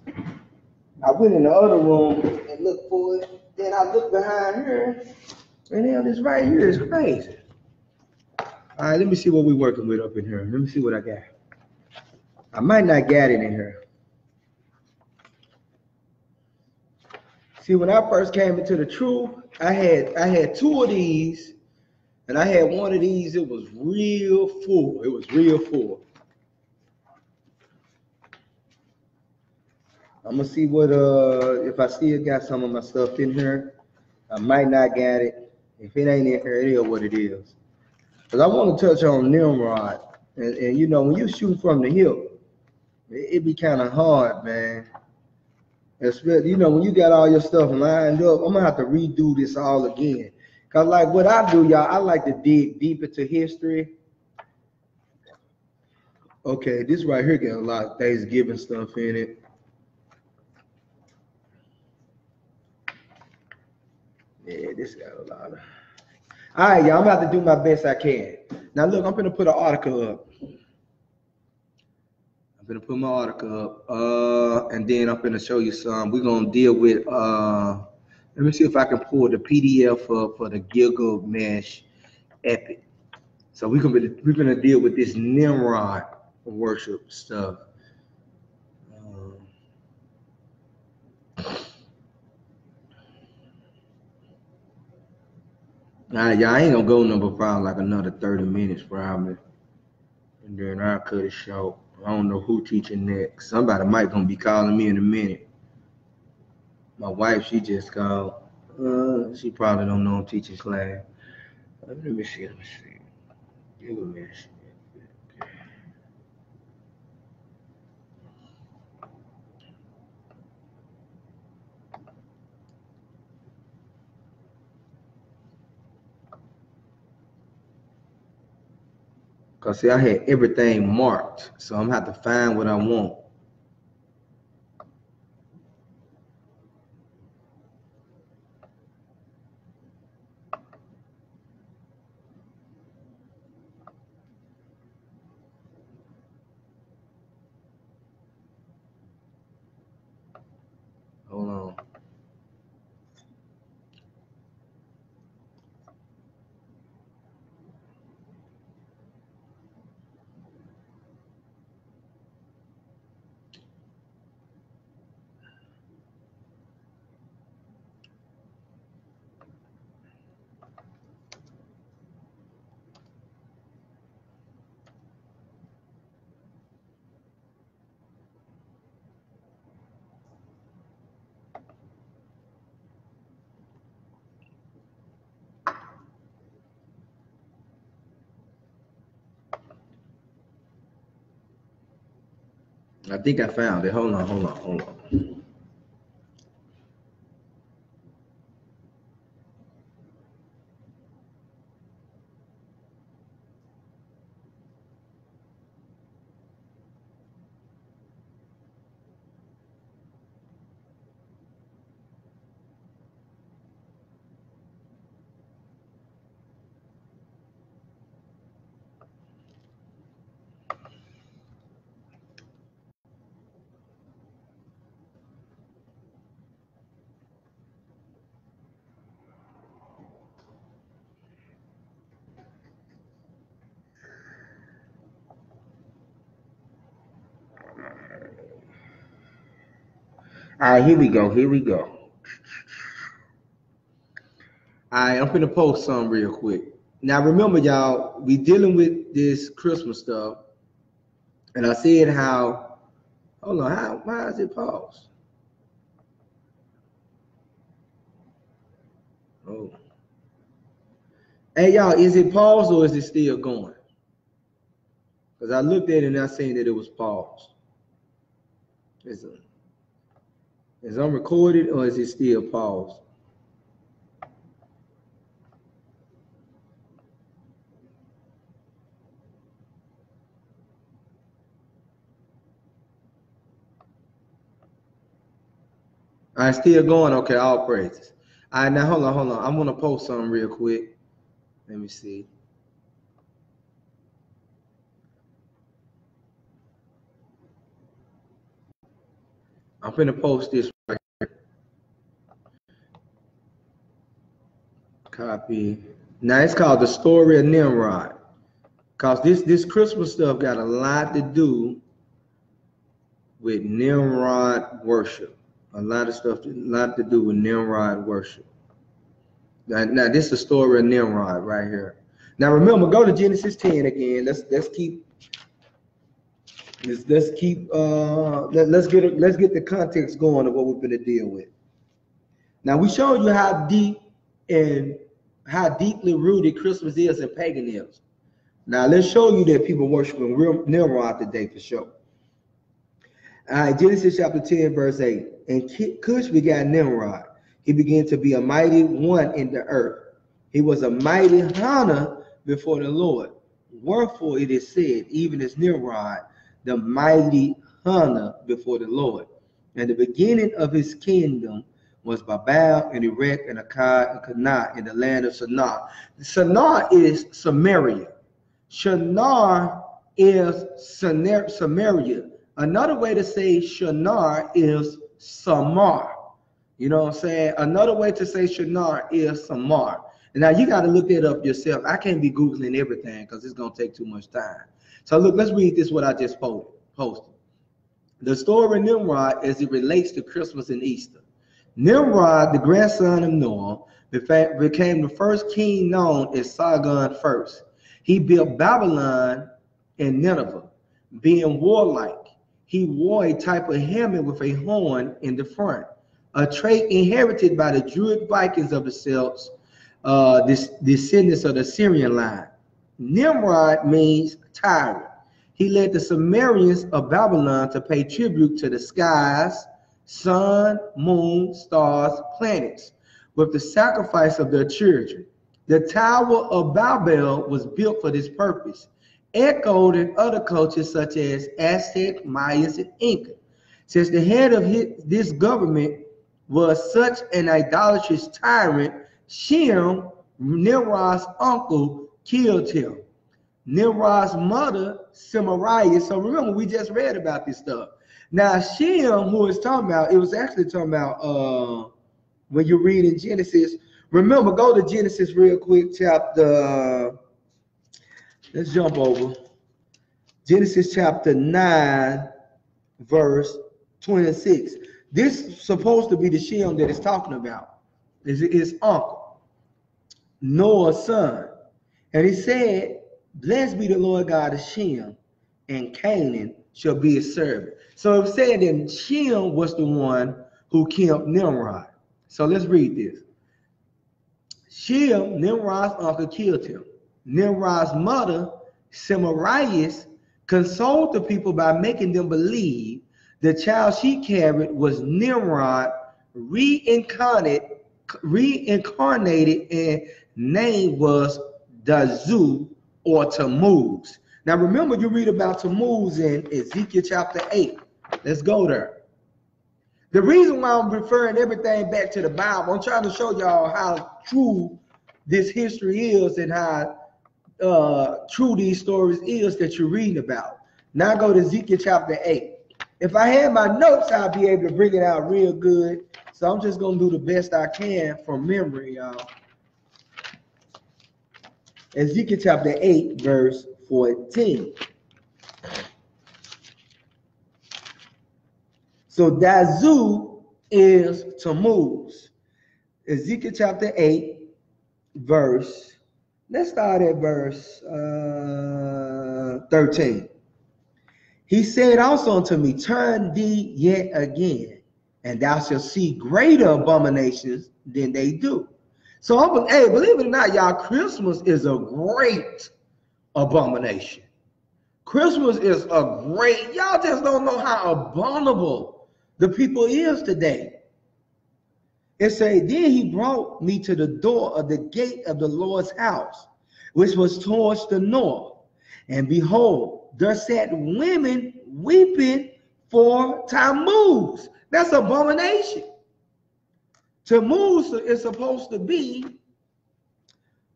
I went in the other room and looked for it. Then I looked behind her, and then this right here is crazy. All right, let me see what we're working with up in here. Let me see what I got. I might not get it in here. See, when I first came into the truth, I had two of these, and I had one of these. It was real full. It was real full. I'm gonna see what if I still got some of my stuff in here. I might not get it. If it ain't in here, it is what it is. Cause I want to touch on Nimrod, and you know when you shoot from the hip, it be kind of hard, man. Especially, you know, when you got all your stuff lined up, I'm gonna have to redo this all again. Cause like what I do, y'all, I like to dig deep into history. Okay, this right here got a lot of Thanksgiving stuff in it. Yeah, this got a lot of. All right, y'all, I'm about to do my best I can. Now look, I'm gonna put an article up. I'm gonna put my article up, and then I'm gonna show you some. We're gonna deal with let me see if I can pull the PDF up for the Gilgamesh epic. So we're gonna deal with this Nimrod worship stuff. Y'all ain't gonna go number probably like another 30 minutes probably, and then I'll cut it short. I don't know who teaching next. Somebody might gonna be calling me in a minute. My wife, she just called. She probably don't know I'm teaching class. Let me see. Give me a minute. Cause see, I had everything marked, so I'm gonna have to find what I want. Hold on. I think I found it. Hold on. All right, here we go. All right, I'm gonna post some real quick. Now remember, y'all, we dealing with this Christmas stuff, and I said how. Hold on, why is it paused? Oh, hey y'all, is it paused or is it still going? Because I looked at it and I seen that it was paused. Is unrecorded or is it still paused? All right, still going. Okay, all praises. All right, now hold on. I'm gonna post something real quick. Let me see. I'm finna post this right here. Copy. Now it's called The Story of Nimrod. Because this Christmas stuff got a lot to do with Nimrod worship. A lot to do with Nimrod worship. Now this is the story of Nimrod right here. Now remember, go to Genesis 10 again. Let's get the context going of what we're going to deal with. Now we showed you how deeply rooted Christmas is in paganism. Now let's show you that people worshiping real Nimrod today for sure. All right, Genesis chapter 10, verse 8. And Cush begat Nimrod. He began to be a mighty one in the earth. He was a mighty hunter before the Lord. Wherefore it is said, even as Nimrod, the mighty hunter before the Lord. And the beginning of his kingdom was Babel and Erech and Akkad and Canaan in the land of Shinar. Shinar is Samaria. Shinar is Samaria. Another way to say Shinar is Samar. You know what I'm saying? Another way to say Shinar is Samar. And now you got to look that up yourself. I can't be Googling everything because it's going to take too much time. So look, let's read this, what I just posted. The story of Nimrod as it relates to Christmas and Easter. Nimrod, the grandson of Noah, became the first king known as Sargon first. He built Babylon and Nineveh, being warlike. He wore a type of helmet with a horn in the front, a trait inherited by the Druid Vikings of the Celts, descendants of the Syrian line. Nimrod means tyrant. He led the Sumerians of Babylon to pay tribute to the skies, sun, moon, stars, planets, with the sacrifice of their children. The Tower of Babel was built for this purpose, echoed in other cultures such as Aztec, Mayas, and Inca. Since the head of this government was such an idolatrous tyrant, Shem, Nimrod's uncle, killed him. Nimrod's mother, Semariah. So remember, we just read about this stuff. Now, Shem, who is talking about, it was actually talking about when you read in Genesis. Remember, go to Genesis real quick, chapter. Let's jump over. Genesis chapter 9, verse 26. This is supposed to be the Shem that it's talking about. Is his uncle, Noah's son. And he said, blessed be the Lord God of Shem, and Canaan shall be his servant. So it said that Shem was the one who killed Nimrod. So let's read this. Shem, Nimrod's uncle, killed him. Nimrod's mother, Semariah, consoled the people by making them believe the child she carried was Nimrod reincarnated, and name was Dazu or Tammuz. Now remember, you read about Tammuz in Ezekiel chapter 8. Let's go there. The reason why I'm referring everything back to the Bible, I'm trying to show y'all how true this history is and how true these stories is that you're reading about. Now go to Ezekiel chapter 8. If I had my notes, I'll be able to bring it out real good. So I'm just going to do the best I can from memory, y'all. Ezekiel chapter 8, verse 14. So Dazu is Tammuz. Ezekiel chapter 8, verse, let's start at verse 13. He said also unto me, turn thee yet again, and thou shalt see greater abominations than they do. So, hey, believe it or not, y'all, Christmas is a great abomination. Christmas is a great, y'all just don't know how abominable the people is today. It says, then he brought me to the door of the gate of the Lord's house, which was towards the north. And behold, there sat women weeping for Tammuz. That's abomination. Tammuz is supposed to be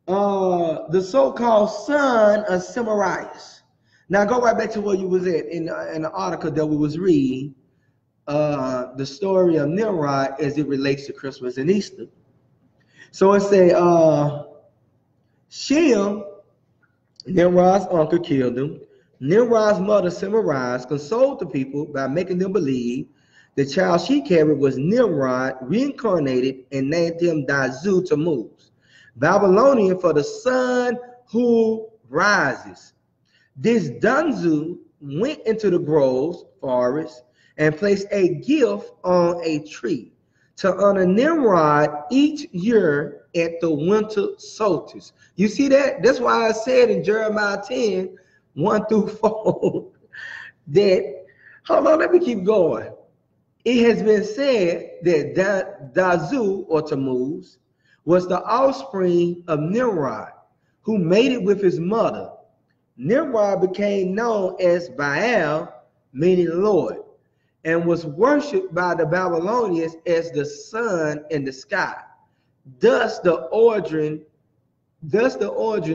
the so-called son of Semariah. Now go right back to where you was at in the article that we was reading. the story of Nimrod as it relates to Christmas and Easter. So it say Shem, Nimrod's uncle, killed him. Nimrod's mother, Semiramis, consoled the people by making them believe the child she carried was Nimrod, reincarnated, and named him Dazu Tammuz, Babylonian for the sun who rises. This Danzu went into the groves, forests, and placed a gift on a tree to honor Nimrod each year at the winter solstice. You see that? That's why I said in Jeremiah 10, 1 through 4, that, hold on, let me keep going. It has been said that Dazu, or Tammuz, was the offspring of Nimrod, who mated with his mother. Nimrod became known as Baal, meaning Lord, and was worshipped by the Babylonians as the sun in the sky. Thus the origin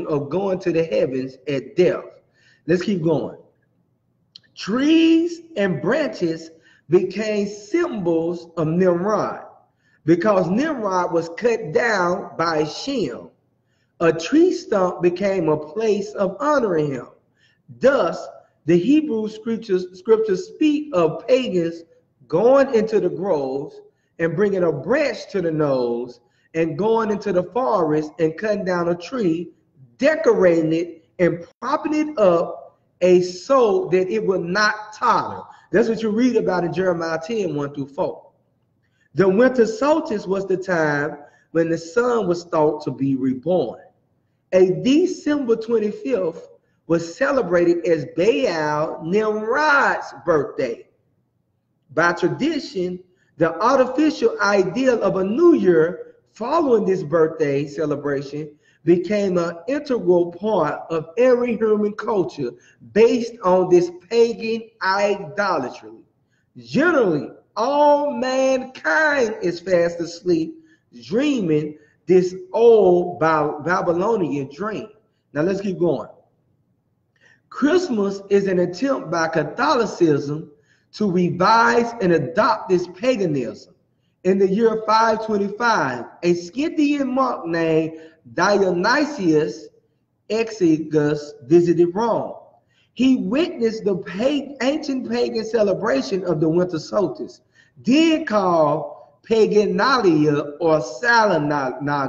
of going to the heavens at death. Let's keep going. Trees and branches became symbols of Nimrod because Nimrod was cut down by Shem. A tree stump became a place of honoring him. Thus, the Hebrew scriptures speak of pagans going into the groves and bringing a branch to the nose and going into the forest and cutting down a tree, decorating it and propping it up so that it will not totter. That's what you read about in Jeremiah 10, 1 through 4. The winter solstice was the time when the sun was thought to be reborn. A December 25th was celebrated as Baal Nimrod's birthday. By tradition, the artificial ideal of a new year following this birthday celebration became an integral part of every human culture based on this pagan idolatry. Generally, all mankind is fast asleep, dreaming this old Babylonian dream. Now let's keep going. Christmas is an attempt by Catholicism to revise and adopt this paganism. In the year 525, a Scythian monk named Dionysius Exiguus visited Rome. He witnessed the ancient pagan celebration of the winter solstice, then called Paganalia or Saturnalia.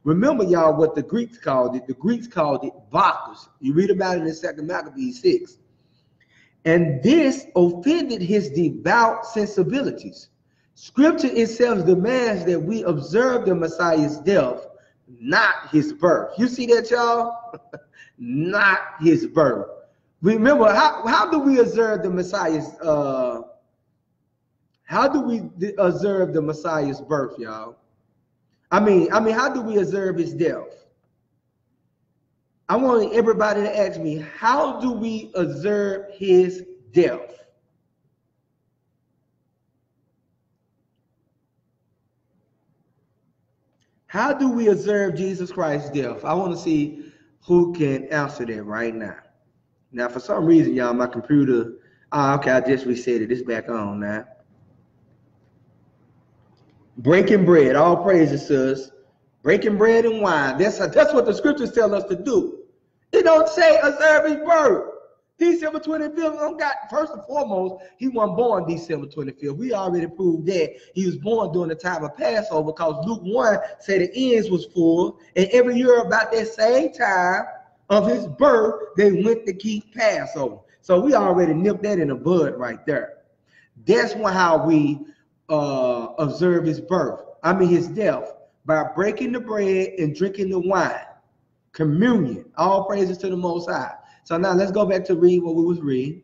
Remember, y'all, what the Greeks called it. The Greeks called it Bacchus. You read about it in 2 Maccabees 6. And this offended his devout sensibilities. Scripture itself demands that we observe the Messiah's death, not his birth. You see that, y'all? Not his birth. Remember, how do we observe the Messiah's birth, y'all? I mean, how do we observe his death? I want everybody to ask me, how do we observe his death? How do we observe Jesus Christ's death? I want to see who can answer that right now. Now, for some reason, y'all, my computer, okay, I just reset it. It's back on now. Breaking bread, all praises, sis. Breaking bread and wine. That's what the scriptures tell us to do. It don't say observe his birth. December 25th, first and foremost, he wasn't born December 25th. We already proved that. He was born during the time of Passover because Luke 1 said the ends was full. And every year about that same time of his birth, they went to keep Passover. So we already nipped that in the bud right there. That's how we observe his birth. His death, by breaking the bread and drinking the wine. Communion. All praises to the Most High. So now let's go back to read what we was reading.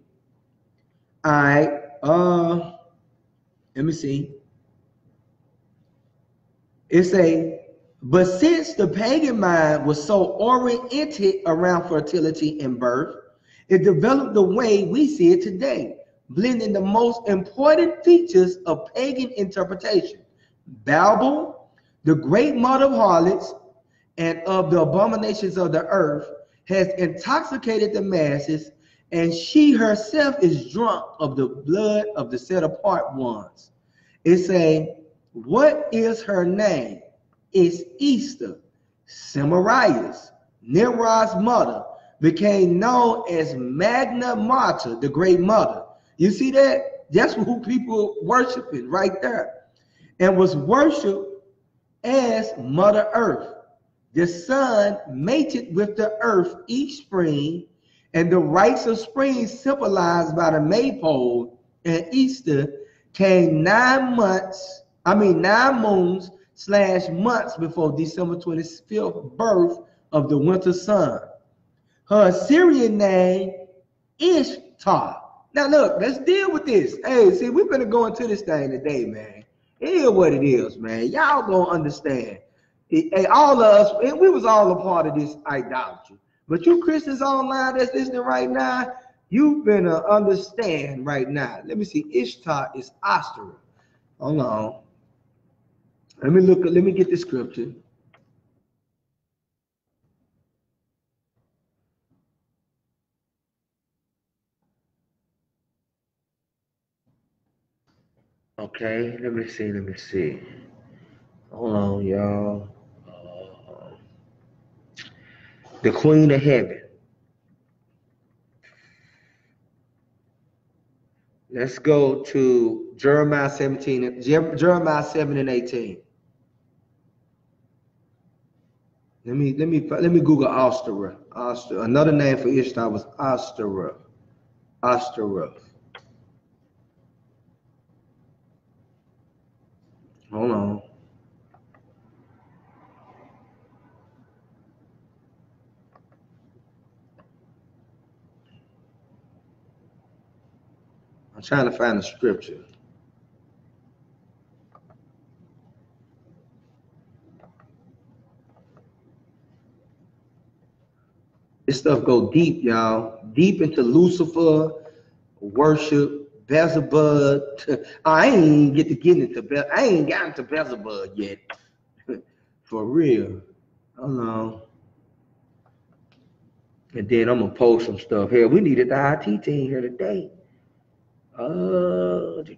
All right. Let me see. But since the pagan mind was so oriented around fertility and birth, it developed the way we see it today, blending the most important features of pagan interpretation. Babel, the great mother of harlots, and of the abominations of the earth, has intoxicated the masses and she herself is drunk of the blood of the set apart ones. It say, what is her name? It's Easter. Semiramis, Nimrod's mother, became known as Magna Marta, the great mother. You see that? That's who people worshiping right there. And was worshipped as Mother Earth. The sun mated with the earth each spring, and the rites of spring symbolized by the maypole and Easter came 9 moons / months before December 25th birth of the winter sun. Her Assyrian name Ishtar. Now look, let's deal with this. Hey, see, we're gonna go into this thing today, man. It is what it is, man. Y'all gonna understand. Hey, all of us, we was all a part of this idolatry. But you Christians online that's listening right now, you better understand right now. Let me see. Ishtar is Ashtoreth. Hold on. Let me get the scripture. Okay, let me see. Hold on, y'all. The Queen of Heaven. Let's go to Jeremiah 7 and 18. Let me Google Ashtoreth. Another name for Ishtar was Ashtoreth. Hold on. I'm trying to find the scripture. This stuff go deep, y'all. Deep into Lucifer, worship, Beelzebub. I ain't get into I ain't gotten to Beelzebub yet. For real. Hold on. And then I'm gonna post some stuff here. We needed the IT team here today. Hold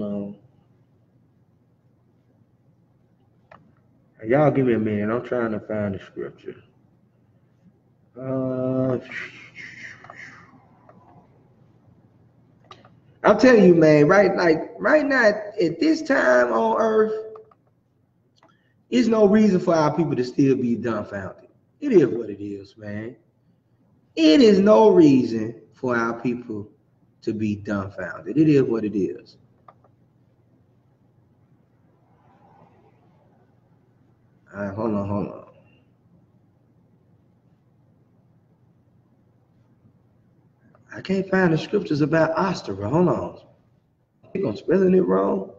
on. Y'all give me a minute. I'm trying to find the scripture. I'm telling you, man, right now, at this time on earth, there's no reason for our people to still be dumbfounded. It is what it is, man. It is no reason for our people to be dumbfounded. It is what it is. All right, hold on. I can't find the scriptures about Ashtoreth. Hold on. I think I'm spelling it wrong.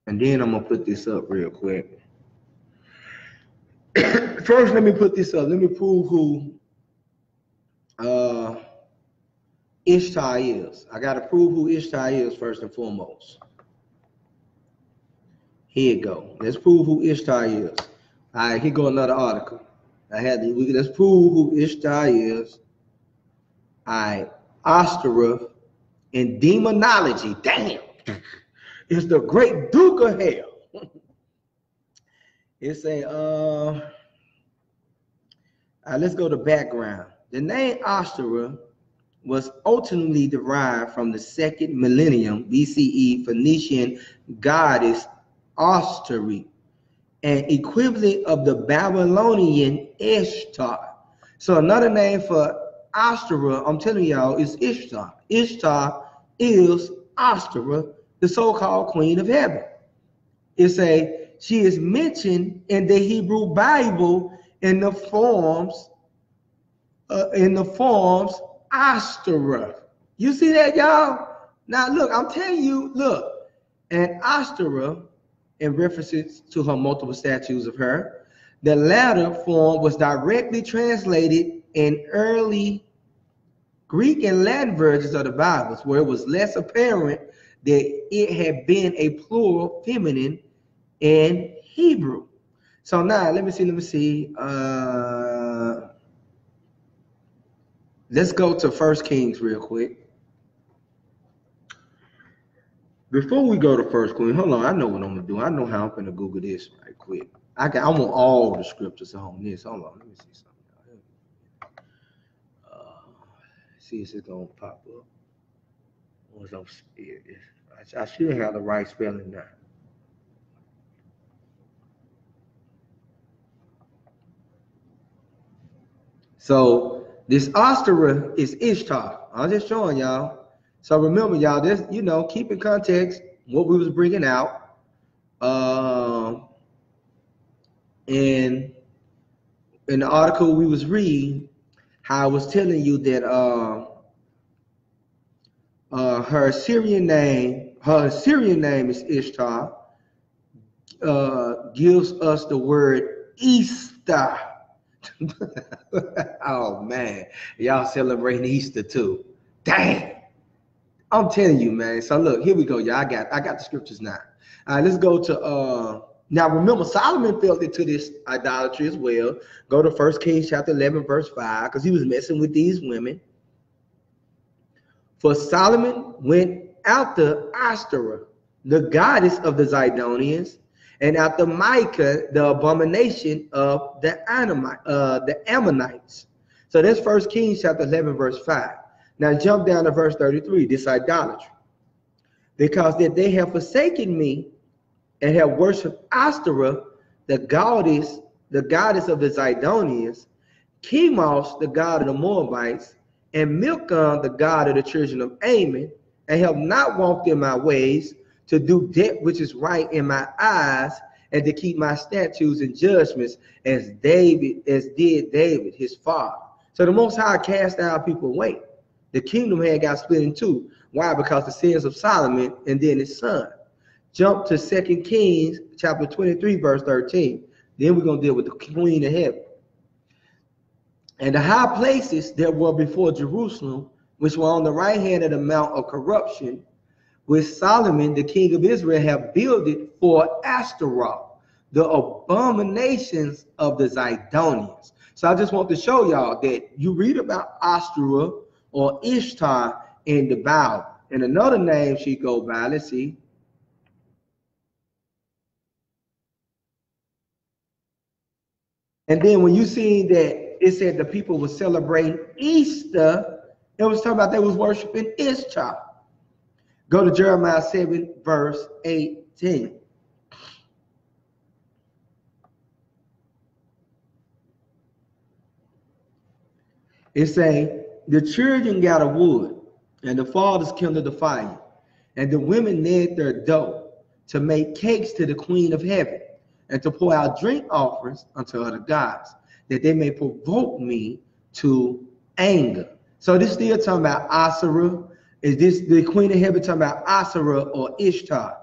And then I'm gonna put this up real quick. First, let me put this up. Let me prove who Ishtar is. I gotta prove who Ishtar is first and foremost. Here you go. Let's prove who Ishtar is. All right, here go another article. Let's prove who Ishtar is. All right, Ashtoreth in demonology. Damn. It's the great Duke of Hell. It's let's go to background. The name Ashtoreth was ultimately derived from the 2nd millennium BCE Phoenician goddess Ashtoreth, an equivalent of the Babylonian Ishtar. So another name for Ashtoreth, I'm telling y'all, is Ishtar. Ishtar is Ashtoreth, the so-called Queen of Heaven. She is mentioned in the Hebrew Bible in the forms Ashtoreth. You see that, y'all? Now look, I'm telling you, and Ashtoreth, in references to her multiple statues of her, The latter form was directly translated in early Greek and Latin versions of the Bibles, where it was less apparent that it had been a plural feminine in Hebrew. So now, let me see. Let's go to 1 Kings real quick. Before we go to 1 Kings, hold on, I know what I'm gonna do. I know how I'm gonna Google this right quick. I want all the scriptures on this. Hold on, let me see something. See if it's gonna pop up. I should have the right spelling now. So this Ostera is Ishtar. I'm just showing y'all. So remember, y'all, this, keep in context what we was bringing out. In the article we was reading, how I was telling you that her Assyrian name is Ishtar, gives us the word Easter. Oh man, y'all celebrating Easter too. Dang, I'm telling you, man. So look, here we go, y'all. I got the scriptures now. All right, let's go to now remember, Solomon fell into this idolatry as well. Go to 1 Kings chapter 11, verse 5, because he was messing with these women. For Solomon went after Ashtoreth, the goddess of the Zidonians, and after Micah, the abomination of the Ammonites. So that's 1 Kings chapter 11, verse 5. Now jump down to verse 33, this idolatry. Because that they have forsaken me and have worshipped Ashtoreth, the goddess of the Zidonians, Chemosh, the god of the Moabites, and Milcom, the god of the children of Ammon, and have not walked in my ways, to do that which is right in my eyes, and to keep my statutes and judgments, as did David, his father. So the Most High cast out people away. The kingdom had got split in two. Why? Because the sins of Solomon and then his son. Jump to 2 Kings chapter 23, verse 13. Then we're going to deal with the queen of heaven. And the high places that were before Jerusalem, which were on the right hand of the mount of corruption, which Solomon, the king of Israel, have builded for Ashtaroth, the abominations of the Zidonians. So I just want to show y'all that you read about Ashtaroth or Ishtar in the Bible. And another name she go by, let's see. And then when you see that it said the people were celebrating Easter, it was talking about they was worshiping Ishtar. Go to Jeremiah 7, verse 18. It say, the children gathered wood, and the fathers kindled the fire, and the women knead their dough to make cakes to the queen of heaven, and to pour out drink offerings unto other gods, that they may provoke me to anger. So this still talking about Asherah. Is this the queen of heaven talking about Asherah or Ishtar?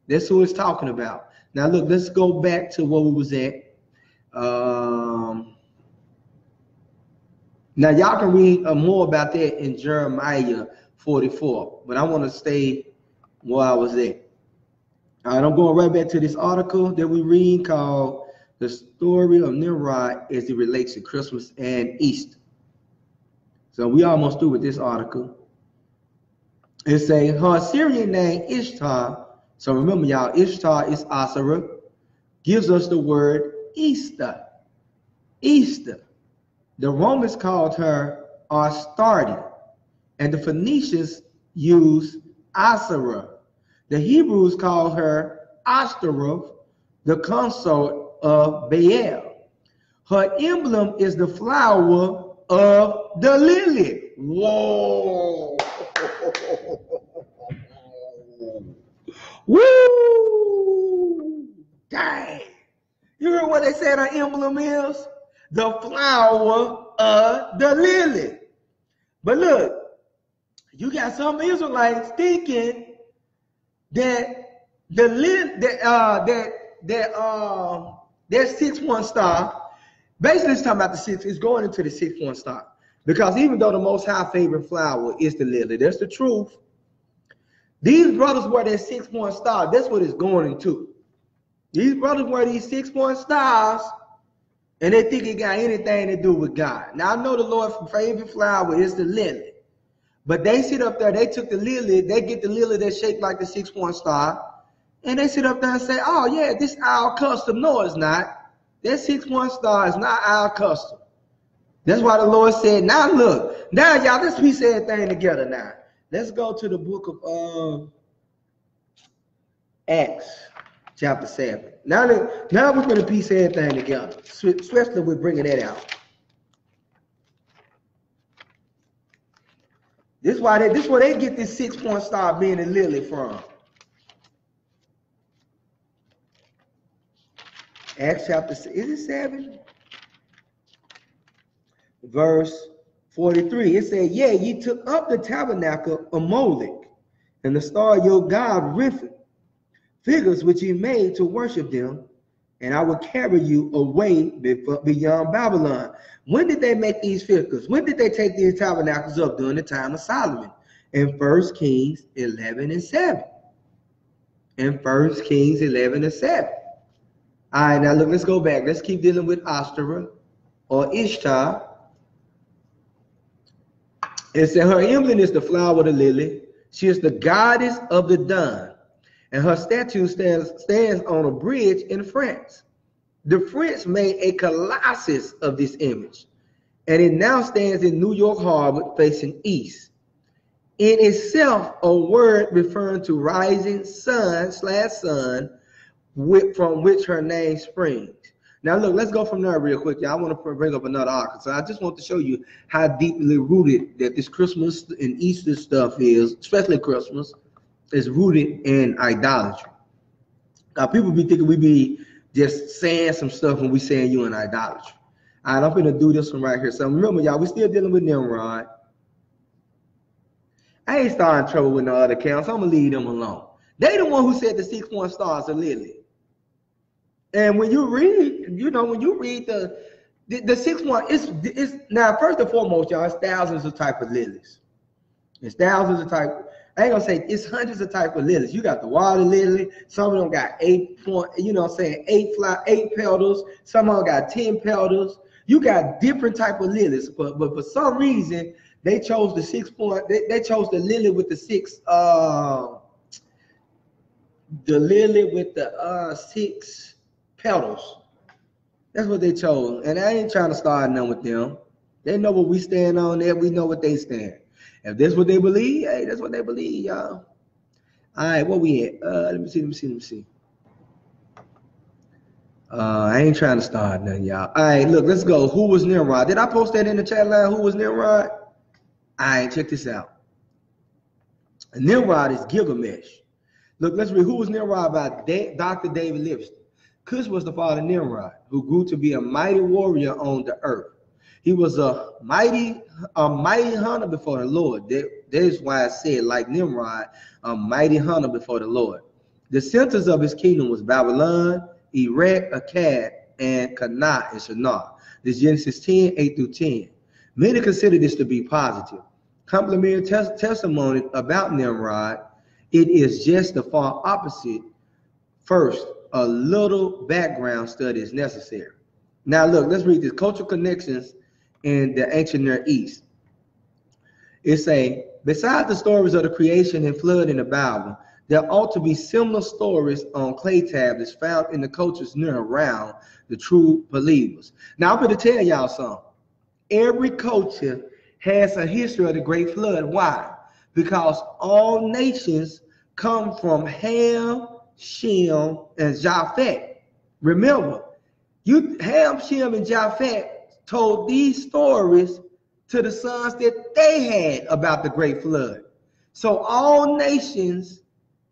That's who it's talking about. Now look, let's go back to where we was at. Now y'all can read more about that in Jeremiah 44, but I want to stay where I was at. All right, I'm going right back to this article that we read called The Story of Nimrod as it relates to Christmas and Easter. So we almost through with this article. It's a her Assyrian name Ishtar. So remember, y'all, Ishtar is Asherah. Gives us the word Easter. Easter. The Romans called her Astarte, and the Phoenicians used Asherah. The Hebrews called her Ashtaroth, the consort of Baal. Her emblem is the flower of the lily. Whoa! Woo! Dang! You heard what they said her emblem is? The flower of the lily. But look, you got some Israelites thinking that the There's 6-1 star. Basically, it's talking about the six. It's going into the 6-1 star. Because even though the Most High favorite flower is the lily, that's the truth. These brothers wear their 6-1 star. That's what it's going into. These brothers wear these 6-1 stars, and they think it got anything to do with God. Now, I know the Lord's favorite flower is the lily. But they sit up there, they took the lily, they get the lily that's shaped like the 6-1 star, and they sit up there and say, oh yeah, this is our custom. No, it's not. That 6-1 star is not our custom. That's why the Lord said, now look, now y'all, let's piece everything together now. Let's go to the book of Acts, chapter 7. Now we're going to piece everything together, especially with bringing that out. This is where they get this 6-1 star being a lily from. Acts chapter, is it 7? Verse 43. It said, yeah, ye took up the tabernacle of Moloch, and the star of your God Riphan, figures which ye made to worship them, and I will carry you away beyond Babylon. When did they make these figures? When did they take these tabernacles up? During the time of Solomon. In 1 Kings 11 and 7. In 1 Kings 11 and 7. All right, now look, let's go back. Let's keep dealing with Ashtoreth or Ishtar. It said her emblem is the flower of the lily. She is the goddess of the dawn, and her statue stands on a bridge in France. The French made a colossus of this image, and it now stands in New York Harbor facing east. In itself, a word referring to rising sun from which her name springs. Now look, let's go from there real quick. I want to bring up another article. So I just want to show you how deeply rooted that this Christmas and Easter stuff is, especially Christmas, is rooted in idolatry. Now people be thinking we be just saying some stuff when we saying you in idolatry. All right, I'm going to do this one right here. So remember, y'all, we still dealing with Nimrod. I ain't starting trouble with no other accounts. I'm going to leave them alone. They the one who said the 6-1 stars are lily. And when you read, when you read the 6-1, it's now, first and foremost, y'all, it's thousands of type of lilies. It's thousands of type. I ain't gonna say it's hundreds of type of lilies. You got the water lily. Some of them got 8 petals. Some of them got 10 petals. You got different type of lilies, but for some reason they chose the 6-point. They chose the lily with the 6. The lily with the 6 petals. That's what they chose, and I ain't trying to start none with them. They know what we stand on there. We know what they stand. If that's what they believe, hey, that's what they believe, y'all. All right, what we at? Let me see. I ain't trying to start nothing, y'all. All right, look, let's go. Who was Nimrod? Did I post that in the chat line? Who was Nimrod? All right, check this out. Nimrod is Gilgamesh. Look, let's read. Who was Nimrod by Dr. David Livingston. Cush was the father of Nimrod, who grew to be a mighty warrior on the earth. He was a mighty hunter before the Lord. That is why I said, like Nimrod, a mighty hunter before the Lord. The centers of his kingdom was Babylon, Erech, Akkad, and Canaan and Shinar. This Genesis 10, 8 through 10. Many consider this to be positive. Complementary testimony about Nimrod, it is just the far opposite. First, a little background study is necessary. Now look, let's read this. Cultural connections in the ancient Near East. It's besides the stories of the creation and flood in the Bible, there ought to be similar stories on clay tablets found in the cultures near around the true believers. Now I'm going to tell y'all something. Every culture has a history of the great flood. Why? Because all nations come from Ham, Shem, and Japheth. Remember, Ham, Shem, and Japheth told these stories to the sons that they had about the great flood. So all nations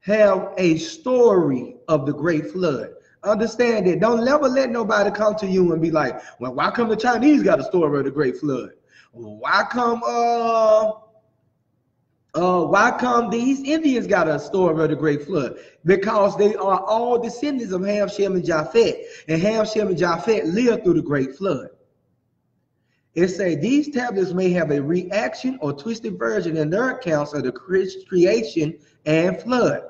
have a story of the great flood. Understand that. Don't ever let nobody come to you and be like, well, why come the Chinese got a story of the great flood? Well, why come Why come these Indians got a story of the great flood? Because they are all descendants of Ham, Shem, and Japheth. And Ham, Shem, and Japheth lived through the great flood. It says these tablets may have a reaction or twisted version in their accounts of the creation and flood.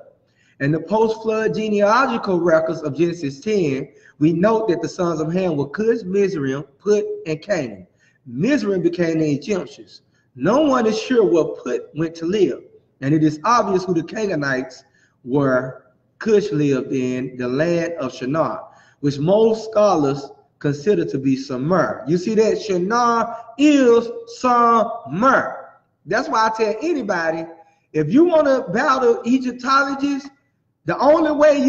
In the post-flood genealogical records of Genesis 10, we note that the sons of Ham were Cush, Mizraim, Put, and Canaan. Mizraim became the Egyptians. No one is sure what Put went to live, and it is obvious who the Canaanites were. Cush lived in the land of Shinar, which most scholars consider to be Sumer. You see that? Shinar is Sumer. That's why I tell anybody, if you want to battle Egyptologists, the only way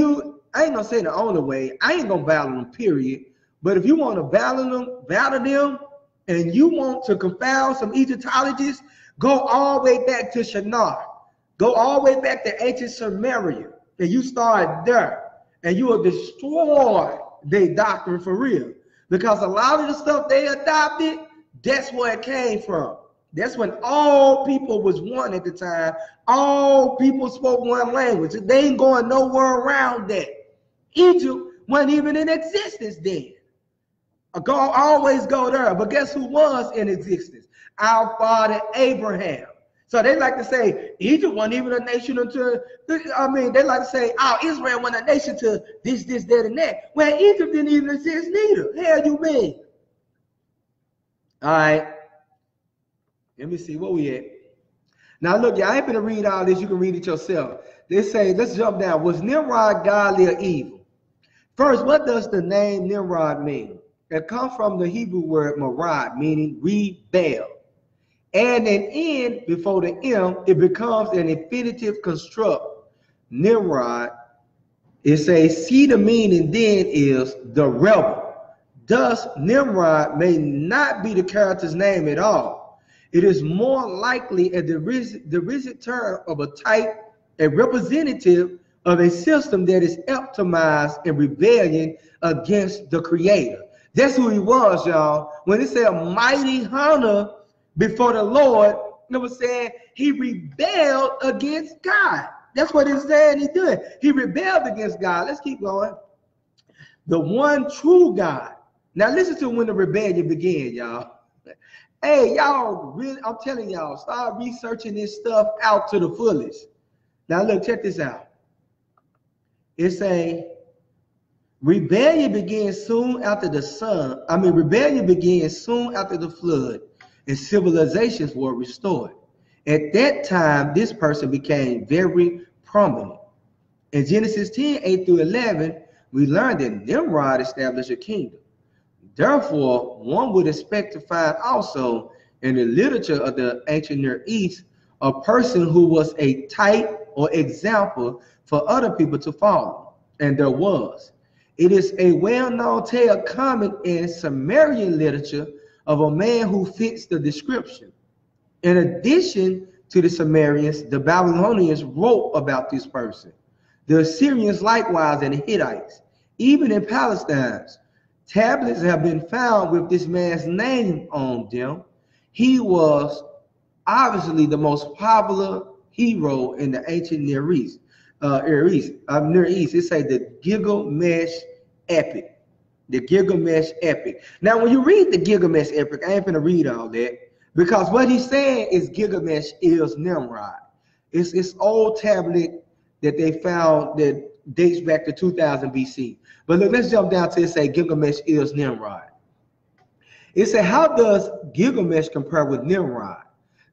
I ain't gonna say the only way, I ain't gonna battle them, period. But if you want to battle them, and you want to confound some Egyptologists, go all the way back to Shinar. Go all the way back to ancient Samaria. And you start there. And you will destroy their doctrine for real. Because a lot of the stuff they adopted, that's where it came from. That's when all people was one at the time. All people spoke one language. They ain't going nowhere around that. Egypt wasn't even in existence then. Always go there. But guess who was in existence? Our father Abraham. So they like to say Egypt wasn't even a nation until, they like to say, Israel wasn't a nation to this, that, and that. Well, Egypt didn't even exist neither. Hell you mean? All right. Let me see, where we at? Now look, y'all ain't gonna read all this. You can read it yourself. They say, let's jump down. Was Nimrod godly or evil? First, what does the name Nimrod mean? It comes from the Hebrew word marad, meaning rebel. And an N before the M, it becomes an infinitive construct. Nimrod, it says, see the meaning then is the rebel. Thus, Nimrod may not be the character's name at all. It is more likely a derisive term of a type, a representative of a system that is optimized in rebellion against the creator. That's who he was, y'all. When it said mighty hunter before the Lord, it was saying he rebelled against God. That's what it's saying he did. He rebelled against God. Let's keep going. The one true God. Now listen to when the rebellion began, y'all. Hey, y'all, really, I'm telling y'all, start researching this stuff out to the fullest. Now look, check this out. It's a rebellion began soon after the rebellion began soon after the flood, and civilizations were restored. At that time, this person became very prominent. In Genesis 10, 8 through 11, we learned that Nimrod established a kingdom. Therefore, one would expect to find also in the literature of the ancient Near East a person who was a type or example for other people to follow. And there was. It is a well-known tale common in Sumerian literature of a man who fits the description. In addition to the Sumerians, the Babylonians wrote about this person. The Assyrians likewise, and the Hittites. Even in Palestine, tablets have been found with this man's name on them. He was obviously the most popular hero in the ancient Near East. Near East. It says the Gilgamesh epic. The Gilgamesh epic. Now, when you read the Gilgamesh epic, I ain't gonna read all that, because what he's saying is Gilgamesh is Nimrod. It's old tablet that they found that dates back to 2000 BC. But look, let's jump down to it, say Gilgamesh is Nimrod. It said, how does Gilgamesh compare with Nimrod?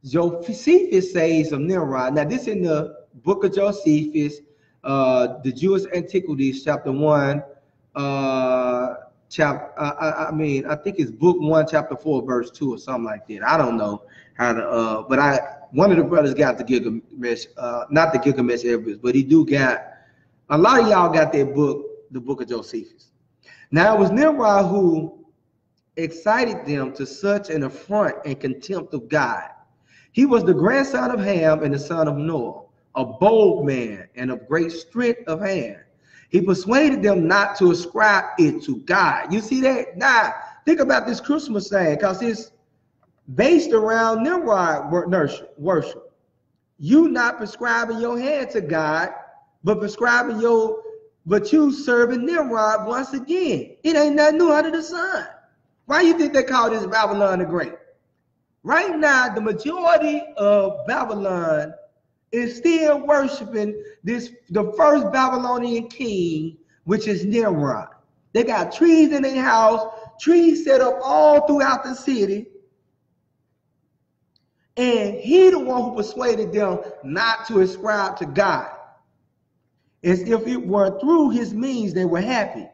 Josephus says of Nimrod. Now, this in the book of Josephus, the Jewish Antiquities, chapter 1, I think it's book 1, chapter 4, verse 2, or something like that. I don't know how to, but one of the brothers got the Gilgamesh, not the Gilgamesh Epic, but he do got, a lot of y'all got that book, the book of Josephus. Now, it was Nimrod who excited them to such an affront and contempt of God. He was the grandson of Ham and the son of Noah, a bold man and of great strength of hand. He persuaded them not to ascribe it to God. You see that? Now, think about this Christmas thing, because it's based around Nimrod worship. you not prescribing your hand to God, but you serving Nimrod once again. It ain't nothing new under the sun. Why you think they call this Babylon the Great? Right now, the majority of Babylon is still worshiping the first Babylonian king, which is Nimrod. They got trees in their house, trees set up all throughout the city. And he the one who persuaded them not to ascribe to God. As if it were through his means they were happy.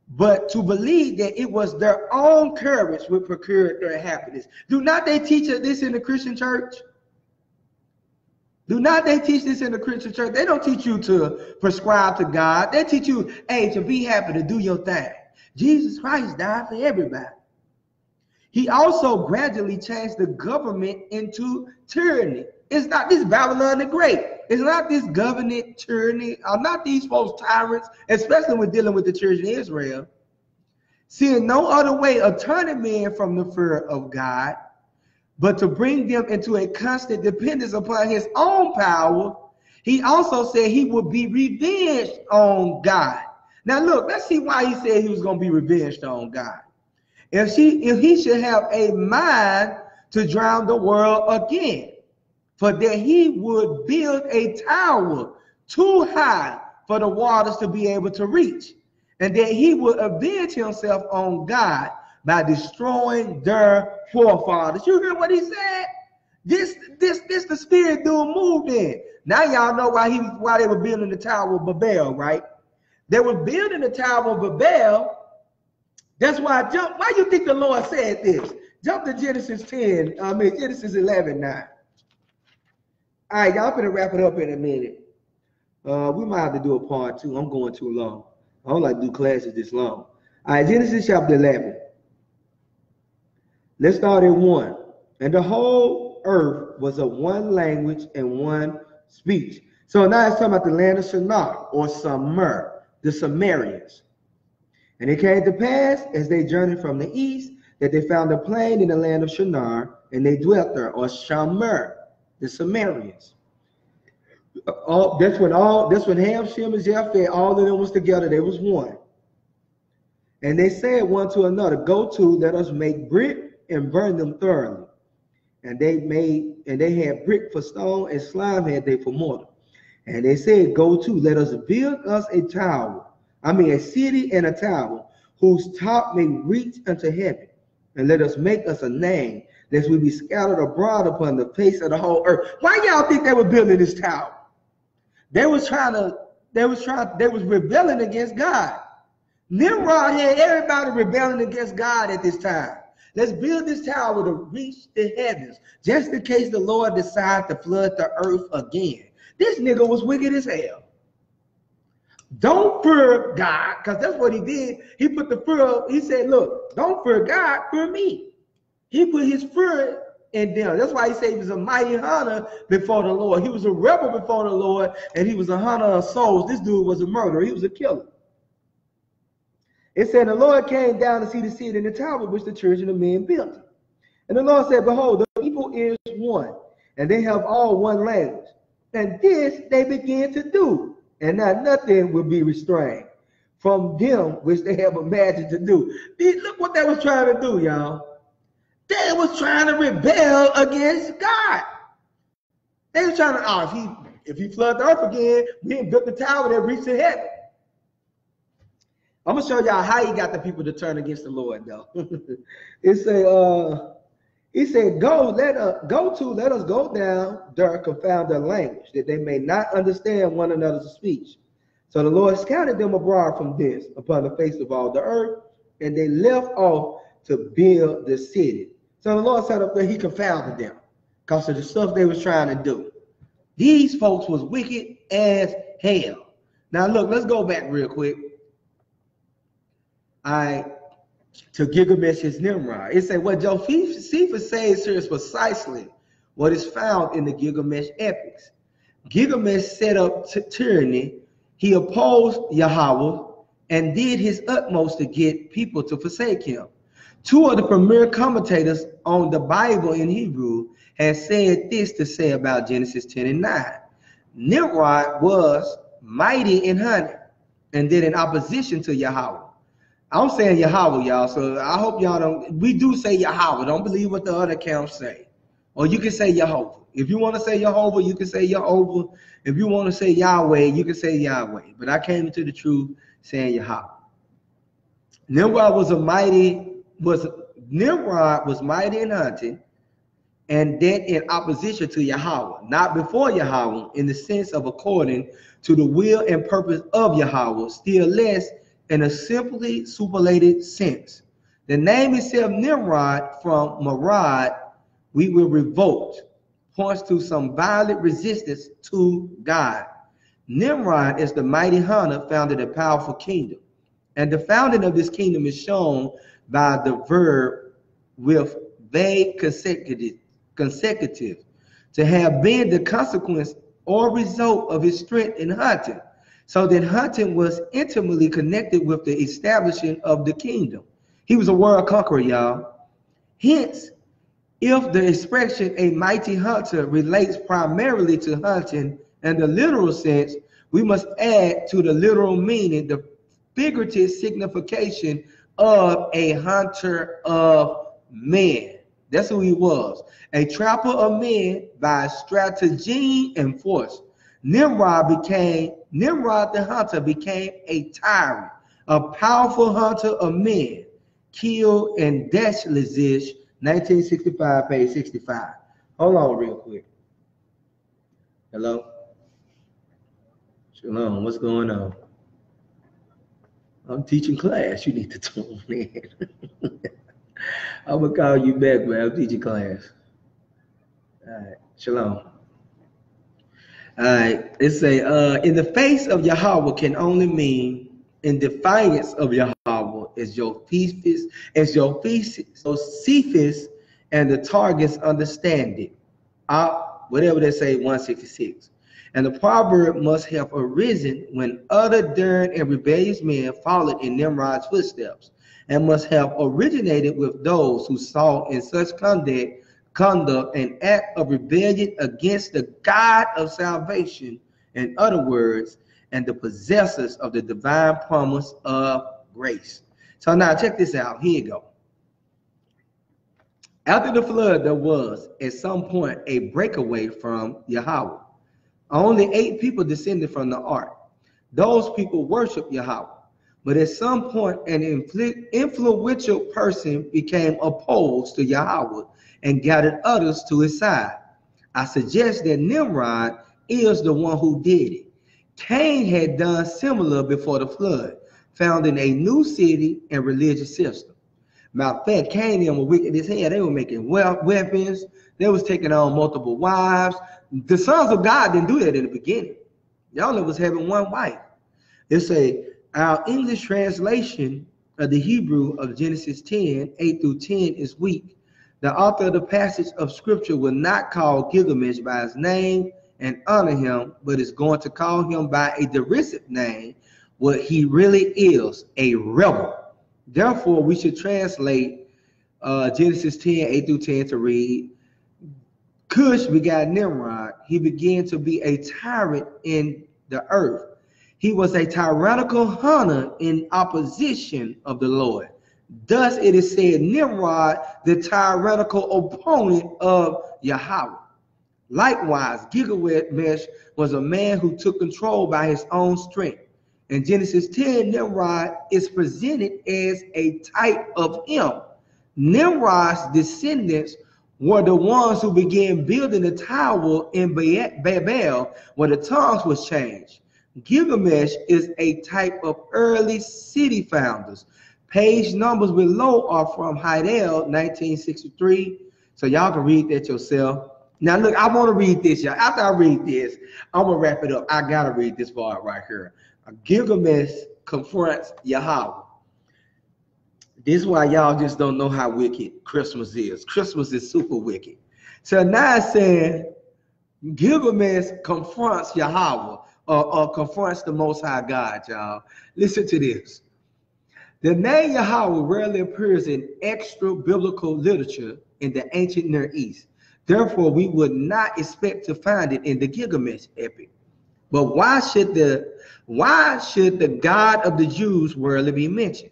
But to believe that it was their own courage which procured their happiness. Do not they teach this in the Christian church? Do not they teach this in the Christian church? They don't teach you to prescribe to God. They teach you, hey, to be happy, to do your thing. Jesus Christ died for everybody. He also gradually changed the government into tyranny. It's not this Babylon the Great. It's not this government tyranny, or not these folks tyrants, especially when dealing with the church in Israel. Seeing no other way of turning men from the fear of God, but to bring them into a constant dependence upon his own power, he also said he would be revenged on God. Now look, let's see why he said he was going to be revenged on God. If he should have a mind to drown the world again, for that he would build a tower too high for the waters to be able to reach, and that he would avenge himself on God by destroying their forefathers. You hear what he said? This the spirit dude moved in. Now y'all know why they were building the Tower of Babel, right? They were building the Tower of Babel. That's why why you think the Lord said this? Jump to Genesis 11 now. All right, y'all gonna wrap it up in a minute. We might have to do a part 2. I'm going too long. I don't like to do classes this long. All right, Genesis chapter 11. Let's start at 1. And the whole earth was of one language and one speech. So now it's talking about the land of Shinar, or Sumer, the Sumerians. And it came to pass, as they journeyed from the east, that they found a plain in the land of Shinar, and they dwelt there, or Shamer, the Sumerians. That's when Ham, Shem, and Japheth, all of them was together. They was one. And they said one to another, go to, let us make brick and burn them thoroughly. And they had brick for stone, and slime had they for mortar. And they said, go to, let us build us a city and a tower, whose top may reach unto heaven. And let us make us a name, lest we be scattered abroad upon the face of the whole earth. Why y'all think they were building this tower? They was rebelling against God. Nimrod had everybody rebelling against God at this time. Let's build this tower to reach the heavens, just in case the Lord decides to flood the earth again. This nigga was wicked as hell. Don't fear God, because that's what he did. He put the fear, he said, look, don't fear God, fear me. He put his fear in them. That's why he said he was a mighty hunter before the Lord. He was a rebel before the Lord, and he was a hunter of souls. This dude was a murderer. He was a killer. It said, the Lord came down to see the city and the tower which the children of men built. And the Lord said, behold, the people is one, and they have all one language. And this they began to do, and now nothing will be restrained from them which they have imagined to do. Look what they was trying to do, y'all. They was trying to rebel against God. They was trying to, if he flood the earth again, we ain't built the tower that reached to heaven. I'm gonna show y'all how he got the people to turn against the Lord, though. He said, let us go down there, confound their language, that they may not understand one another's speech. So the Lord scattered them abroad from this upon the face of all the earth, and they left off to build the city. So the Lord said up there, he confounded them because of the stuff they was trying to do. These folks was wicked as hell. Now look, let's go back real quick. To Gilgamesh's Nimrod. It said, what Josephus says here is precisely what is found in the Gilgamesh epics. Gilgamesh set up tyranny. He opposed Yahweh and did his utmost to get people to forsake him. Two of the premier commentators on the Bible in Hebrew have said this to say about Genesis 10 and 9. Nimrod was mighty in hunting and then in opposition to Yahweh. I'm saying Yahweh, y'all, so I hope y'all don't, we do say Yahweh. Don't believe what the other accounts say. Or you can say Jehovah. If you want to say Jehovah, you can say Jehovah. If you want to say Yahweh, you can say Yahweh. But I came into the truth saying Yahweh. Nimrod was mighty in hunting, and then in opposition to Yahweh, not before Yahweh, in the sense of according to the will and purpose of Yahweh, still less in a simply superlated sense. The name itself, Nimrod, from Marad, we will revolt, points to some violent resistance to God. Nimrod is the mighty hunter founded a powerful kingdom. And the founding of this kingdom is shown by the verb with vague consecutive, to have been the consequence or result of his strength in hunting. So that hunting was intimately connected with the establishing of the kingdom. He was a world conqueror, y'all. Hence, if the expression a mighty hunter relates primarily to hunting in the literal sense, we must add to the literal meaning the figurative signification of a hunter of men. That's who he was. A trapper of men by strategy and force. Nimrod the hunter became a tyrant, a powerful hunter of men, killed in Dashlizish, 1965, page 65. Hold on real quick. Hello? Shalom, what's going on? I'm teaching class. You need to tune in. I'm going to call you back, man. I'm teaching class. All right. Shalom. All right. It say, in the face of Yahweh can only mean in defiance of Yahweh is your thesis, so Cephas and the targets understand it. Whatever they say, 166. And the proverb must have arisen when other daring and rebellious men followed in Nimrod's footsteps, and must have originated with those who saw in such conduct an act of rebellion against the God of salvation, in other words, and the possessors of the divine promise of grace. So now check this out. Here you go. After the flood, there was at some point a breakaway from Yahweh. Only 8 people descended from the ark. Those people worshiped Yahweh. But at some point, an influential person became opposed to Yahweh and gathered others to his side. I suggest that Nimrod is the one who did it. Cain had done similar before the flood, founding a new city and religious system. Matter of fact, Cain and them were wicked as hell. They were making weapons. They was taking on multiple wives. The sons of God didn't do that in the beginning. Y'all was having one wife. It's our English translation of the Hebrew of Genesis 10, 8 through 10 is weak. The author of the passage of scripture will not call Gilgamesh by his name and honor him, but is going to call him by a derisive name, what he really is, a rebel. Therefore, we should translate Genesis 10, 8 through 10 to read, Cush begat Nimrod. He began to be a tyrant in the earth. He was a tyrannical hunter in opposition of the Lord. Thus it is said, Nimrod, the tyrannical opponent of Yahweh. Likewise, Gilgamesh was a man who took control by his own strength. In Genesis 10, Nimrod is presented as a type of him. Nimrod's descendants were the ones who began building the tower in Babel, where the tongues was changed. Gilgamesh is a type of early city founders. Page numbers below are from Heidel, 1963. So y'all can read that yourself. Now look, I want to read this, y'all. After I read this, I'm going to wrap it up. I got to read this part right here. Gilgamesh confronts Yahweh. This is why y'all just don't know how wicked Christmas is. Christmas is super wicked. So now it's saying Gilgamesh confronts Yahweh or confronts the Most High God, y'all. Listen to this. The name Yahweh rarely appears in extra biblical literature in the ancient Near East. Therefore, we would not expect to find it in the Gilgamesh epic. But why should the God of the Jews rarely be mentioned?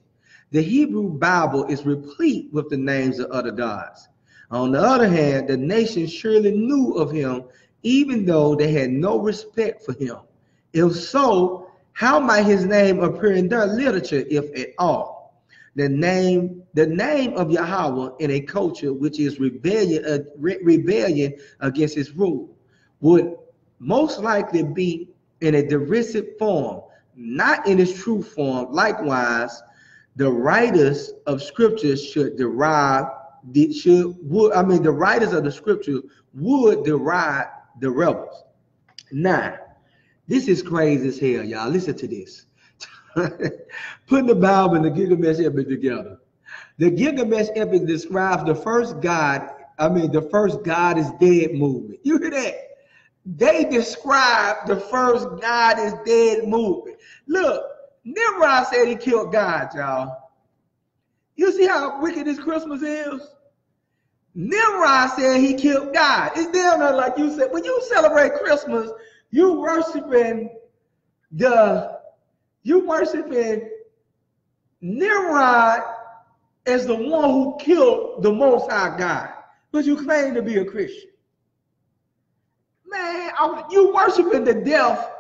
The Hebrew Bible is replete with the names of other gods. On the other hand, the nation surely knew of him, even though they had no respect for him. If so, how might his name appear in their literature, if at all? The name of Yahweh in a culture which is rebellion against his rule would most likely be in a derisive form, not in its true form. Likewise, the writers of scripture the writers of the scripture would deride the rebels. Now, this is crazy as hell, y'all. Listen to this. Putting the Bible and the Gilgamesh epic together. The Gilgamesh epic describes the first God is dead movement. You hear that? They describe the first God is dead movement. Look, Nimrod said he killed God, y'all. You see how wicked this Christmas is? Nimrod said he killed God. It's down there like you said. When you celebrate Christmas, you worshiping Nimrod as the one who killed the Most High God, but you claim to be a Christian. Man, you worshiping the death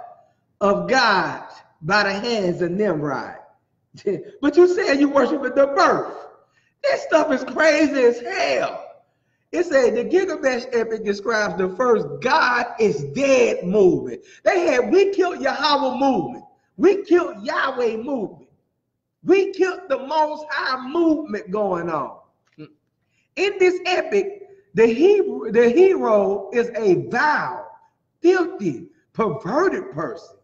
of God by the hands of Nimrod. But you said you worshiping the birth. This stuff is crazy as hell. It said the Gilgamesh epic describes the first God is dead movement. They had we killed Yahweh movement. We killed Yahweh movement. We killed the Most High movement going on. In this epic, the hero is a vile, filthy, perverted person.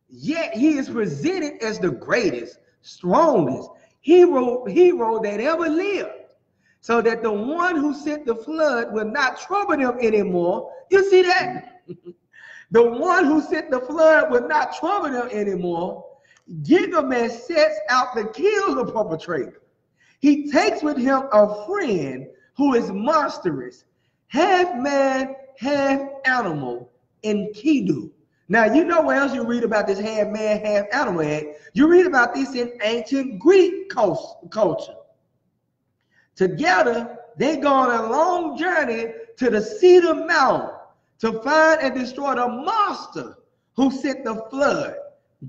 Yet he is presented as the greatest, strongest hero that ever lived. So that the one who sent the flood will not trouble them anymore. You see that? The one who sent the flood will not trouble them anymore. Gilgamesh sets out to kill the perpetrator. He takes with him a friend who is monstrous, half man, half animal, in Kidu. Now, you know where else you read about this half man, half animal at? You read about this in ancient Greek culture. Together, they go on a long journey to the Cedar Mountain to find and destroy the monster who sent the flood.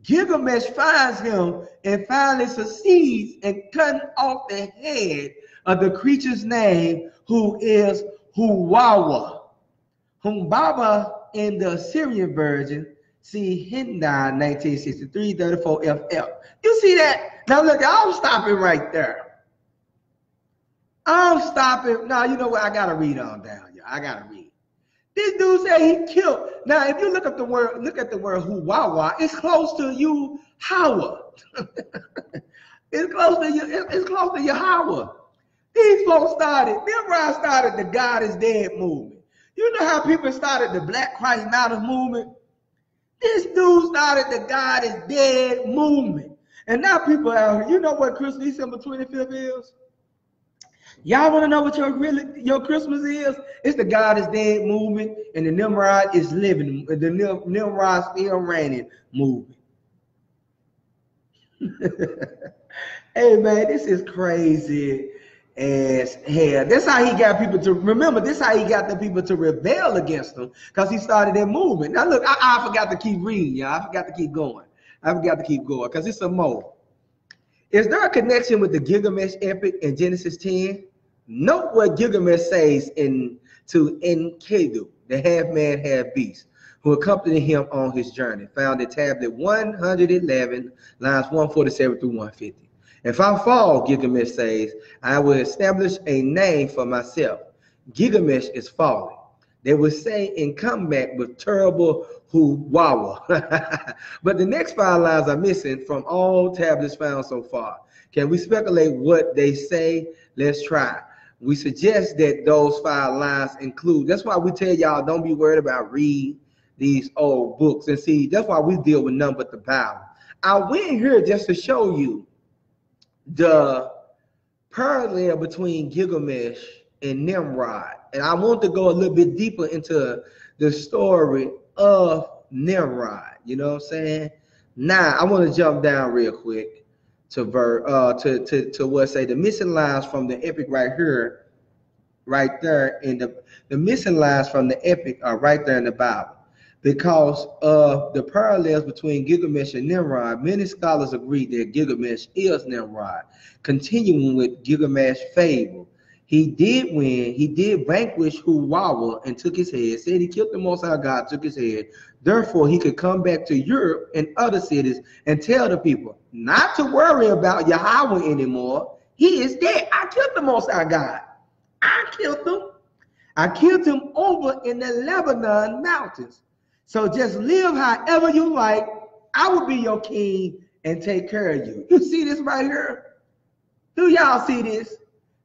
Gilgamesh finds him and finally succeeds in cutting off the head of the creature's name, who is Huwawa. Humbaba in the Assyrian version, see Hindai 1963, 34 FF. You see that? Now look, I'm stopping right there. I'm stopping. Now, you know what? I got to read on down, y'all. I got to read. This dude said he killed. Now, if you look at the word Huwawa, it's close to you, Hawa. It's close to Yahweh. These folks Nimrod started the God is dead movement. You know how people started the Black Christ Mountain movement? This dude started the God is dead movement. And now people out here, you know what Christmas, December 25th is? Y'all want to know what your Christmas is? It's the God is dead movement, and the Nimrod is living, the Nimrod still reigning movement. Hey man, this is crazy as hell. That's how he got people to remember. This is how he got the people to rebel against him, because he started that movement. Now look, I forgot to keep reading, y'all. I forgot to keep going. Because it's some more. Is there a connection with the Gilgamesh epic in Genesis 10? Note what Gilgamesh says to Enkidu, the half-man, half-beast, who accompanied him on his journey, found in tablet 111, lines 147 through 150. If I fall, Gilgamesh says, I will establish a name for myself. Gilgamesh is falling. They will say in comeback with terrible Huwawa. But the next 5 lines are missing from all tablets found so far. Can we speculate what they say? Let's try. We suggest that those 5 lines include, that's why we tell y'all don't be worried about read these old books. And see, that's why we deal with none but the Bible. I went here just to show you the parallel between Gilgamesh and Nimrod. And I want to go a little bit deeper into the story of Nimrod. You know what I'm saying? Now I want to jump down real quick to what say the missing lines from the epic right here, right there, and the missing lines from the epic are right there in the Bible. Because of the parallels between Gilgamesh and Nimrod, many scholars agree that Gilgamesh is Nimrod. Continuing with Gilgamesh's fable, he did win, he did vanquish Hoshiah and took his head, said he killed the Most High God, took his head. Therefore, he could come back to Europe and other cities and tell the people not to worry about Yahweh anymore. He is dead. I killed the Most High God. I killed him. I killed him over in the Lebanon mountains. So just live however you like. I will be your king and take care of you. You see this right here? Do y'all see this?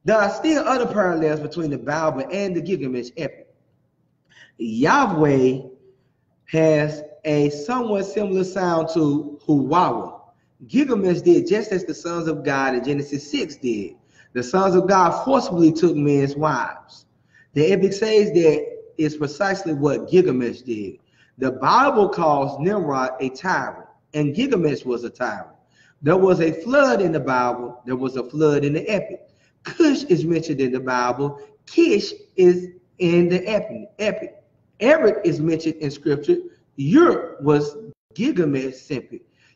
There are still other parallels between the Bible and the Gilgamesh epic. Yahweh has a somewhat similar sound to Hoshiah. Gilgamesh did just as the sons of God in Genesis 6 did. The sons of God forcibly took men's wives. The epic says that is precisely what Gilgamesh did. The Bible calls Nimrod a tyrant, and Gilgamesh was a tyrant. There was a flood in the Bible. There was a flood in the epic. Cush is mentioned in the Bible. Kish is in the epic. Eric is mentioned in Scripture. Europe was Gilgamesh's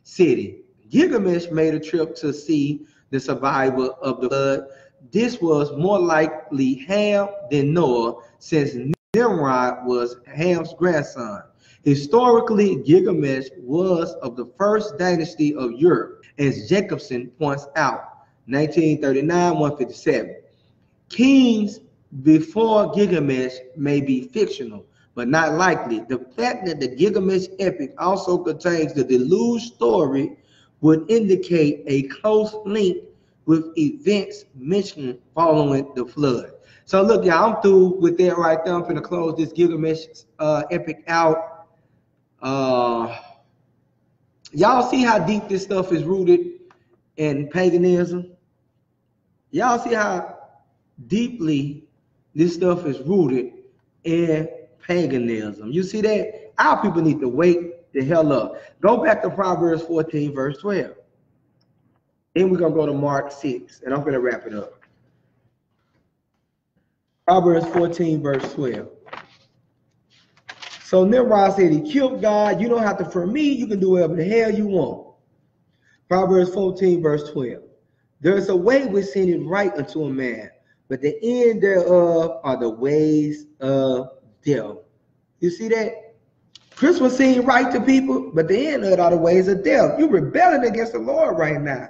city. Gilgamesh made a trip to see the survival of the flood. This was more likely Ham than Noah, since Nimrod was Ham's grandson. Historically, Gilgamesh was of the first dynasty of Europe, as Jacobson points out, 1939-157. Kings before Gilgamesh may be fictional, but not likely. The fact that the Gilgamesh epic also contains the deluge story would indicate a close link with events mentioned following the flood. So look, y'all, I'm through with that right there. I'm going to close this Gilgamesh epic out. Y'all see how deep this stuff is rooted in paganism? Y'all see how deeply this stuff is rooted in paganism? You see that? Our people need to wake the hell up. Go back to Proverbs 14, verse 12. Then we're going to go to Mark 6, and I'm going to wrap it up. Proverbs 14, verse 12. So Nimrod said he killed God. You don't have to fear me. You can do whatever the hell you want. Proverbs 14, verse 12. There is a way which seemeth right unto a man, but the end thereof are the ways of death. You see that? Christmas seemed right to people, but the end of it are the ways of death. You're rebelling against the Lord right now.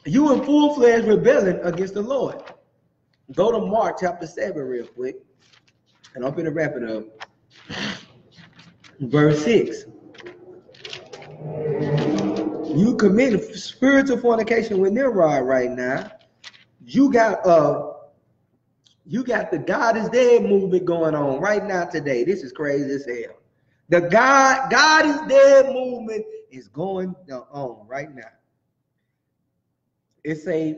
You in full-fledged rebellion against the Lord. Go to Mark chapter 7 real quick, and I'm going to wrap it up. Verse 6. You committed spiritual fornication with Nimrod right now. You got the God is dead movement going on right now today. This is crazy as hell. The God is dead movement is going on right now. It's a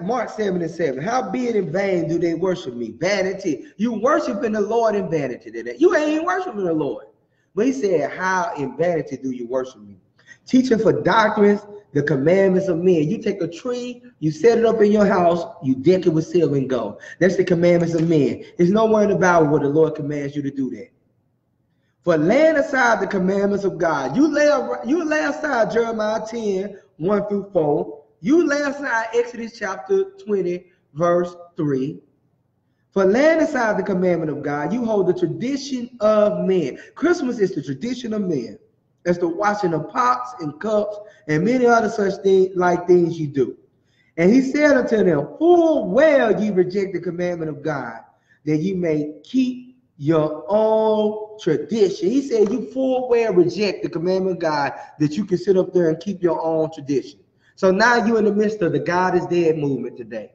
Mark 7:7. How be it in vain do they worship me? Vanity. You worshiping the Lord in vanity today. You ain't worshiping the Lord. But he said, how in vanity do you worship me? Teaching for doctrines, the commandments of men. You take a tree, you set it up in your house, you deck it with silver and gold. That's the commandments of men. There's nowhere in the Bible where the Lord commands you to do that. For laying aside the commandments of God, you lay aside Jeremiah 10:1-4. You lay aside Exodus chapter 20, verse 3. For laying aside the commandment of God, you hold the tradition of men. Christmas is the tradition of men. That's the washing of pots and cups and many other such things you do. And he said unto them, full well ye reject the commandment of God, that ye may keep your own tradition. He said you full well reject the commandment of God, that you can sit up there and keep your own tradition. So now you're in the midst of the God is dead movement today.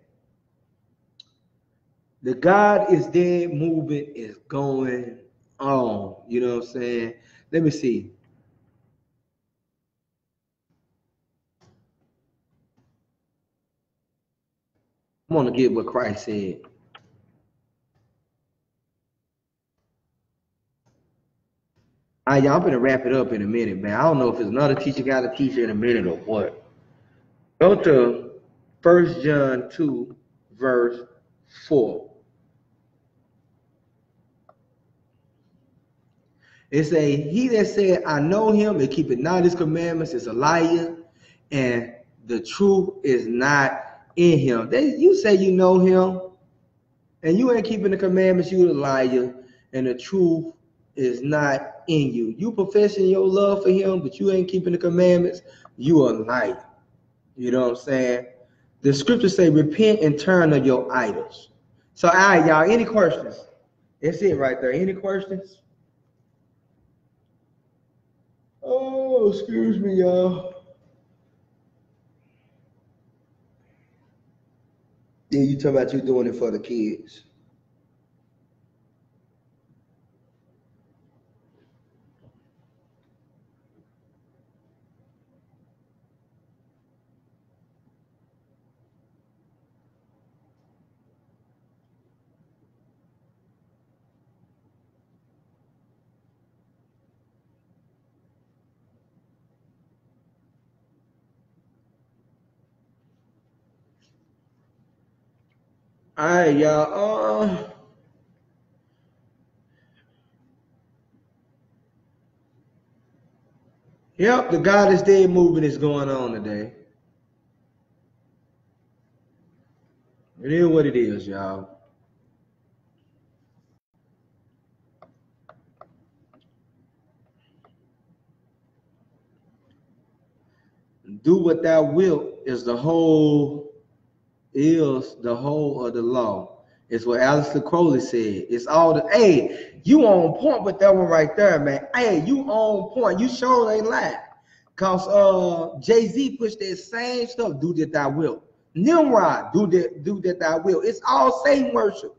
The God is dead movement is going on. You know what I'm saying? Let me see. I'm gonna get what Christ said. All right, y'all, I'm gonna wrap it up in a minute, man. I don't know if it's another teacher got a teacher in a minute or what. Go to 1 John 2, verse 4. It say, he that said, I know him and keepeth not his commandments is a liar, and the truth is not in him. You say you know him, and you ain't keeping the commandments, you a liar, and the truth is not in you. You professing your love for him, but you ain't keeping the commandments, you a liar. You know what I'm saying? The scriptures say, repent and turn of your idols. So, all right, y'all, any questions? That's it right there. Any questions? Oh, excuse me, y'all. Yeah, you talk about you doing it for the kids. All right, y'all. Yep, the God is Dead movement is going on today. It is what it is, y'all. Do what thou wilt is the whole of the law. It's what Alistair Crowley said. It's all the hey, you on point with that one right there, man. Hey, you on point. You sure ain't lying. Cause Jay-Z pushed that same stuff, do that thou wilt. Nimrod, do that thou wilt. It's all Satan worship.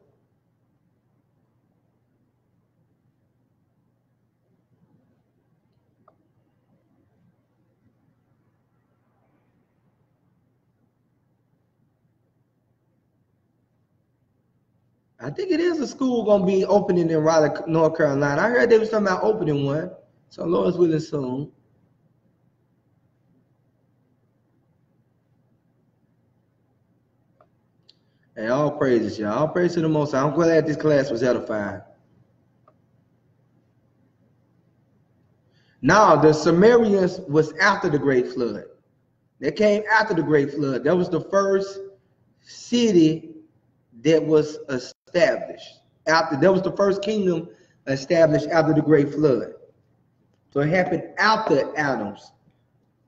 I think it is a school gonna be opening in Raleigh, North Carolina. I heard they was talking about opening one. So Lord's willing soon. And all praises, y'all. All praise to the Most High. I'm glad this class was edifying. Now, the Sumerians was after the Great Flood. They came after the Great Flood. That was the first city that was established. That was the first kingdom established after the Great Flood. So it happened after Adam's.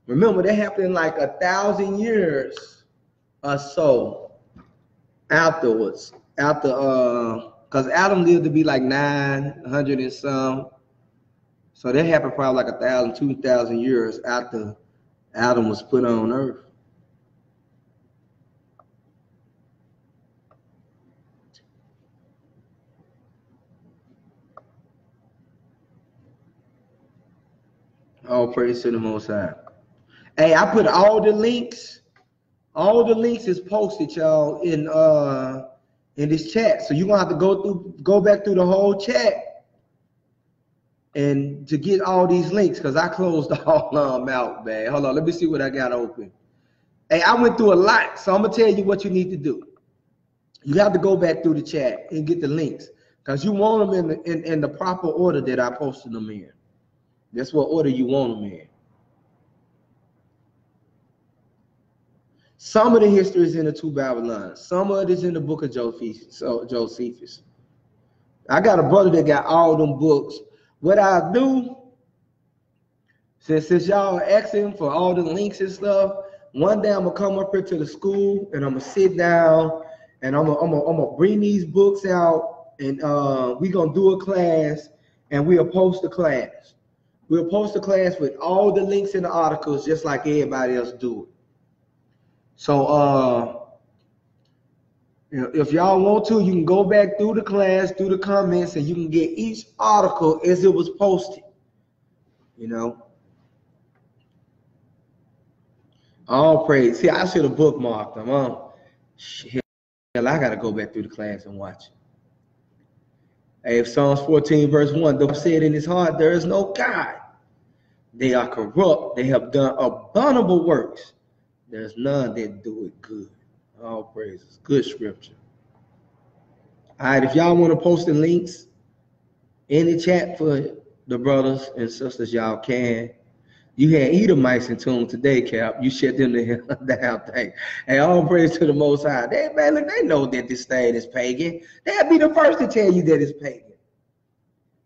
Remember, that happened in like 1,000 years or so afterwards. Because Adam lived to be like 900 and some. So that happened probably like 1,000, 2,000 years after Adam was put on earth. All praise to the Most High. Hey, I put all the links. All the links is posted, y'all, in this chat. So you're gonna have to go back through the whole chat and to get all these links, because I closed all of them out, man. Hold on, let me see what I got open. Hey, I went through a lot, so I'm gonna tell you what you need to do. You have to go back through the chat and get the links, because you want them in the proper order that I posted them in. That's what order you want them in. Some of the history is in the two Babylons. Some of it is in the book of Josephus. I got a brother that got all them books. What I do, since y'all are asking for all the links and stuff, one day I'm gonna come up here to the school and I'm gonna sit down and I'm gonna bring these books out, and we're gonna do a class, and we'll post the class. We'll post the class with all the links in the articles, just like everybody else do it. So if y'all want to, you can go back through the class, through the comments, and you can get each article as it was posted. You know, all praise. See, I should have bookmarked them. Shit. Hell, I got to go back through the class and watch it. Hey, if Psalms 14 verse 1, though said in his heart, there is no God. They are corrupt. They have done abominable works. There's none that do it good. All praises. Good scripture. All right, if y'all want to post the links in the chat for the brothers and sisters, y'all can. You had Edomites in tune today, Cap. You shut them the damn thing. Hey, all praise to the Most High. They know that this thing is pagan. They'll be the first to tell you that it's pagan.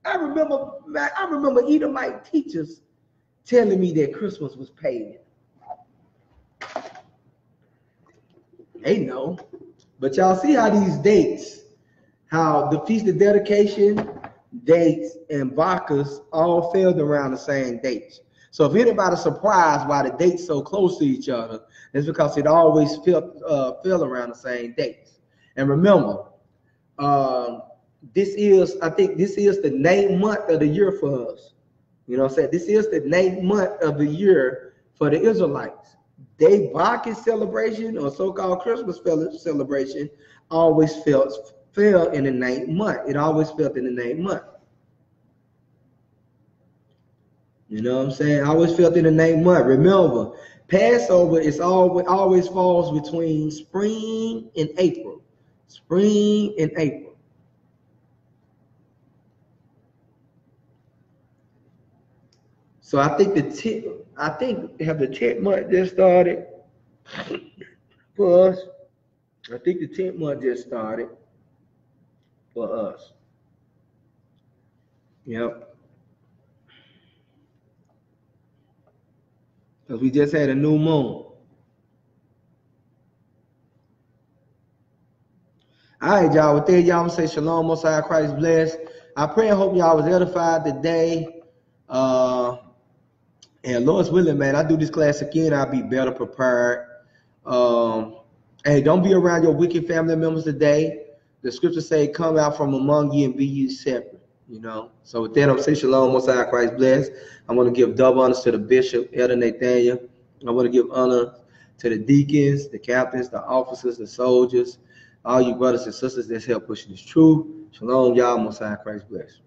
I remember Edomite teachers telling me that Christmas was pagan. They know. But y'all see how these dates, how the Feast of Dedication, dates, and Bacchus all fell around the same dates. So if anybody's surprised why the dates so close to each other, it's because it always fell around the same dates. And remember, I think this is the 9th month of the year for us. You know what I'm saying? This is the 9th month of the year for the Israelites. They Bacchus celebration or so-called Christmas celebration always fell in the 9th month. It always fell in the 9th month. You know what I'm saying? I always felt in the 9th month. Remember, Passover is always falls between spring and April. Spring and April. So I think the 10th month just started for us. I think the 10th month just started for us. Yep. Because we just had a new moon. All right, y'all. With that, y'all, I'm going to say shalom, Most High Christ bless. I pray and hope y'all was edified today. And Lord's willing, man, I do this class again, I'll be better prepared. Hey, don't be around your wicked family members today. The scriptures say, come out from among you and be ye separate. You know, so with that, I'm saying shalom, Most High Christ bless. I want to give double honors to the bishop, Elder Nathaniel. I want to give honor to the deacons, the captains, the officers, the soldiers, all you brothers and sisters that's help pushing this truth. Shalom, y'all, Most High Christ bless.